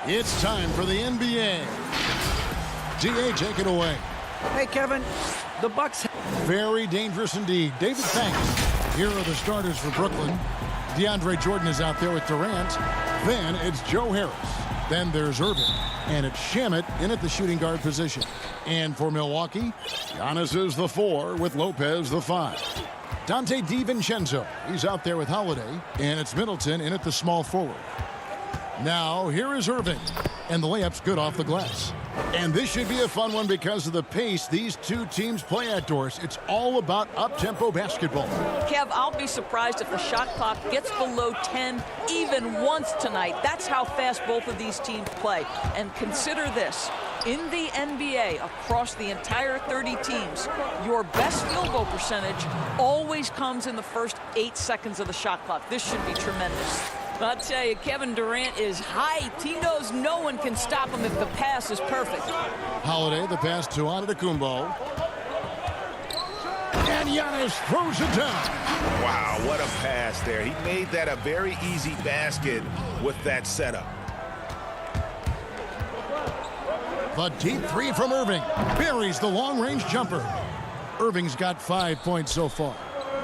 B: It's time for the NBA. DA, take it away.
L: Hey, Kevin, the Bucks.
B: Very dangerous indeed. David Thanks. Here are the starters for Brooklyn. DeAndre Jordan is out there with Durant. Then it's Joe Harris. Then there's Irving. And it's Shamet in at the shooting guard position. And for Milwaukee, Giannis is the 4 with Lopez the 5. Dante DiVincenzo, he's out there with Holiday. And it's Middleton in at the small forward. Now, here is Irving. And the layup's good off the glass. And this should be a fun one because of the pace these two teams play outdoors. It's all about up-tempo basketball.
I: Kev, I'll be surprised if the shot clock gets below 10 even once tonight. That's how fast both of these teams play. And consider this. In the NBA, across the entire 30 teams, your best field goal percentage always comes in the first 8 seconds of the shot clock. This should be tremendous. I'll tell you, Kevin Durant is hyped. He knows no one can stop him if the pass is perfect.
B: Holiday, the pass to Antetokounmpo. And Giannis throws it down.
C: Wow, what a pass there. He made that a very easy basket with that setup.
B: The deep three from Irving buries the long-range jumper. Irving's got 5 points so far.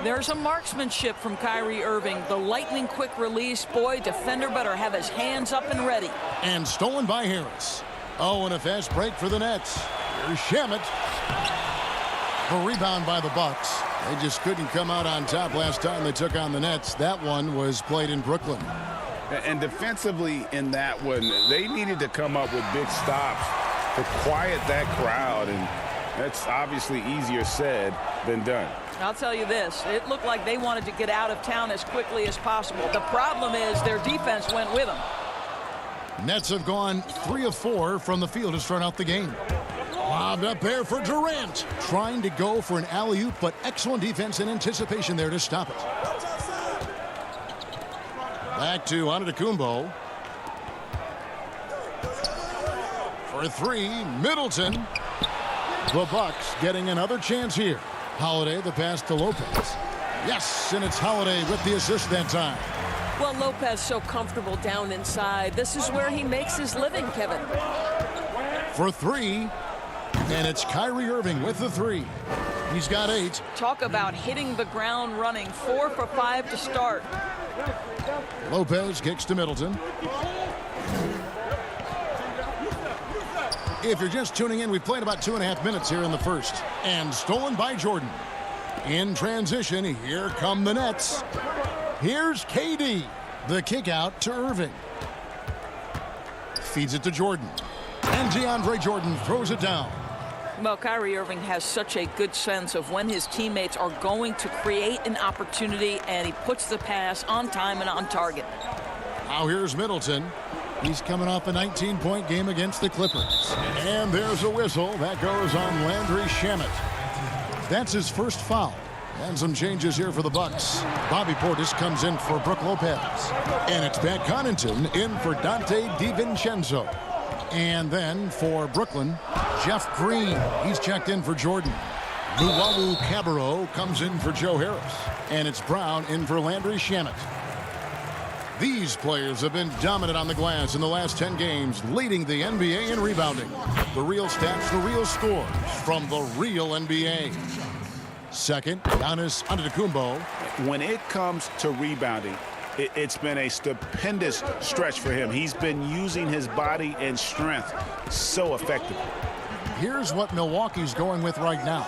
I: There's a marksmanship from Kyrie Irving. The lightning quick release. Boy, defender better have his hands up and ready.
B: And stolen by Harris. Oh, and a fast break for the Nets. Here's Shamet. The rebound by the Bucks. They just couldn't come out on top last time they took on the Nets. That one was played in Brooklyn.
C: And defensively in that one, they needed to come up with big stops to quiet that crowd, and that's obviously easier said than done.
I: I'll tell you this, it looked like they wanted to get out of town as quickly as possible. The problem is their defense went with them.
B: Nets have gone 3 of 4 from the field to start out the game. Lobbed up there for Durant. Trying to go for an alley-oop, but excellent defense and anticipation there to stop it. Back to Antetokounmpo. For 3, Middleton. The Bucks getting another chance here. Holiday, the pass to Lopez. Yes, and it's Holiday with the assist that time.
O: Well, Lopez so comfortable down inside. This is where he makes his living, Kevin.
B: For 3, and it's Kyrie Irving with the 3. He's got 8.
I: Talk about hitting the ground running. 4 for 5 to start.
B: Lopez kicks to Middleton. If you're just tuning in, we've played about 2.5 minutes here in the first. And stolen by Jordan. In transition, here come the Nets. Here's KD. The kick out to Irving. Feeds it to Jordan. And DeAndre Jordan throws it down.
I: Well, Kyrie Irving has such a good sense of when his teammates are going to create an opportunity, and he puts the pass on time and on target.
B: Now here's Middleton. He's coming off a 19-point game against the Clippers. And there's a whistle. That goes on Landry Shamet. That's his first foul. And some changes here for the Bucks. Bobby Portis comes in for Brook Lopez. And it's Pat Connaughton in for Dante DiVincenzo. And then for Brooklyn, Jeff Green. He's checked in for Jordan. Luwawu Cabarro comes in for Joe Harris. And it's Brown in for Landry Shamet. These players have been dominant on the glass in the last 10 games, leading the NBA in rebounding. The real stats, the real scores from the real NBA. Second, Giannis Antetokounmpo.
C: When it comes to rebounding, it's been a stupendous stretch for him. He's been using his body and strength so effectively.
B: Here's what Milwaukee's going with right now.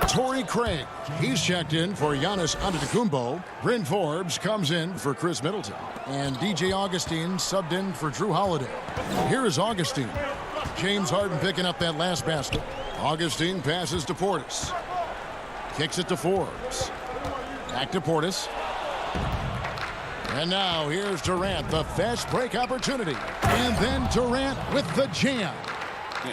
B: Torrey Craig, he's checked in for Giannis Antetokounmpo. Bryn Forbes comes in for Chris Middleton. And DJ Augustine subbed in for Drew Holiday. Here is Augustine. James Harden picking up that last basket. Augustine passes to Portis. Kicks it to Forbes. Back to Portis. And now here's Durant, the fast break opportunity. And then Durant with the jam.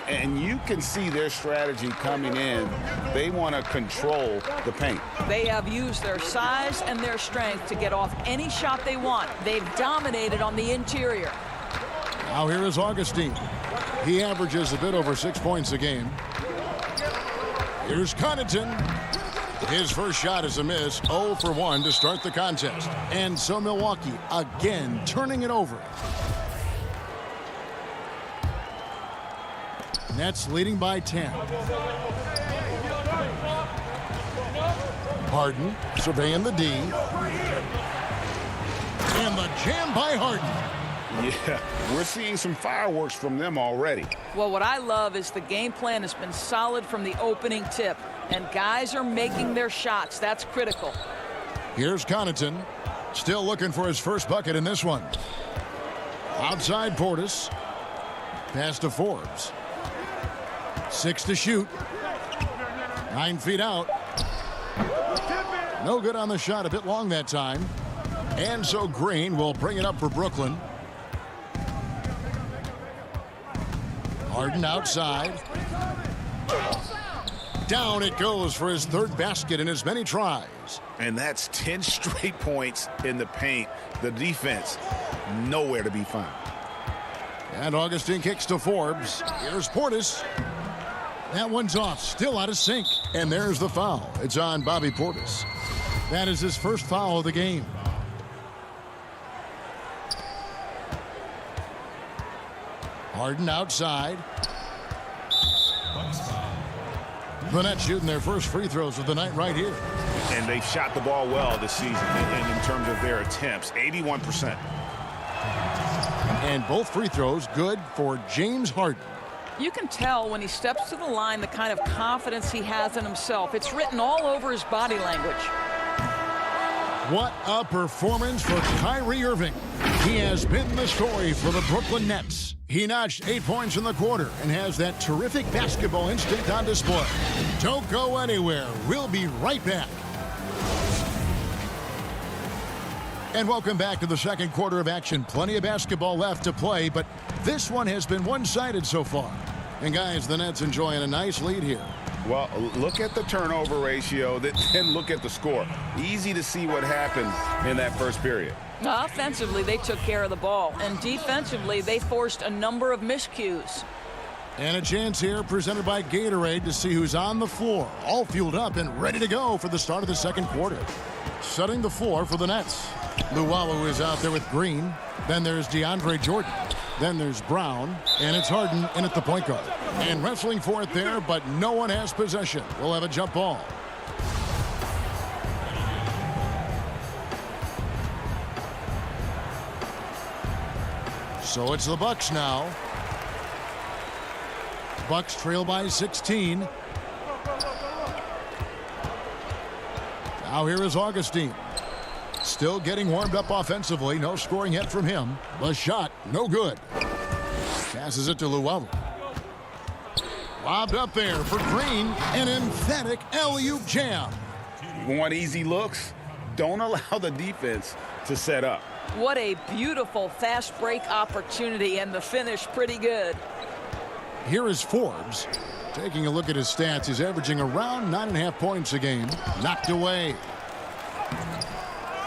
C: And you can see their strategy coming in. They want to control the paint.
I: They have used their size and their strength to get off any shot they want. They've dominated on the interior.
B: Now here is Augustine. He averages a bit over 6 points a game. Here's Connaughton. His first shot is a miss, 0 for 1 to start the contest. And so Milwaukee again turning it over. Nets leading by 10. Harden surveying the D. And the jam by Harden.
C: Yeah, we're seeing some fireworks from them already.
I: Well, what I love is the game plan has been solid from the opening tip, and guys are making their shots. That's critical.
B: Here's Connaughton, still looking for his first bucket in this one. Outside Portis. Pass to Forbes. 6 to shoot. 9 feet out. No good on the shot, a bit long that time. And so Green will bring it up for Brooklyn. Harden outside. Down it goes for his 3rd basket in as many tries.
C: And that's 10 straight points in the paint. The defense, nowhere to be found.
B: And Augustine kicks to Forbes. Here's Portis. That one's off, still out of sync. And there's the foul. It's on Bobby Portis. That is his first foul of the game. Harden outside. The Nets shooting their first free throws of the night right here.
C: And they've shot the ball well this season in terms of their attempts, 81%.
B: And both free throws good for James Harden.
I: You can tell when he steps to the line the kind of confidence he has in himself. It's written all over his body language.
B: What a performance for Kyrie Irving. He has been the story for the Brooklyn Nets. He notched 8 points in the quarter and has that terrific basketball instinct on display. Don't go anywhere. We'll be right back. And welcome back to the second quarter of action. Plenty of basketball left to play, but this one has been one-sided so far. And guys, the Nets enjoying a nice lead here.
C: Well, look at the turnover ratio, then look at the score. Easy to see what happened in that first period.
I: Offensively, they took care of the ball, and defensively, they forced a number of miscues.
B: And a chance here presented by Gatorade to see who's on the floor, all fueled up and ready to go for the start of the second quarter. Setting the floor for the Nets. Luwawu is out there with Green. Then there's DeAndre Jordan. Then there's Brown, and it's Harden in at the point guard. And wrestling for it there, but no one has possession. We'll have a jump ball. So it's the Bucks now. Bucks trail by 16. Now here is Augustine. Still getting warmed up offensively. No scoring yet from him. The shot, no good. Passes it to Luwawu. Lobbed up there for Green. An emphatic alley-oop jam.
C: Want easy looks? Don't allow the defense to set up.
I: What a beautiful fast break opportunity, and the finish pretty good.
B: Here is Forbes. Taking a look at his stats, he's averaging around 9.5 points a game. Knocked away.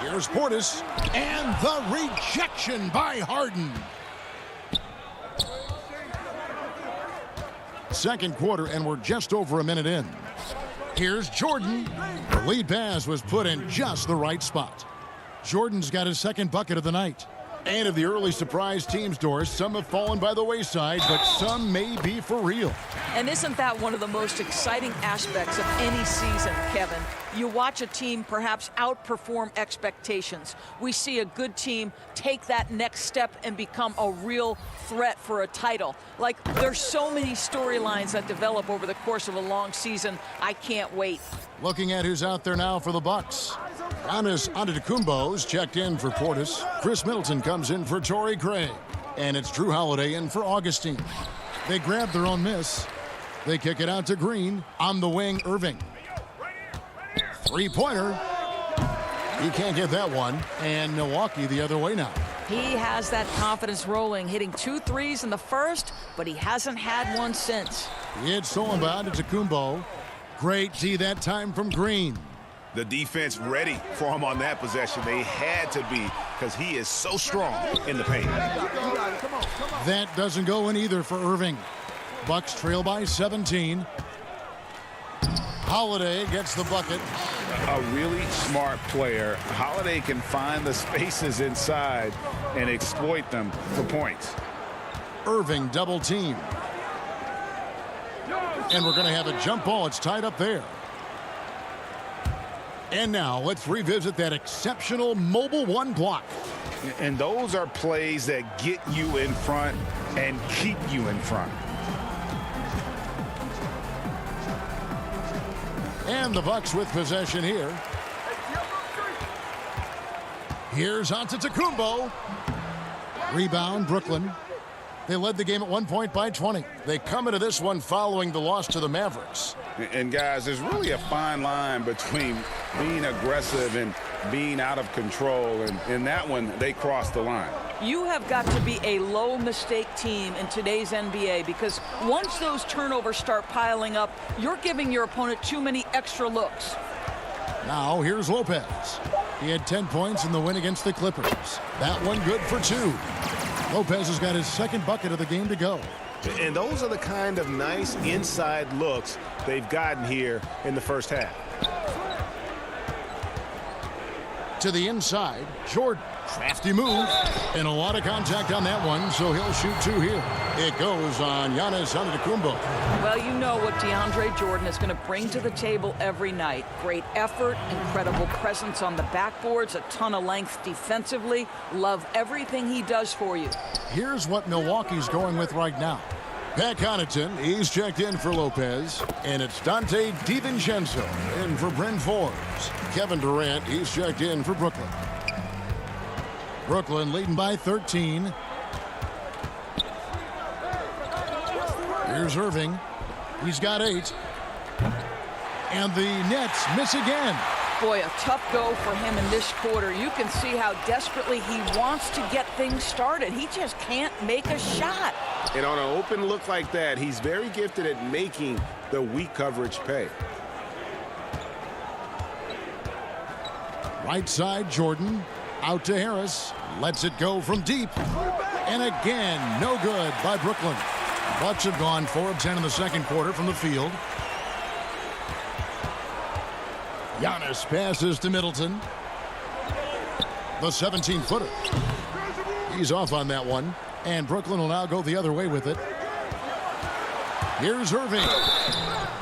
B: Here's Portis, and the rejection by Harden. Second quarter, and we're just over a minute in. Here's Jordan. The lead pass was put in just the right spot. Jordan's got his second bucket of the night. And of the early surprise teams, Doris, some have fallen by the wayside, but some may be for real.
I: And isn't that one of the most exciting aspects of any season, Kevin? You watch a team perhaps outperform expectations. We see a good team take that next step and become a real threat for a title. Like, there's so many storylines that develop over the course of a long season. I can't wait.
B: Looking at who's out there now for the Bucks. Giannis Antetokounmpo's checked in for Portis. Chris Middleton comes in for Torrey Craig. And it's Drew Holiday in for Augustine. They grab their own miss. They kick it out to Green. On the wing, Irving. Three-pointer. He can't get that one. And Milwaukee the other way now.
I: He has that confidence rolling, hitting 2 threes in the first, but he hasn't had one since.
B: It's stolen by Antetokounmpo. Great D that time from Green.
C: The defense ready for him on that possession. They had to be, because he is so strong in the paint.
B: That doesn't go in either for Irving. Bucks trail by 17. Holiday gets the bucket.
C: A really smart player. Holiday can find the spaces inside and exploit them for points.
B: Irving double team. And we're going to have a jump ball. It's tied up there. And now let's revisit that exceptional mobile one block.
C: And those are plays that get you in front and keep you in front.
B: And the Bucks with possession here. Here's Antetokounmpo. Rebound, Brooklyn. They led the game at one point by 20. They come into this one following the loss to the Mavericks.
C: And guys, there's really a fine line between being aggressive and being out of control. And in that one, they crossed the line.
I: You have got to be a low mistake team in today's NBA, because once those turnovers start piling up, you're giving your opponent too many extra looks.
B: Now here's Lopez. He had 10 points in the win against the Clippers. That one good for 2. Lopez has got his second bucket of the game to go.
F: And those are the kind of nice inside looks they've gotten here in the first half.
B: To the inside, Jordan. Crafty move. And a lot of contact on that one, so he'll shoot 2 here. It goes on Giannis Antetokounmpo.
I: Well, you know what DeAndre Jordan is going to bring to the table every night. Great effort, incredible presence on the backboards, a ton of length defensively. Love everything he does for you.
B: Here's what Milwaukee's going with right now. Pat Connaughton, he's checked in for Lopez. And it's Dante DiVincenzo in for Bryn Forbes. Kevin Durant, he's checked in for Brooklyn. Brooklyn leading by 13. Here's Irving. He's got 8. And the Nets miss again.
I: Boy, a tough go for him in this quarter. You can see how desperately he wants to get things started. He just can't make a shot.
F: And on an open look like that, he's very gifted at making the weak coverage pay.
B: Right side, Jordan. Out to Harris. Lets it go from deep. And again, no good by Brooklyn. Bucks have gone 4 of 10 in the second quarter from the field. Giannis passes to Middleton. The 17-footer. He's off on that one. And Brooklyn will now go the other way with it. Here's Irving.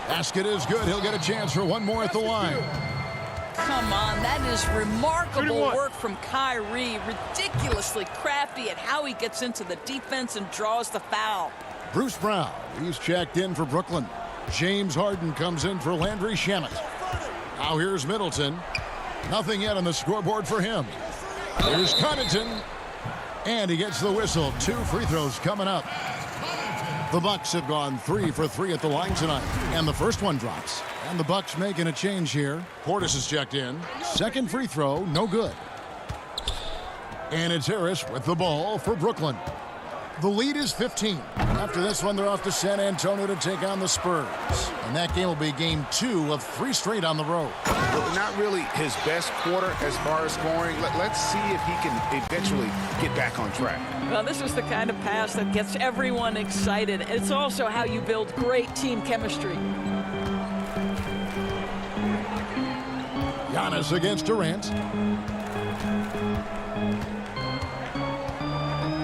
B: Basket is good. He'll get a chance for one more at the line.
I: Come on, that is remarkable work from Kyrie. Ridiculously crafty at how he gets into the defense and draws the foul.
B: Bruce Brown, he's checked in for Brooklyn. James Harden comes in for Landry Shamet. Now here's Middleton. Nothing yet on the scoreboard for him. Here's Connaughton. And he gets the whistle. 2 free throws coming up. The Bucks have gone 3 for 3 at the line tonight. And the first one drops. And the Bucks making a change here. Portis is checked in. Second free throw, no good. And it's Harris with the ball for Brooklyn. The lead is 15. After this one, they're off to San Antonio to take on the Spurs. And that game will be game 2 of 3 straight on the road.
C: Well, not really his best quarter as far as scoring. Let's see if he can eventually get back on track.
I: Well, this is the kind of pass that gets everyone excited. It's also how you build great team chemistry.
B: Giannis against Durant.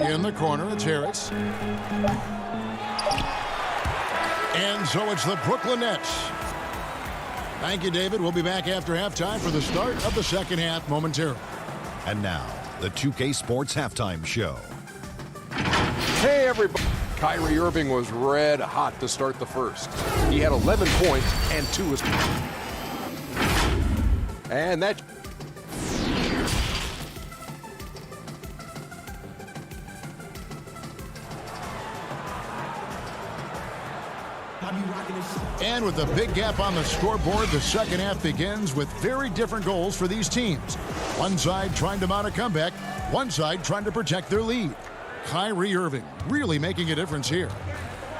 B: In the corner, it's Harris. And so it's the Brooklyn Nets. Thank you, David. We'll be back after halftime for the start of the second half momentarily.
G: And now, the 2K Sports Halftime Show.
H: Hey, everybody. Kyrie Irving was red hot to start the first. He had 11 points and 2 assists. And that...
B: And with a big gap on the scoreboard, the second half begins with very different goals for these teams. One side trying to mount a comeback, one side trying to protect their lead. Kyrie Irving really making a difference here.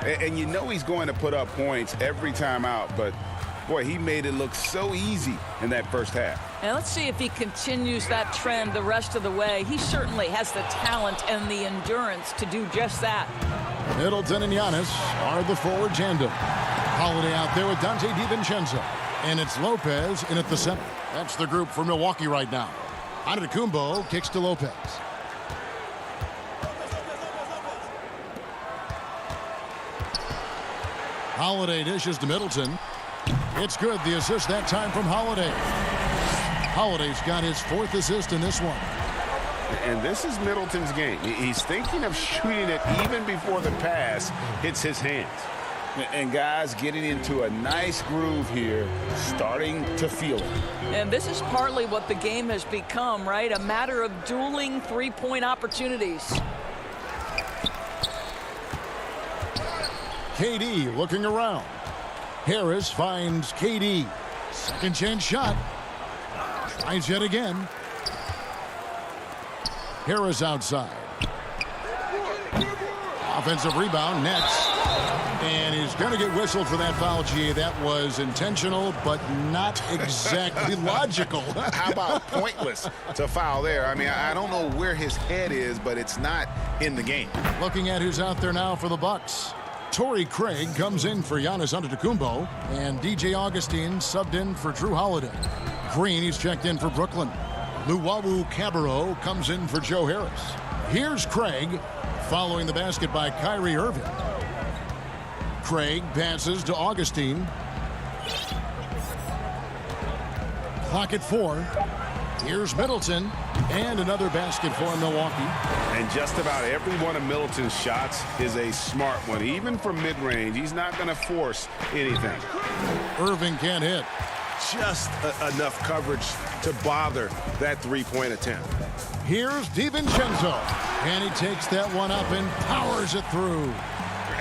C: And you know he's going to put up points every time out, but boy, he made it look so easy in that first half.
I: And let's see if he continues that trend the rest of the way. He certainly has the talent and the endurance to do just that.
B: Middleton and Giannis are the forward tandem. Holiday out there with Dante DiVincenzo. And it's Lopez in at the center. That's the group for Milwaukee right now. Antetokounmpo kicks to Lopez. Holiday dishes to Middleton. It's good. The assist that time from Holiday. Holiday's got his 4th assist in this one.
C: And this is Middleton's game. He's thinking of shooting it even before the pass hits his hands. And guys getting into a nice groove here, starting to feel it.
I: And this is partly what the game has become, right? A matter of dueling three-point opportunities.
B: KD looking around. Harris finds KD. Second chance shot. Tries yet again. Harris outside. Offensive rebound, Nets. And he's going to get whistled for that foul, G. That was intentional, but not exactly logical.
C: How about pointless to foul there? I mean, I don't know where his head is, but it's not in the game.
B: Looking at who's out there now for the Bucks. Torrey Craig comes in for Giannis Antetokounmpo, and DJ Augustine subbed in for Drew Holiday. Green, he's checked in for Brooklyn. Luwawu Cabarrot comes in for Joe Harris. Here's Craig, following the basket by Kyrie Irving. Craig passes to Augustine. Clock at 4. Here's Middleton, and another basket for Milwaukee.
C: And just about every one of Middleton's shots is a smart one. Even from mid-range, he's not going to force anything.
B: Irving can't hit.
F: Just enough coverage to bother that three-point attempt.
B: Here's DiVincenzo, and he takes that one up and powers it through.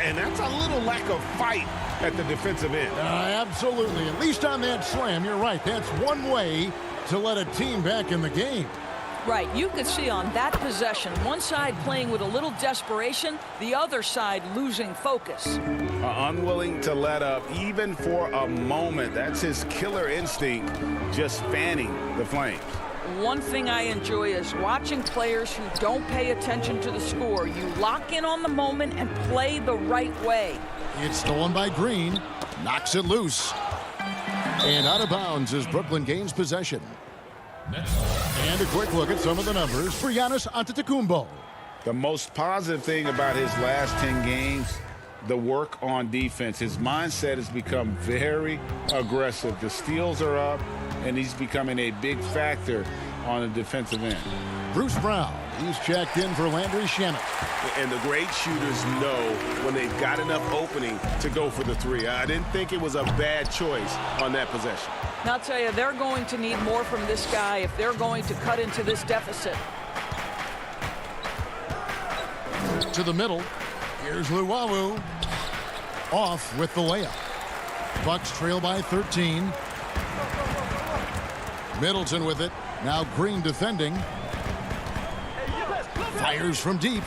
F: And that's a little lack of fight at the defensive end.
B: Absolutely. At least on that slam, you're right. That's one way to let a team back in the game.
I: Right. You could see on that possession, one side playing with a little desperation, the other side losing focus.
C: Unwilling to let up even for a moment. That's his killer instinct, just fanning the flames.
I: One thing I enjoy is watching players who don't pay attention to the score. You lock in on the moment and play the right way.
B: It's stolen by Green. Knocks it loose. And out of bounds as Brooklyn gains possession. And a quick look at some of the numbers for Giannis Antetokounmpo.
C: The most positive thing about his last 10 games, the work on defense. His mindset has become very aggressive. The steals are up, and he's becoming a big factor on the defensive end.
B: Bruce Brown, he's checked in for Landry Shamet.
F: And the great shooters know when they've got enough opening to go for the three. I didn't think it was a bad choice on that possession.
I: And I'll tell you, they're going to need more from this guy if they're going to cut into this deficit.
B: To the middle. Here's Luwawu. Off with the layup. Bucks trail by 13. Middleton with it. Now Green defending. Fires from deep.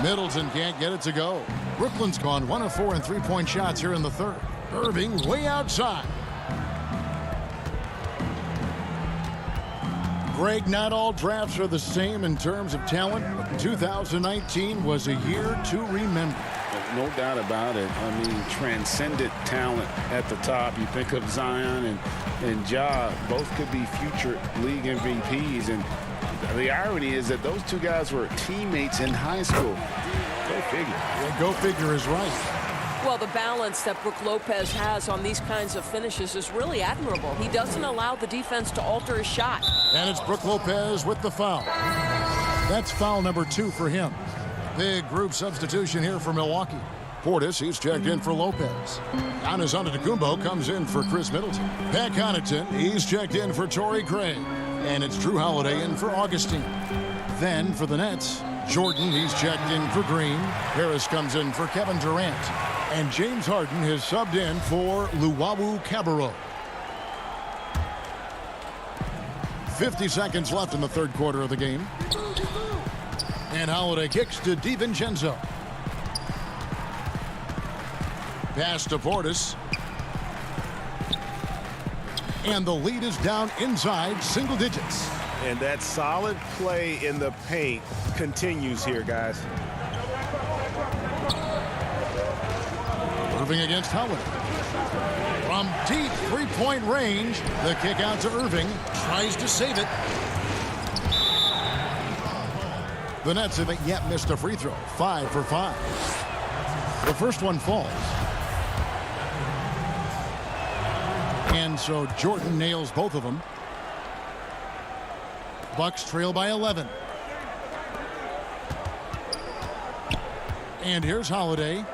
B: Middleton can't get it to go. Brooklyn's gone 1 of 4 in three-point shots here in the third. Irving way outside. Greg, not all drafts are the same in terms of talent. 2019 was a year to remember.
C: No doubt about it. I mean, transcendent talent at the top. You think of Zion and Ja, both could be future league MVPs. And the irony is that those two guys were teammates in high school. Go figure.
B: Yeah, go figure is right.
O: Well, the balance that Brook Lopez has on these kinds of finishes is really admirable. He doesn't allow the defense to alter his shot.
B: And it's Brook Lopez with the foul. That's foul number 2 for him. Big group substitution here for Milwaukee. Portis, he's checked in for Lopez. Giannis Antetokounmpo comes in for Chris Middleton. Pat Connaughton, he's checked in for Torrey Craig. And it's Drew Holiday in for Augustine. Then for the Nets, Jordan, he's checked in for Green. Harris comes in for Kevin Durant. And James Harden has subbed in for Luwawu Cabarrot. 50 seconds left in the third quarter of the game. And Holiday kicks to DiVincenzo. Pass to Portis. And the lead is down inside single digits.
F: And that solid play in the paint continues here, guys.
B: Irving against Holiday. From deep three-point range, the kick out to Irving. Tries to save it. The Nets haven't yet missed a free throw. 5 for 5. The first one falls. And so Jordan nails both of them. Bucks trail by 11. And here's Holiday.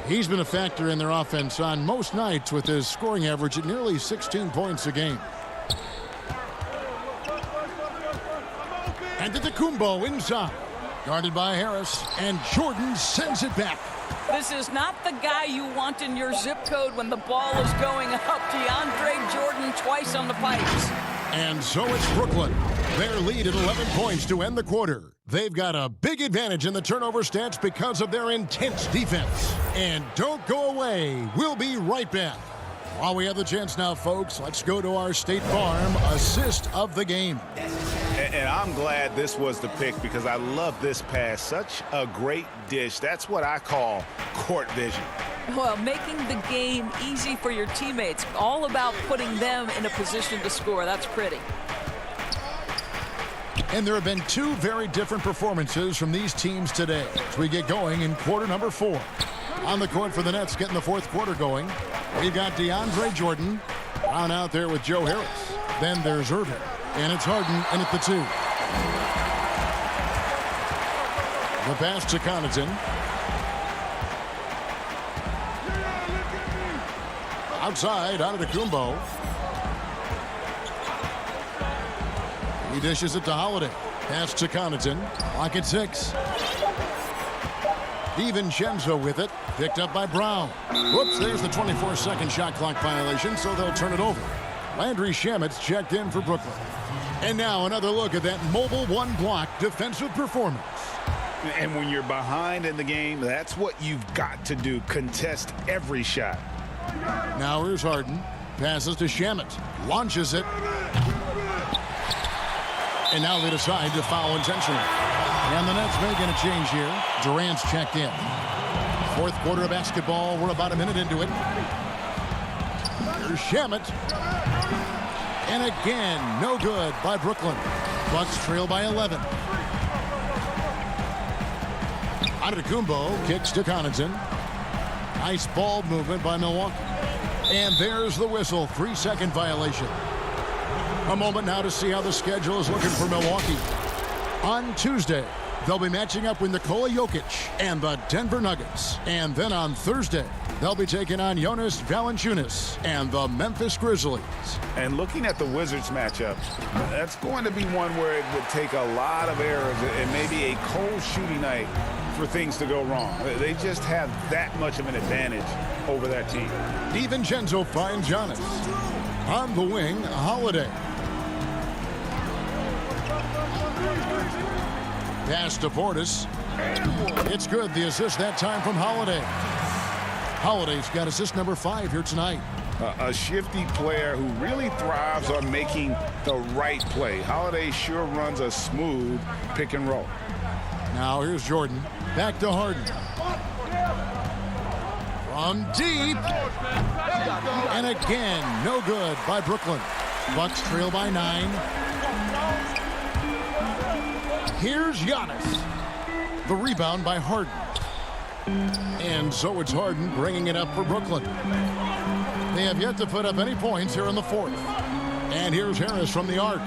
B: He's been a factor in their offense on most nights with his scoring average at nearly 16 points a game. And Antetokounmpo inside. Guarded by Harris. And Jordan sends it back.
I: This is not the guy you want in your zip code when the ball is going up. DeAndre Jordan twice on the pipes.
B: And so it's Brooklyn. Their lead at 11 points to end the quarter. They've got a big advantage in the turnover stats because of their intense defense. And don't go away. We'll be right back. While we have the chance now, folks, let's go to our State Farm assist of the game.
C: And I'm glad this was the pick because I love this pass. Such a great dish. That's what I call court vision.
I: Well, making the game easy for your teammates. All about putting them in a position to score. That's pretty.
B: And there have been two very different performances from these teams today as we get going in quarter number 4. On the court for the Nets getting the fourth quarter going, we've got DeAndre Jordan on out there with Joe Harris. Then there's Irving, and it's Harden in at the 2. The pass to Connaughton. Outside, Antetokounmpo. He dishes it to Holiday. Pass to Connaughton. Clock at 6. DiVincenzo with it. Picked up by Brown. Whoops, there's the 24-second shot clock violation, so they'll turn it over. Landry Shamet's checked in for Brooklyn. And now another look at that mobile one-block defensive performance.
C: And when you're behind in the game, that's what you've got to do. Contest every shot.
B: Now here's Harden. Passes to Shamet. Launches it. And now they decide to foul intentionally. And the Nets making a change here. Durant's checked in. Fourth quarter of basketball. We're about a minute into it. Here's Shamet. And again, no good by Brooklyn. Bucks trail by 11. Antetokounmpo kicks to Connaughton. Nice ball movement by Milwaukee. And there's the whistle. 3-second violation. A moment now to see how the schedule is looking for Milwaukee. On Tuesday, they'll be matching up with Nikola Jokic and the Denver Nuggets. And then on Thursday, they'll be taking on Jonas Valanciunas and the Memphis Grizzlies.
C: And looking at the Wizards matchup, that's going to be one where it would take a lot of errors and maybe a cold shooting night for things to go wrong. They just have that much of an advantage over that team.
B: DiVincenzo finds Giannis. On the wing, Holiday. Pass to Portis. It's good. The assist that time from Holiday. Holiday's got assist number 5 here tonight.
C: A shifty player who really thrives on making the right play. Holiday sure runs a smooth pick and roll.
B: Now here's Jordan. Back to Harden. From deep. And again, no good by Brooklyn. Bucks trail by 9. Here's Giannis. The rebound by Harden. And so it's Harden bringing it up for Brooklyn. They have yet to put up any points here in the fourth. And here's Harris from the arc.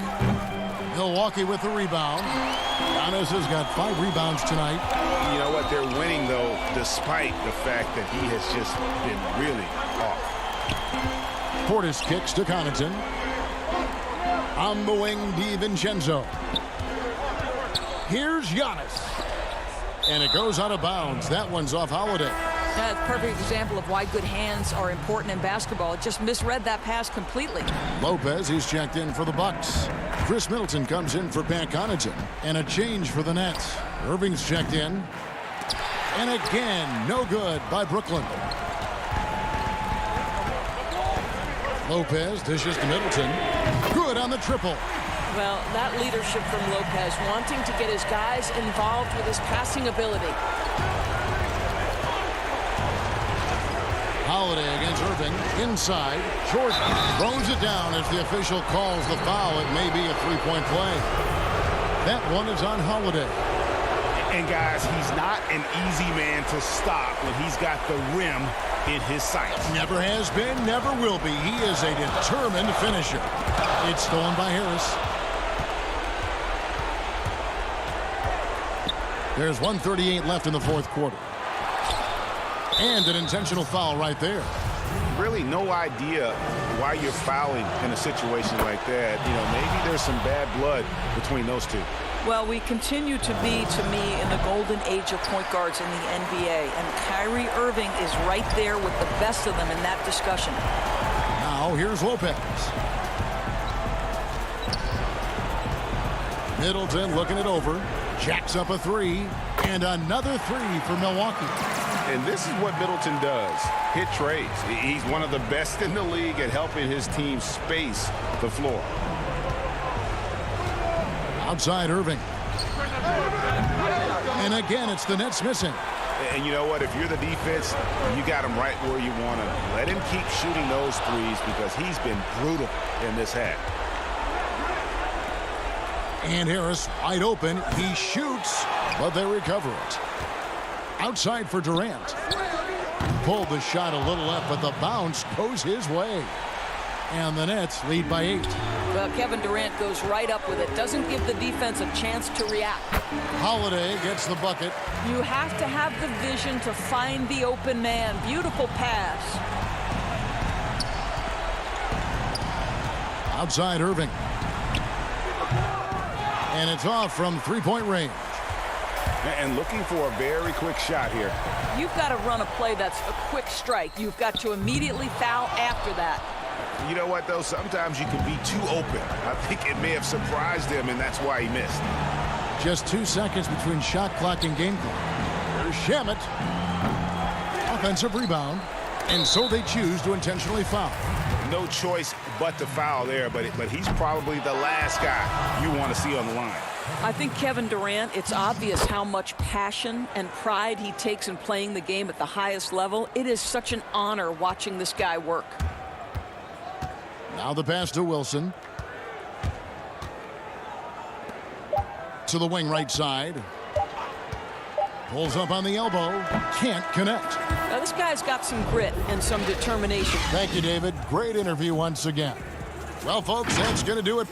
B: Milwaukee with the rebound. Giannis has got 5 rebounds tonight.
C: You know what? They're winning, though, despite the fact that he has just been really off.
B: Portis kicks to Connaughton. On the wing, DiVincenzo. Here's Giannis. And it goes out of bounds. That one's off Holiday.
I: That's a perfect example of why good hands are important in basketball. It just misread that pass completely.
B: Lopez, he's checked in for the Bucks. Chris Middleton comes in for Pat Connaughton. And a change for the Nets. Irving's checked in. And again, no good by Brooklyn. Lopez dishes to Middleton. Good on the triple.
O: Well, that leadership from Lopez, wanting to get his guys involved with his passing ability.
B: Holiday against Irving. Inside. Jordan throws it down as the official calls the foul. It may be a 3-point play. That one is on Holiday.
C: And, guys, he's not an easy man to stop when he's got the rim in his sights.
B: Never has been, never will be. He is a determined finisher. It's stolen by Harris. There's 1:38 left in the fourth quarter. And an intentional foul right there.
C: Really no idea why you're fouling in a situation like that. You know, maybe there's some bad blood between those two.
I: Well, we continue to be, to me, in the golden age of point guards in the NBA, and Kyrie Irving is right there with the best of them in that discussion.
B: Now here's Lopez. Middleton looking it over. Jacks up a three. And another three for Milwaukee.
C: And this is what Middleton does. Hit trades. He's one of the best in the league at helping his team space the floor.
B: Outside Irving. And again, it's the Nets missing.
C: And you know what? If you're the defense, you got him right where you want him. Let him keep shooting those threes because he's been brutal in this half.
B: And Harris wide open. He shoots, but they recover it. Outside for Durant. Pulled the shot a little left, but the bounce goes his way. And the Nets lead by 8.
I: Well, Kevin Durant goes right up with it. Doesn't give the defense a chance to react.
B: Holiday gets the bucket.
I: You have to have the vision to find the open man. Beautiful pass.
B: Outside Irving. And it's off from three-point range.
C: And looking for a very quick shot here.
I: You've got to run a play that's a quick strike. You've got to immediately foul after that.
C: You know what, though? Sometimes you can be too open. I think it may have surprised him, and that's why he missed.
B: Just 2 seconds between shot clock and game clock. There's Shamet. Offensive rebound. And so they choose to intentionally foul.
C: No choice but to foul there, but he's probably the last guy you want to see on the line.
I: I think Kevin Durant, it's obvious how much passion and pride he takes in playing the game at the highest level. It is such an honor watching this guy work.
B: Now the pass to Wilson. To the wing right side. Pulls up on the elbow. Can't connect.
I: Now this guy's got some grit and some determination.
B: Thank you, David. Great interview once again. Well, folks, that's going to do it.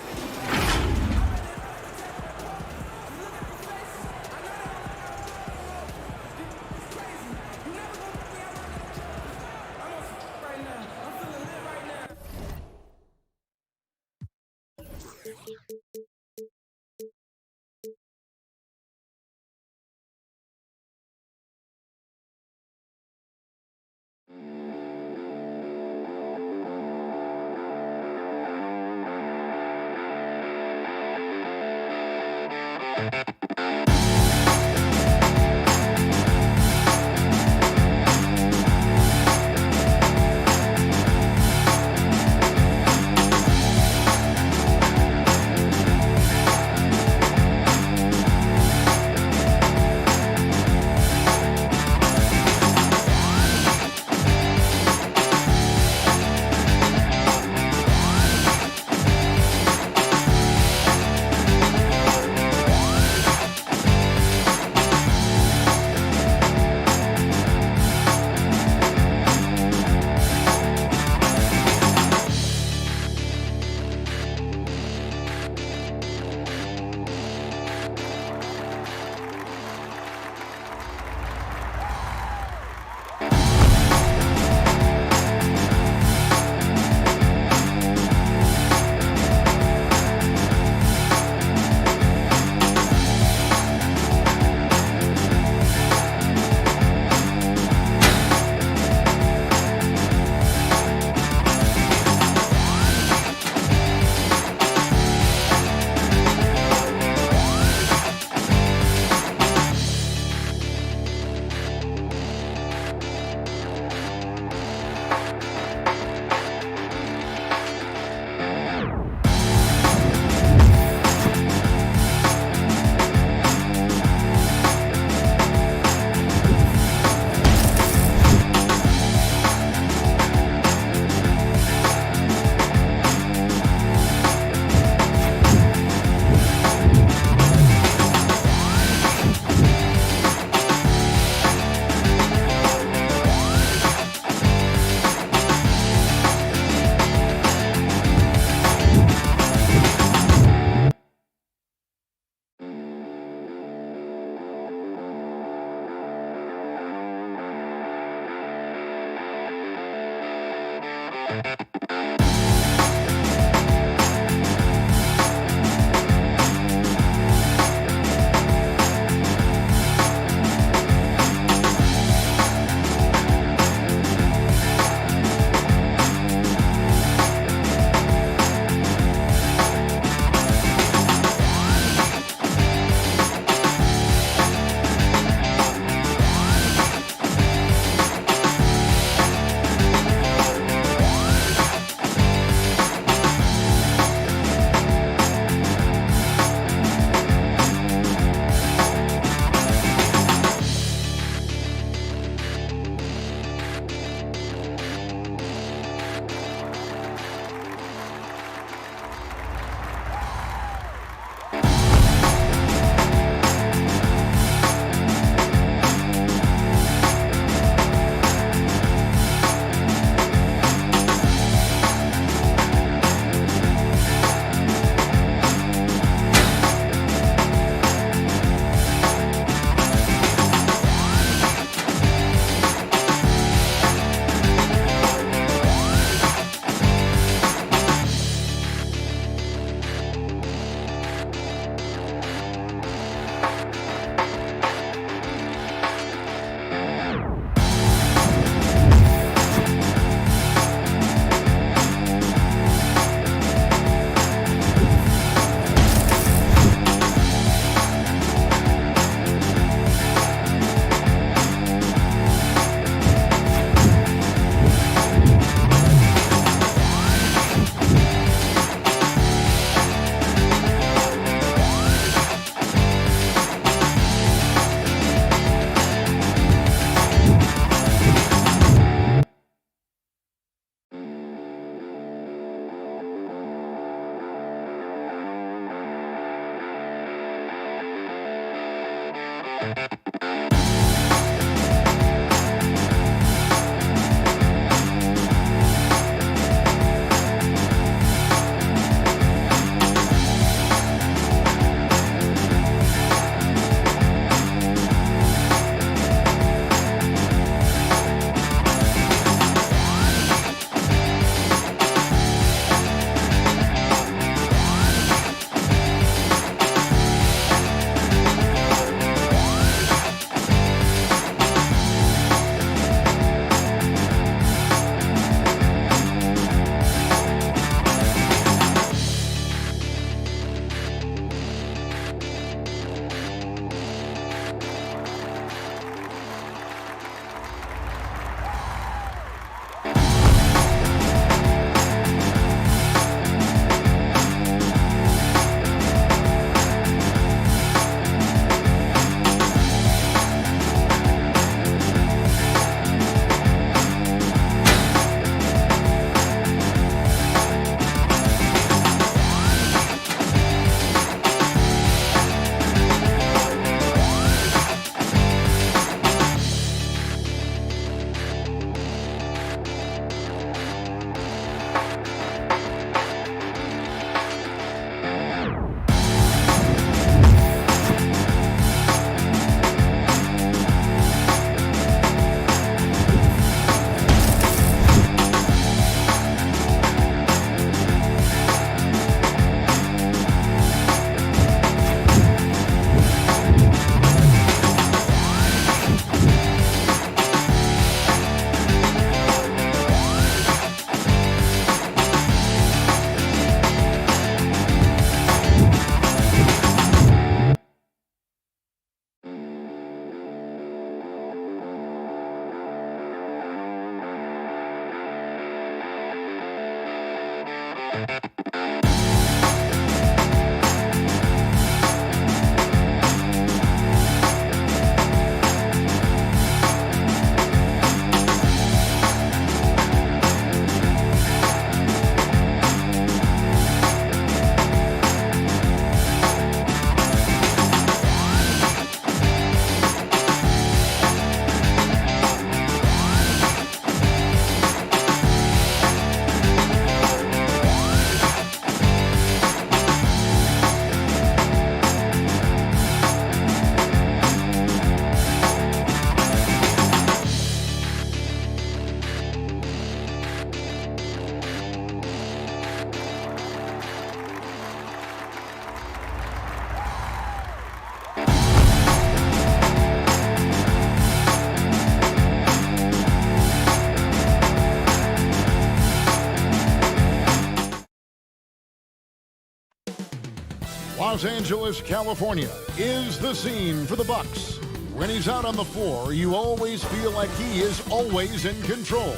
B: Los Angeles, California is the scene for the Bucks. When he's out on the floor, you always feel like he is always in control.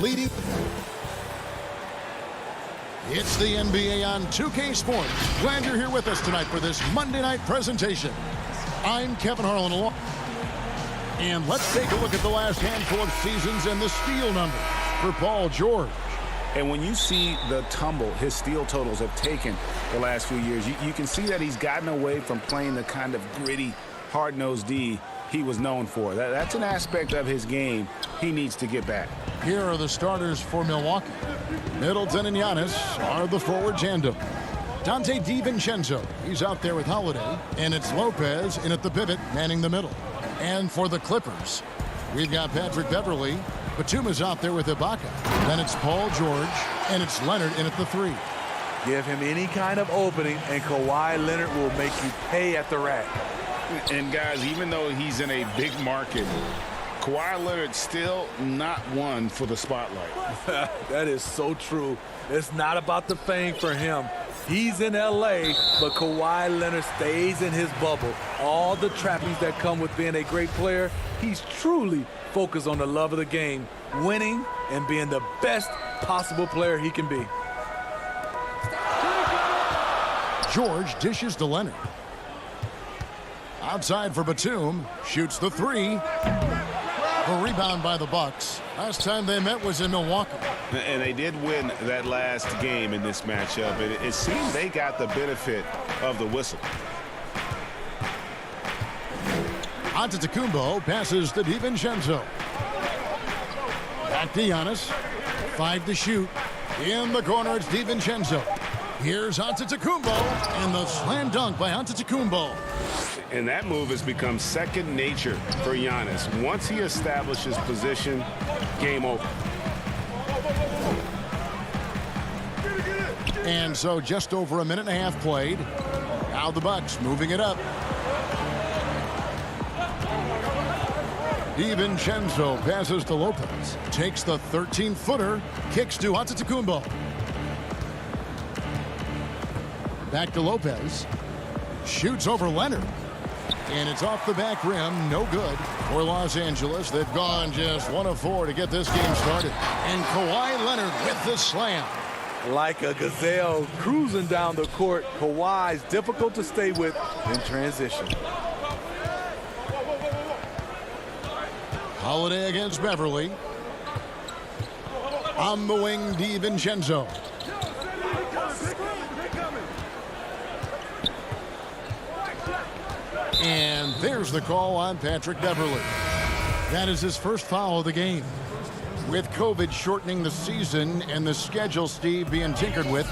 B: Leading. It's the NBA on 2K Sports. Glad you're here with us tonight for this Monday night presentation. I'm Kevin Harlan along. And let's take a look at the last handful of seasons and the steal numbers for Paul George.
C: And when you see the tumble his steal totals have taken the last few years, you can see that he's gotten away from playing the kind of gritty, hard-nosed D he was known for. That's an aspect of his game he needs to get back.
B: Here are the starters for Milwaukee. Middleton and Giannis are the forward tandem. Dante DiVincenzo, he's out there with Holiday, and it's Lopez in at the pivot, manning the middle. And for the Clippers, we've got Patrick Beverley. Batum is out there with Ibaka. Then it's Paul George, and it's Leonard in at the 3.
D: Give him any kind of opening, and Kawhi Leonard will make you pay at the rack.
C: And guys, even though he's in a big market, Kawhi Leonard's still not one for the spotlight.
D: That is so true. It's not about the fame for him. He's in L.A., but Kawhi Leonard stays in his bubble. All the trappings that come with being a great player, he's truly focused on the love of the game, winning and being the best possible player he can be.
B: George dishes to Leonard. Outside for Batum, shoots the 3. A rebound by the Bucks. Last time they met was in Milwaukee.
C: And they did win that last game in this matchup. It seems they got the benefit of the whistle.
B: Antetokounmpo passes to DiVincenzo. Back to Giannis. 5 to shoot. In the corner, it's DiVincenzo. Here's Antetokounmpo, and the slam dunk by Antetokounmpo.
C: And that move has become second nature for Giannis. Once he establishes position, game over.
B: And so just over a minute and a half played. Now the Bucks moving it up. DiVincenzo passes to Lopez. Takes the 13-footer. Kicks to Antetokounmpo. Back to Lopez. Shoots over Leonard. And it's off the back rim. No good for Los Angeles. They've gone just 1 of 4 to get this game started. And Kawhi Leonard with the slam.
D: Like a gazelle cruising down the court, Kawhi's difficult to stay with in transition.
B: Holiday against Beverly. On the wing, DiVincenzo. And there's the call on Patrick Beverly. That is his first foul of the game. With COVID shortening the season and the schedule, Steve, being tinkered with,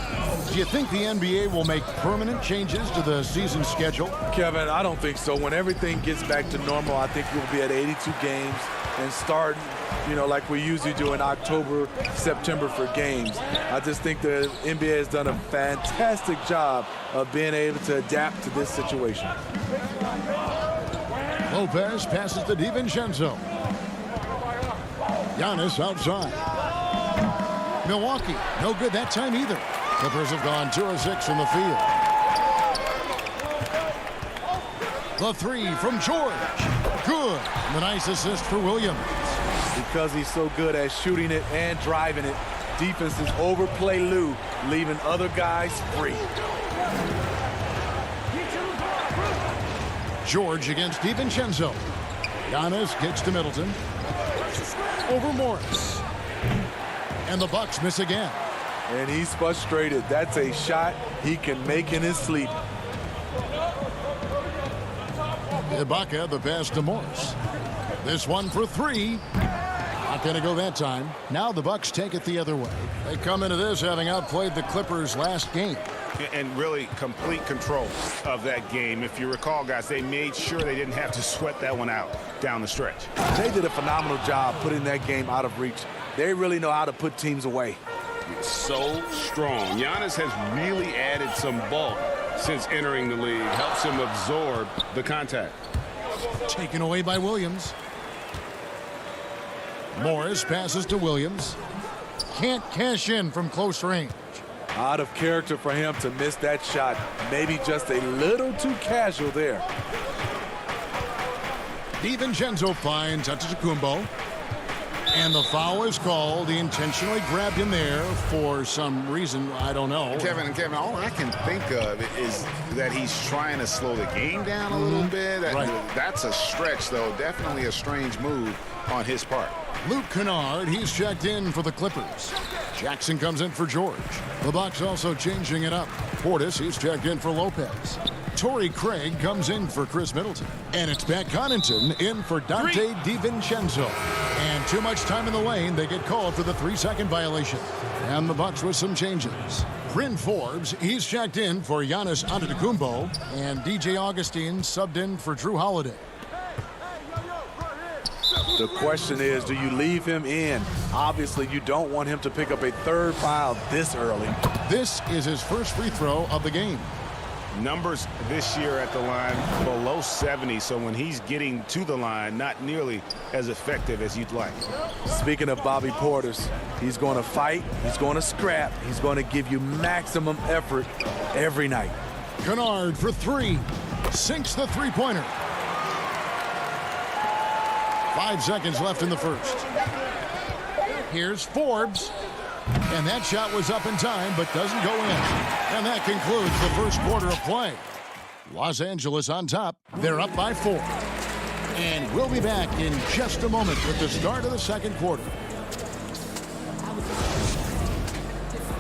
B: do you think the NBA will make permanent changes to the season schedule?
D: Kevin, I don't think so. When everything gets back to normal, I think we'll be at 82 games and start, like we usually do in October, September for games. I just think the NBA has done a fantastic job of being able to adapt to this situation.
B: Lopez passes to DiVincenzo. Giannis outside. Milwaukee, no good that time either. Clippers have gone 2 of 6 from the field. The 3 from George. Good. The nice assist for Williams.
D: Because he's so good at shooting it and driving it, defenses overplay Lou, leaving other guys free.
B: George against DiVincenzo. Giannis kicks to Middleton. Over Morris. And the Bucks miss again.
D: And he's frustrated. That's a shot he can make in his sleep.
B: Ibaka, the pass to Morris. This one for 3. Not going to go that time. Now the Bucks take it the other way. They come into this having outplayed the Clippers last game.
C: And really complete control of that game. If you recall, guys, they made sure they didn't have to sweat that one out down the stretch.
D: They did a phenomenal job putting that game out of reach. They really know how to put teams away.
C: So strong. Giannis has really added some bulk since entering the league. Helps him absorb the contact.
B: Taken away by Williams. Morris passes to Williams. Can't cash in from close range.
D: Out of character for him to miss that shot. Maybe just a little too casual there.
B: DiVincenzo finds Antetokounmpo. And the foul is called. He intentionally grabbed him there for some reason. I don't know.
C: Kevin, all I can think of is that he's trying to slow the game down a little bit. That's a stretch, though. Definitely a strange move on his part.
B: Luke Kennard, he's checked in for the Clippers. Jackson comes in for George. The Bucks also changing it up. Portis, he's checked in for Lopez. Torrey Craig comes in for Chris Middleton. And it's Pat Connaughton in for Dante DiVincenzo. And too much time in the lane, they get called for the 3-second violation. And the Bucks with some changes. Bryn Forbes, he's checked in for Giannis Antetokounmpo. And DJ Augustine subbed in for Drew Holiday.
D: The question is, do you leave him in? Obviously, you don't want him to pick up a 3rd foul this early.
B: This is his first free throw of the game.
C: Numbers this year at the line below 70, so when he's getting to the line, not nearly as effective as you'd like.
D: Speaking of Bobby Portis, he's going to fight, he's going to scrap, he's going to give you maximum effort every night.
B: Kennard for 3. Sinks the three-pointer. 5 seconds left in the first. Here's Forbes. And that shot was up in time, but doesn't go in. And that concludes the first quarter of play. Los Angeles on top. They're up by 4. And we'll be back in just a moment with the start of the second quarter.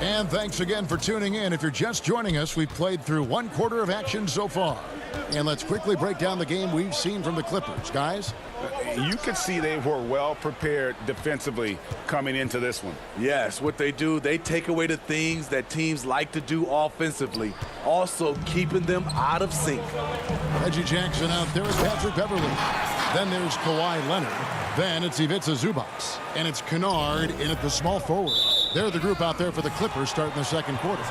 B: And thanks again for tuning in. If you're just joining us, we've played through 1 quarter of action so far. And let's quickly break down the game we've seen from the Clippers. Guys?
C: You could see they were well prepared defensively coming into this one.
D: Yes, what they do, they take away the things that teams like to do offensively, also keeping them out of sync.
B: Reggie Jackson out there with Patrick Beverly. Then there's Kawhi Leonard. Then it's Ivica Zubac. And it's Kennard in at the small forward. They're the group out there for the Clippers starting the second quarter.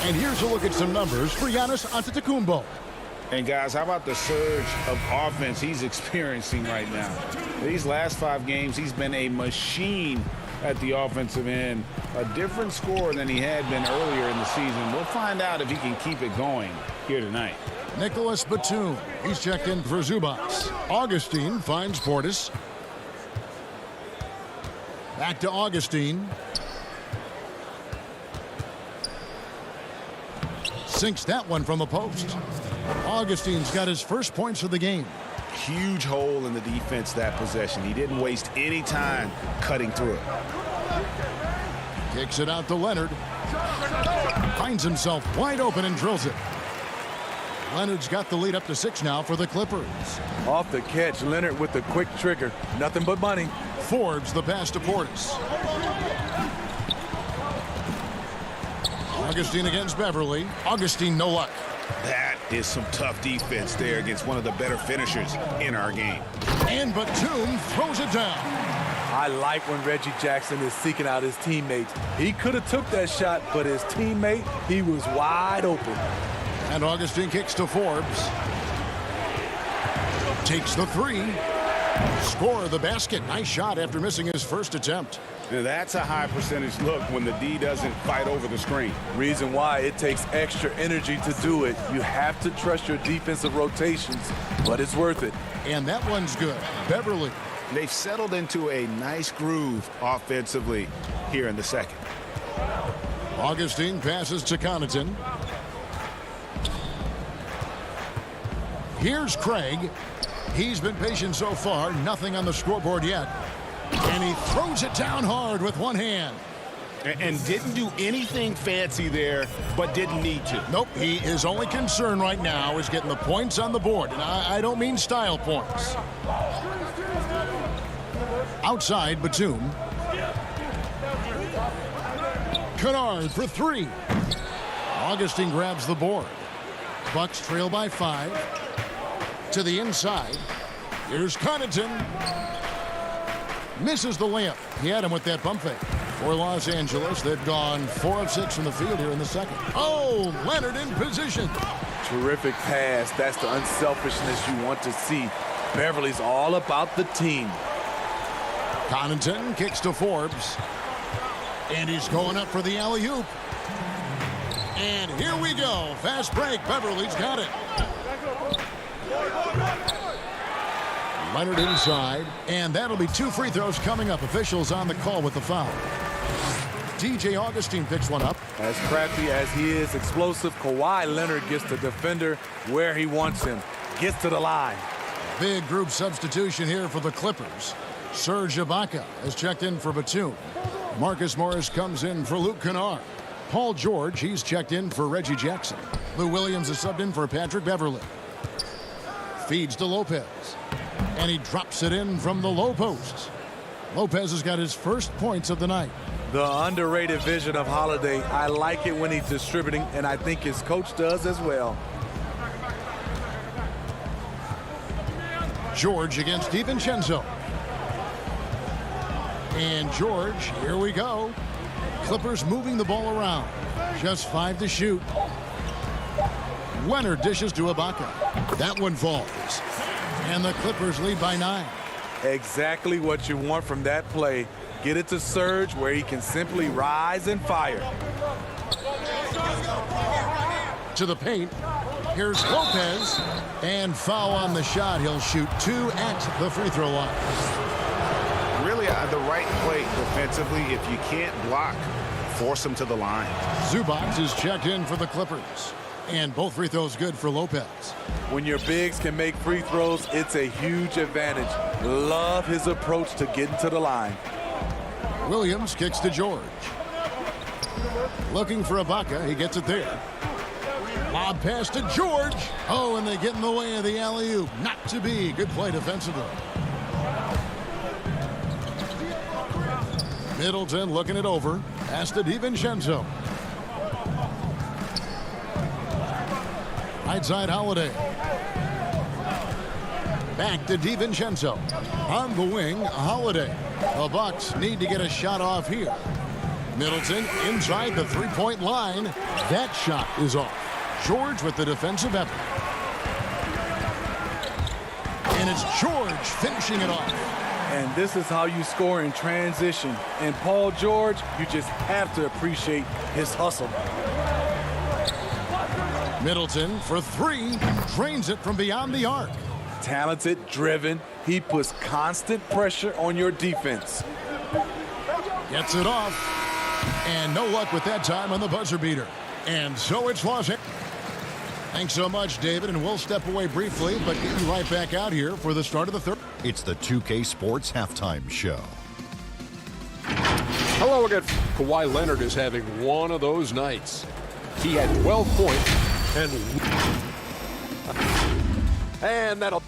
B: And here's a look at some numbers for Giannis Antetokounmpo.
C: And guys, how about the surge of offense he's experiencing right now? These last 5 games, he's been a machine at the offensive end. A different scorer than he had been earlier in the season. We'll find out if he can keep it going here tonight.
B: Nicholas Batum, he's checked in for Zubac. Augustine finds Portis. Back to Augustine. Sinks that one from the post. Augustine's got his first points of the game.
C: Huge hole in the defense that possession. He didn't waste any time cutting through it.
B: Kicks it out to Leonard. Finds himself wide open and drills it. Leonard's got the lead up to 6 now for the Clippers.
D: Off the catch, Leonard with the quick trigger. Nothing but money.
B: Forbes the pass to Portis. Augustine against Beverly. Augustine no luck.
C: That is some tough defense there against one of the better finishers in our game.
B: And Batum throws it down.
D: I like when Reggie Jackson is seeking out his teammates. He could have took that shot, but his teammate, he was wide open.
B: And Augustine kicks to Forbes. Takes the 3. Score the basket. Nice shot after missing his first attempt.
C: Now that's a high percentage look when the D doesn't fight over the screen.
D: Reason why it takes extra energy to do it. You have to trust your defensive rotations, but it's worth it.
B: And that one's good. Beverly.
C: They've settled into a nice groove offensively here in the second.
B: Augustine passes to Connaughton. Here's Craig. He's been patient so far. Nothing on the scoreboard yet. And he throws it down hard with one hand.
C: And didn't do anything fancy there, but didn't need to.
B: Nope, his only concern right now is getting the points on the board. And I don't mean style points. Outside, Batum. Kennard for 3. Augustine grabs the board. Bucks trail by 5. To the inside. Here's Connaughton. Misses the layup. He had him with that pump fake. For Los Angeles, they've gone 4 of 6 from the field here in the second. Oh, Leonard in position.
D: Terrific pass. That's the unselfishness you want to see. Beverly's all about the team.
B: Connaughton kicks to Forbes. And he's going up for the alley-oop. And here we go. Fast break. Beverly's got it. Leonard inside, and that'll be 2 free throws coming up. Officials on the call with the foul. DJ Augustine picks one up.
D: As crafty as he is explosive, Kawhi Leonard gets the defender where he wants him. Gets to the line.
B: Big group substitution here for the Clippers. Serge Ibaka has checked in for Batum. Marcus Morris comes in for Luke Kennard. Paul George, he's checked in for Reggie Jackson. Lou Williams is subbed in for Patrick Beverly. Feeds to Lopez. And he drops it in from the low post. Lopez has got his first points of the night.
D: The underrated vision of Holiday. I like it when he's distributing, and I think his coach does as well.
B: George against DiVincenzo. And George, here we go. Clippers moving the ball around. Just 5 to shoot. Leonard dishes to Ibaka. That one falls. And the Clippers lead by 9.
D: Exactly what you want from that play. Get it to Serge where he can simply rise and fire.
B: To the paint. Here's Lopez. And foul on the shot. He'll shoot 2 at the free throw line.
C: Really the right play defensively. If you can't block, force him to the line.
B: Zubac is checked in for the Clippers. And both free throws good for Lopez.
D: When your bigs can make free throws, it's a huge advantage. Love his approach to getting to the line.
B: Williams kicks to George. Looking for Ibaka. He gets it there. Lob pass to George. Oh, and they get in the way of the alley-oop. Not to be. Good play defensively. Middleton looking it over. Pass to DiVincenzo. Right side Holiday. Back to DiVincenzo. On the wing, Holiday. The Bucks need to get a shot off here. Middleton inside the three-point line. That shot is off. George with the defensive effort. And it's George finishing it off.
D: And this is how you score in transition. And Paul George, you just have to appreciate his hustle.
B: Middleton for three. Drains it from beyond the arc.
D: Talented, driven. He puts constant pressure on your defense.
B: Gets it off. And no luck with that time on the buzzer beater. And so it's Los Angeles. Thanks so much, David, and we'll step away briefly, but get you right back out here for the start of the third.
G: It's the 2K Sports Halftime Show.
H: Hello again. Kawhi Leonard is having one of those nights. He had 12 points and that'll.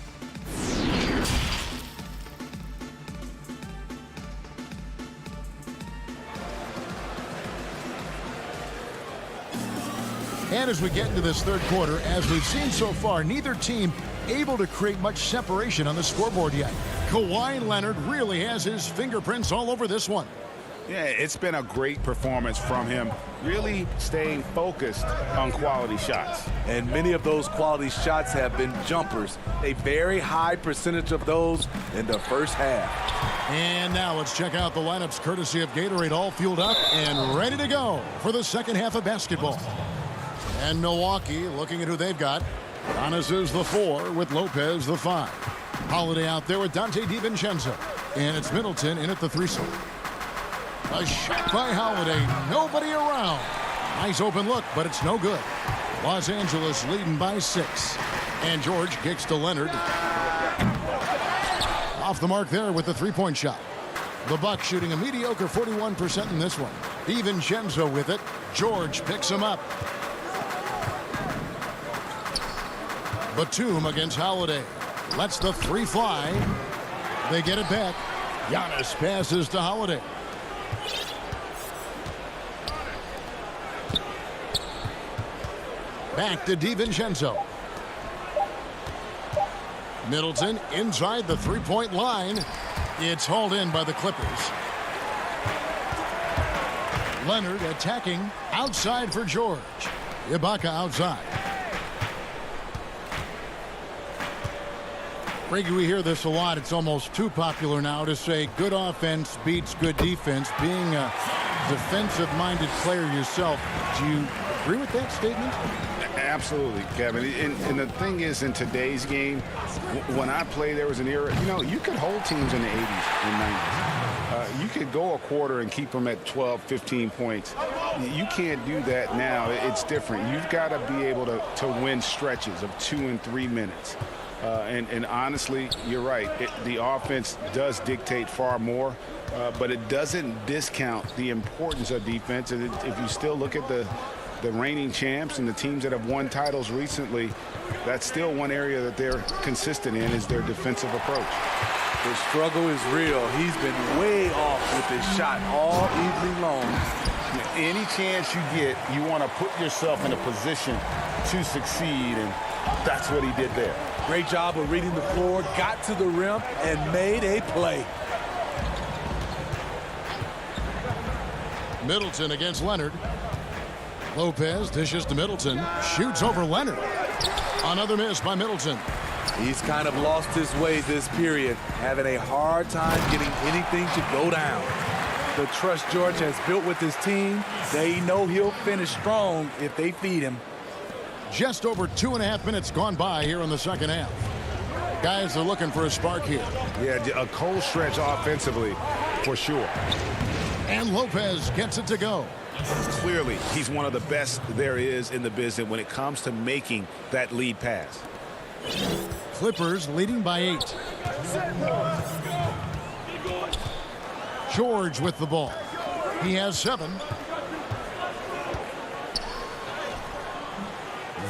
B: And as we get into this third quarter, as we've seen so far, neither team able to create much separation on the scoreboard yet. Kawhi Leonard really has his fingerprints all over this one.
C: Yeah, it's been a great performance from him, really staying focused on quality shots.
D: And many of those quality shots have been jumpers. A very high percentage of those in the first half.
B: And now let's check out the lineups courtesy of Gatorade, all fueled up and ready to go for the second half of basketball. And Milwaukee looking at who they've got. Giannis is the 4 with Lopez the 5. Holiday out there with Dante DiVincenzo. And it's Middleton in at the 3 slot. A shot by Holiday. Nobody around. Nice open look, but it's no good. Los Angeles leading by 6. And George kicks to Leonard. Off the mark there with the 3-point shot. The Bucks shooting a mediocre 41% in this one. DiVincenzo with it. George picks him up. Batum against Holiday. Lets the 3 fly. They get it back. Giannis passes to Holiday. Back to DiVincenzo. Middleton inside the 3-point line. It's hauled in by the Clippers. Leonard attacking outside for George. Ibaka outside. Frankie, we hear this a lot. It's almost too popular now to say good offense beats good defense. Being a defensive-minded player yourself, do you agree with that statement?
C: Absolutely, Kevin. And the thing is, in today's game, when I played, there was an era, you could hold teams in the 80s and 90s. You could go a quarter and keep them at 12, 15 points. You can't do that now. It's different. You've got to be able to win stretches of 2 and 3 minutes. And honestly, you're right. The offense does dictate far more, but it doesn't discount the importance of defense. And if you still look at the reigning champs and the teams that have won titles recently, that's still one area that they're consistent in is their defensive approach.
D: The struggle is real. He's been way off with his shot all evening long.
C: Any chance you get, you want to put yourself in a position to succeed, and that's what he did there.
D: Great job of reading the floor, got to the rim, and made a play.
B: Middleton against Leonard. Lopez dishes to Middleton. Shoots over Leonard. Another miss by Middleton.
D: He's kind of lost his way this period, having a hard time getting anything to go down. The trust George has built with his team, they know he'll finish strong if they feed him.
B: Just over 2.5 minutes gone by here in the second half. Guys are looking for a spark here.
F: Yeah, a cold stretch offensively, for sure.
B: And Lopez gets it to go.
C: Clearly, he's one of the best there is in the business when it comes to making that lead pass.
B: Clippers leading by 8. George with the ball. He has 7.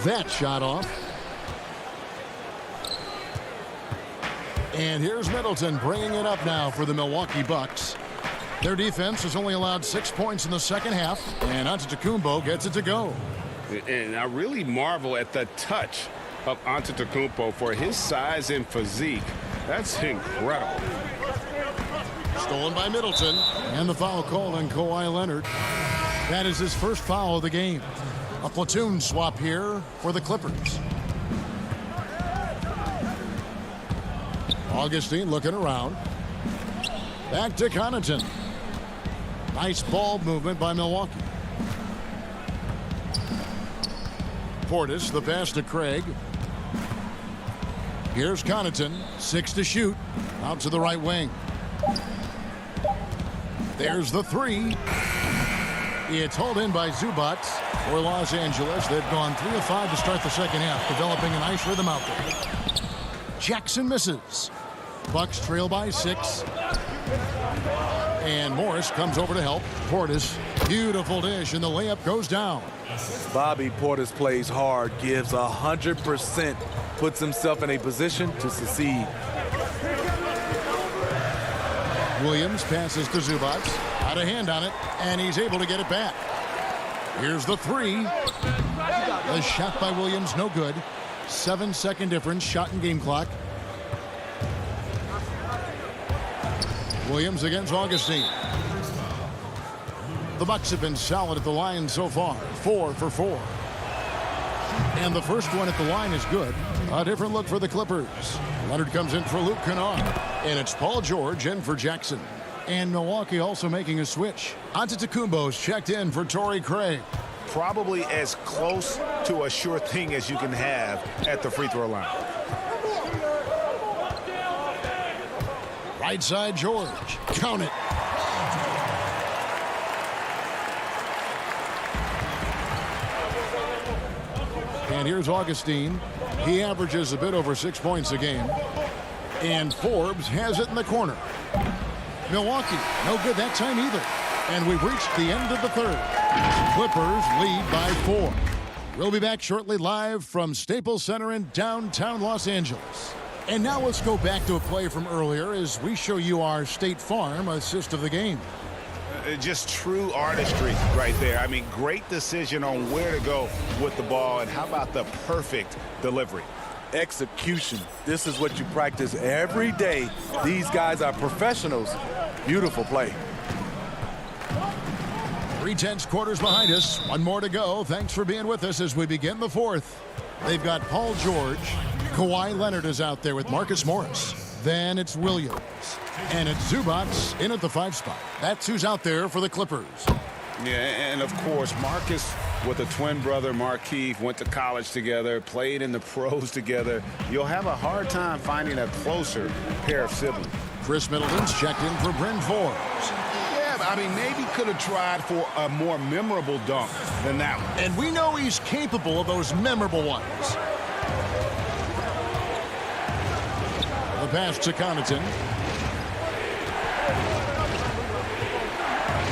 B: that shot off. And here's Middleton bringing it up now for the Milwaukee Bucks. Their defense has only allowed 6 points in the second half, and Antetokounmpo gets it to go.
C: And I really marvel at the touch of Antetokounmpo for his size and physique. That's incredible.
B: Stolen by Middleton, and the foul called on Kawhi Leonard. That is his first foul of the game. A platoon swap here for the Clippers. Augustine looking around. Back to Connaughton. Nice ball movement by Milwaukee. Portis, the pass to Craig. Here's Connaughton, 6 to shoot. Out to the right wing. There's the three. It's hauled in by Zubac for Los Angeles. They've gone 3 of 5 to start the second half, developing a nice rhythm out there. Jackson misses. Bucks trail by 6. And Morris comes over to help. Portis, beautiful dish, and the layup goes down.
D: Bobby Portis plays hard, gives 100%, puts himself in a position to succeed.
B: Williams passes to Zubac. Out of hand on it, and he's able to get it back. Here's the three. The shot by Williams, no good. 7-second difference, shot and game clock. Williams against Augustine. The Bucks have been solid at the line so far, 4 for 4. And the first one at the line is good. A different look for the Clippers. Leonard comes in for Luke Kennard. And it's Paul George in for Jackson. And Milwaukee also making a switch. Antetokounmpo's checked in for Torrey Craig.
C: Probably as close to a sure thing as you can have at the free throw line.
B: Right side George. Count it. And here's Augustine. He averages a bit over 6 points a game. And Forbes has it in the corner. Milwaukee, no good that time either. And we've reached the end of the third. Clippers lead by 4. We'll be back shortly live from Staples Center in downtown Los Angeles. And now let's go back to a play from earlier as we show you our State Farm assist of the game.
C: Just true artistry right there. I mean, great decision on where to go with the ball, and how about the perfect delivery?
D: Execution. This is what you practice every day. These guys are professionals. Beautiful play.
B: 3/10 quarters behind us. One more to go. Thanks for being with us as we begin the fourth. They've got Paul George. Kawhi Leonard is out there with Marcus Morris. Then it's Williams. And it's Zubac in at the 5 spot. That's who's out there for the Clippers.
C: Yeah, and of course, Marcus with a twin brother, Markieff, went to college together, played in the pros together. You'll have a hard time finding a closer pair of siblings.
B: Chris Middleton's checked in for Bryn Forbes.
C: Yeah, but I mean, maybe could have tried for a more memorable dunk than that one.
B: And we know he's capable of those memorable ones. The pass to Connaughton.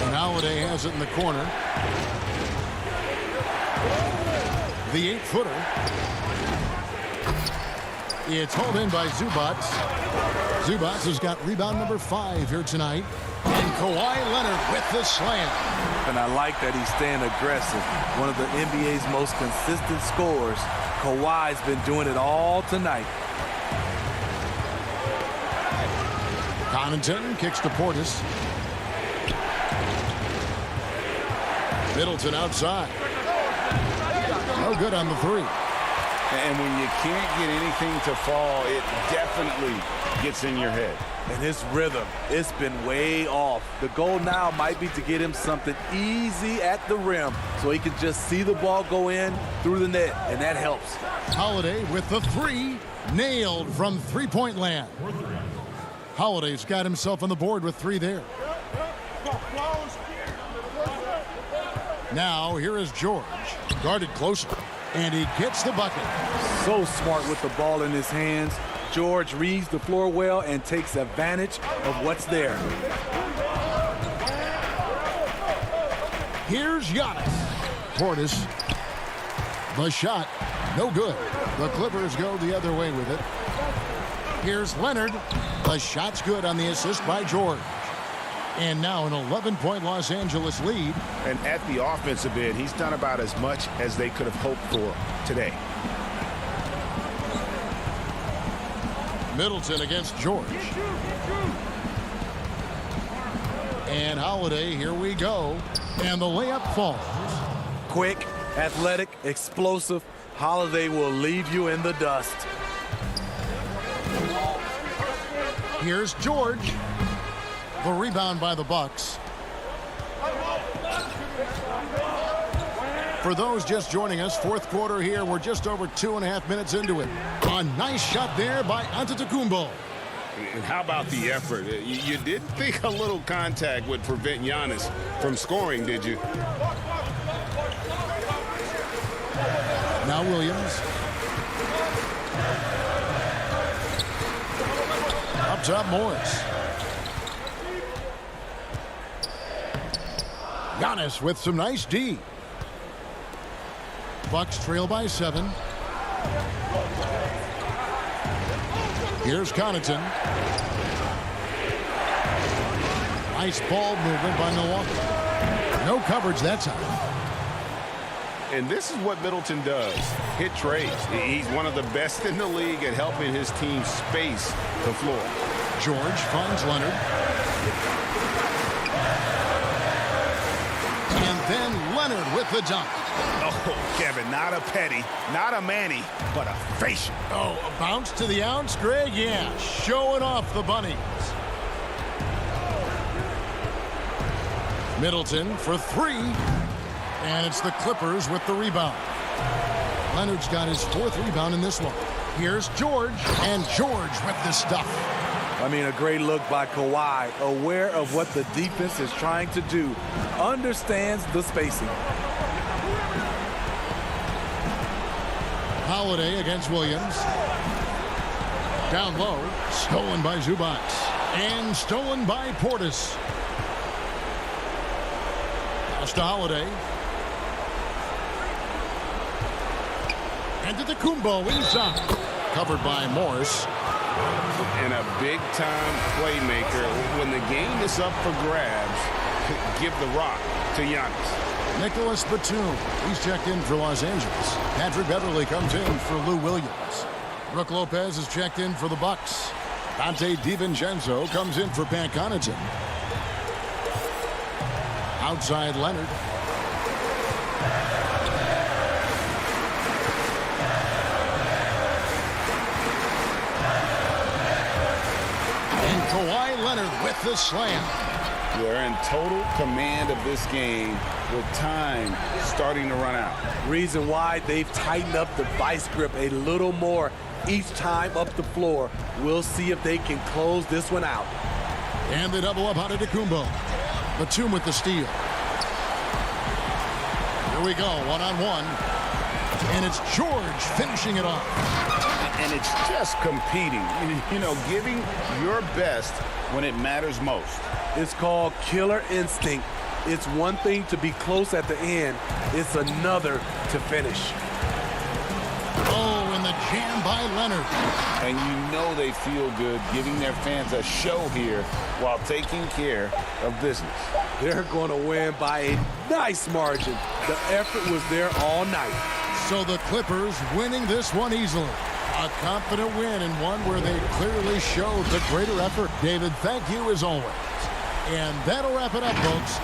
B: And Holiday has it in the corner. The 8-footer. It's hauled in by Zubac. Zubac has got rebound number 5 here tonight. And Kawhi Leonard with the slam.
D: And I like that he's staying aggressive. One of the NBA's most consistent scorers. Kawhi's been doing it all tonight.
B: Connaughton kicks to Portis. Middleton outside. No good on the 3.
C: And when you can't get anything to fall, it definitely gets in your head.
D: And his rhythm, it's been way off. The goal now might be to get him something easy at the rim so he can just see the ball go in through the net, and that helps.
B: Holiday with the 3, nailed from three-point land. Holiday's got himself on the board with 3 there. Now here is George, guarded closer, and he gets the bucket.
D: So smart with the ball in his hands. George reads the floor well and takes advantage of what's there.
B: Here's Giannis. Portis. The shot. No good. The Clippers go the other way with it. Here's Leonard. The shot's good on the assist by George. And now an 11-point Los Angeles lead.
C: And at the offensive end, he's done about as much as they could have hoped for today.
B: Middleton against George. And Holiday, here we go. And the layup falls.
D: Quick, athletic, explosive. Holiday will leave you in the dust.
B: Here's George. The rebound by the Bucks. For those just joining us, fourth quarter here. We're just over 2.5 minutes into it. A nice shot there by Antetokounmpo.
C: And how about the effort? You didn't think a little contact would prevent Giannis from scoring, did you?
B: Now Williams. Up top, Morris. Giannis with some nice D. Bucks trail by 7. Here's Connaughton. Nice ball movement by Milwaukee. No coverage that time.
C: And this is what Middleton does. Hit trades. He's one of the best in the league at helping his team space the floor.
B: George finds Leonard. And then Leonard with the dunk.
C: Oh, Kevin, not a petty, not a Manny, but a facial.
B: Oh, a bounce to the ounce, Greg? Yeah, showing off the bunnies. Middleton for 3. And it's the Clippers with the rebound. Leonard's got his 4th rebound in this one. Here's George, and George with the stuff.
D: I mean, a great look by Kawhi, aware of what the defense is trying to do, understands the spacing.
B: Holiday against Williams. Down low, stolen by Zubac. And stolen by Portis. Pass to Holiday. And to the Kumbo inside. Covered by Morris.
C: And a big-time playmaker. When the game is up for grabs, give the rock to Giannis.
B: Nicholas Batum. He's checked in for Los Angeles. Patrick Beverly comes in for Lou Williams. Brook Lopez is checked in for the Bucks. Dante DiVincenzo comes in for Pat Connaughton. Outside Leonard. And Kawhi Leonard with the slam.
C: They're in total command of this game with time starting to run out.
D: Reason why they've tightened up the vice grip a little more each time up the floor. We'll see if they can close this one out.
B: And they double up out of Antetokounmpo. Batum with the steal. Here we go, one-on-one. And it's George finishing it off.
C: And it's just competing, you know, giving your best when it matters most.
D: It's called killer instinct. It's one thing to be close at the end. It's another to finish.
B: Oh, and the jam by Leonard.
C: And you know they feel good giving their fans a show here while taking care of business.
D: They're going to win by a nice margin. The effort was there all night.
B: So the Clippers winning this one easily. A confident win and one where they clearly showed the greater effort. David, thank you as always. And that'll wrap it up, folks.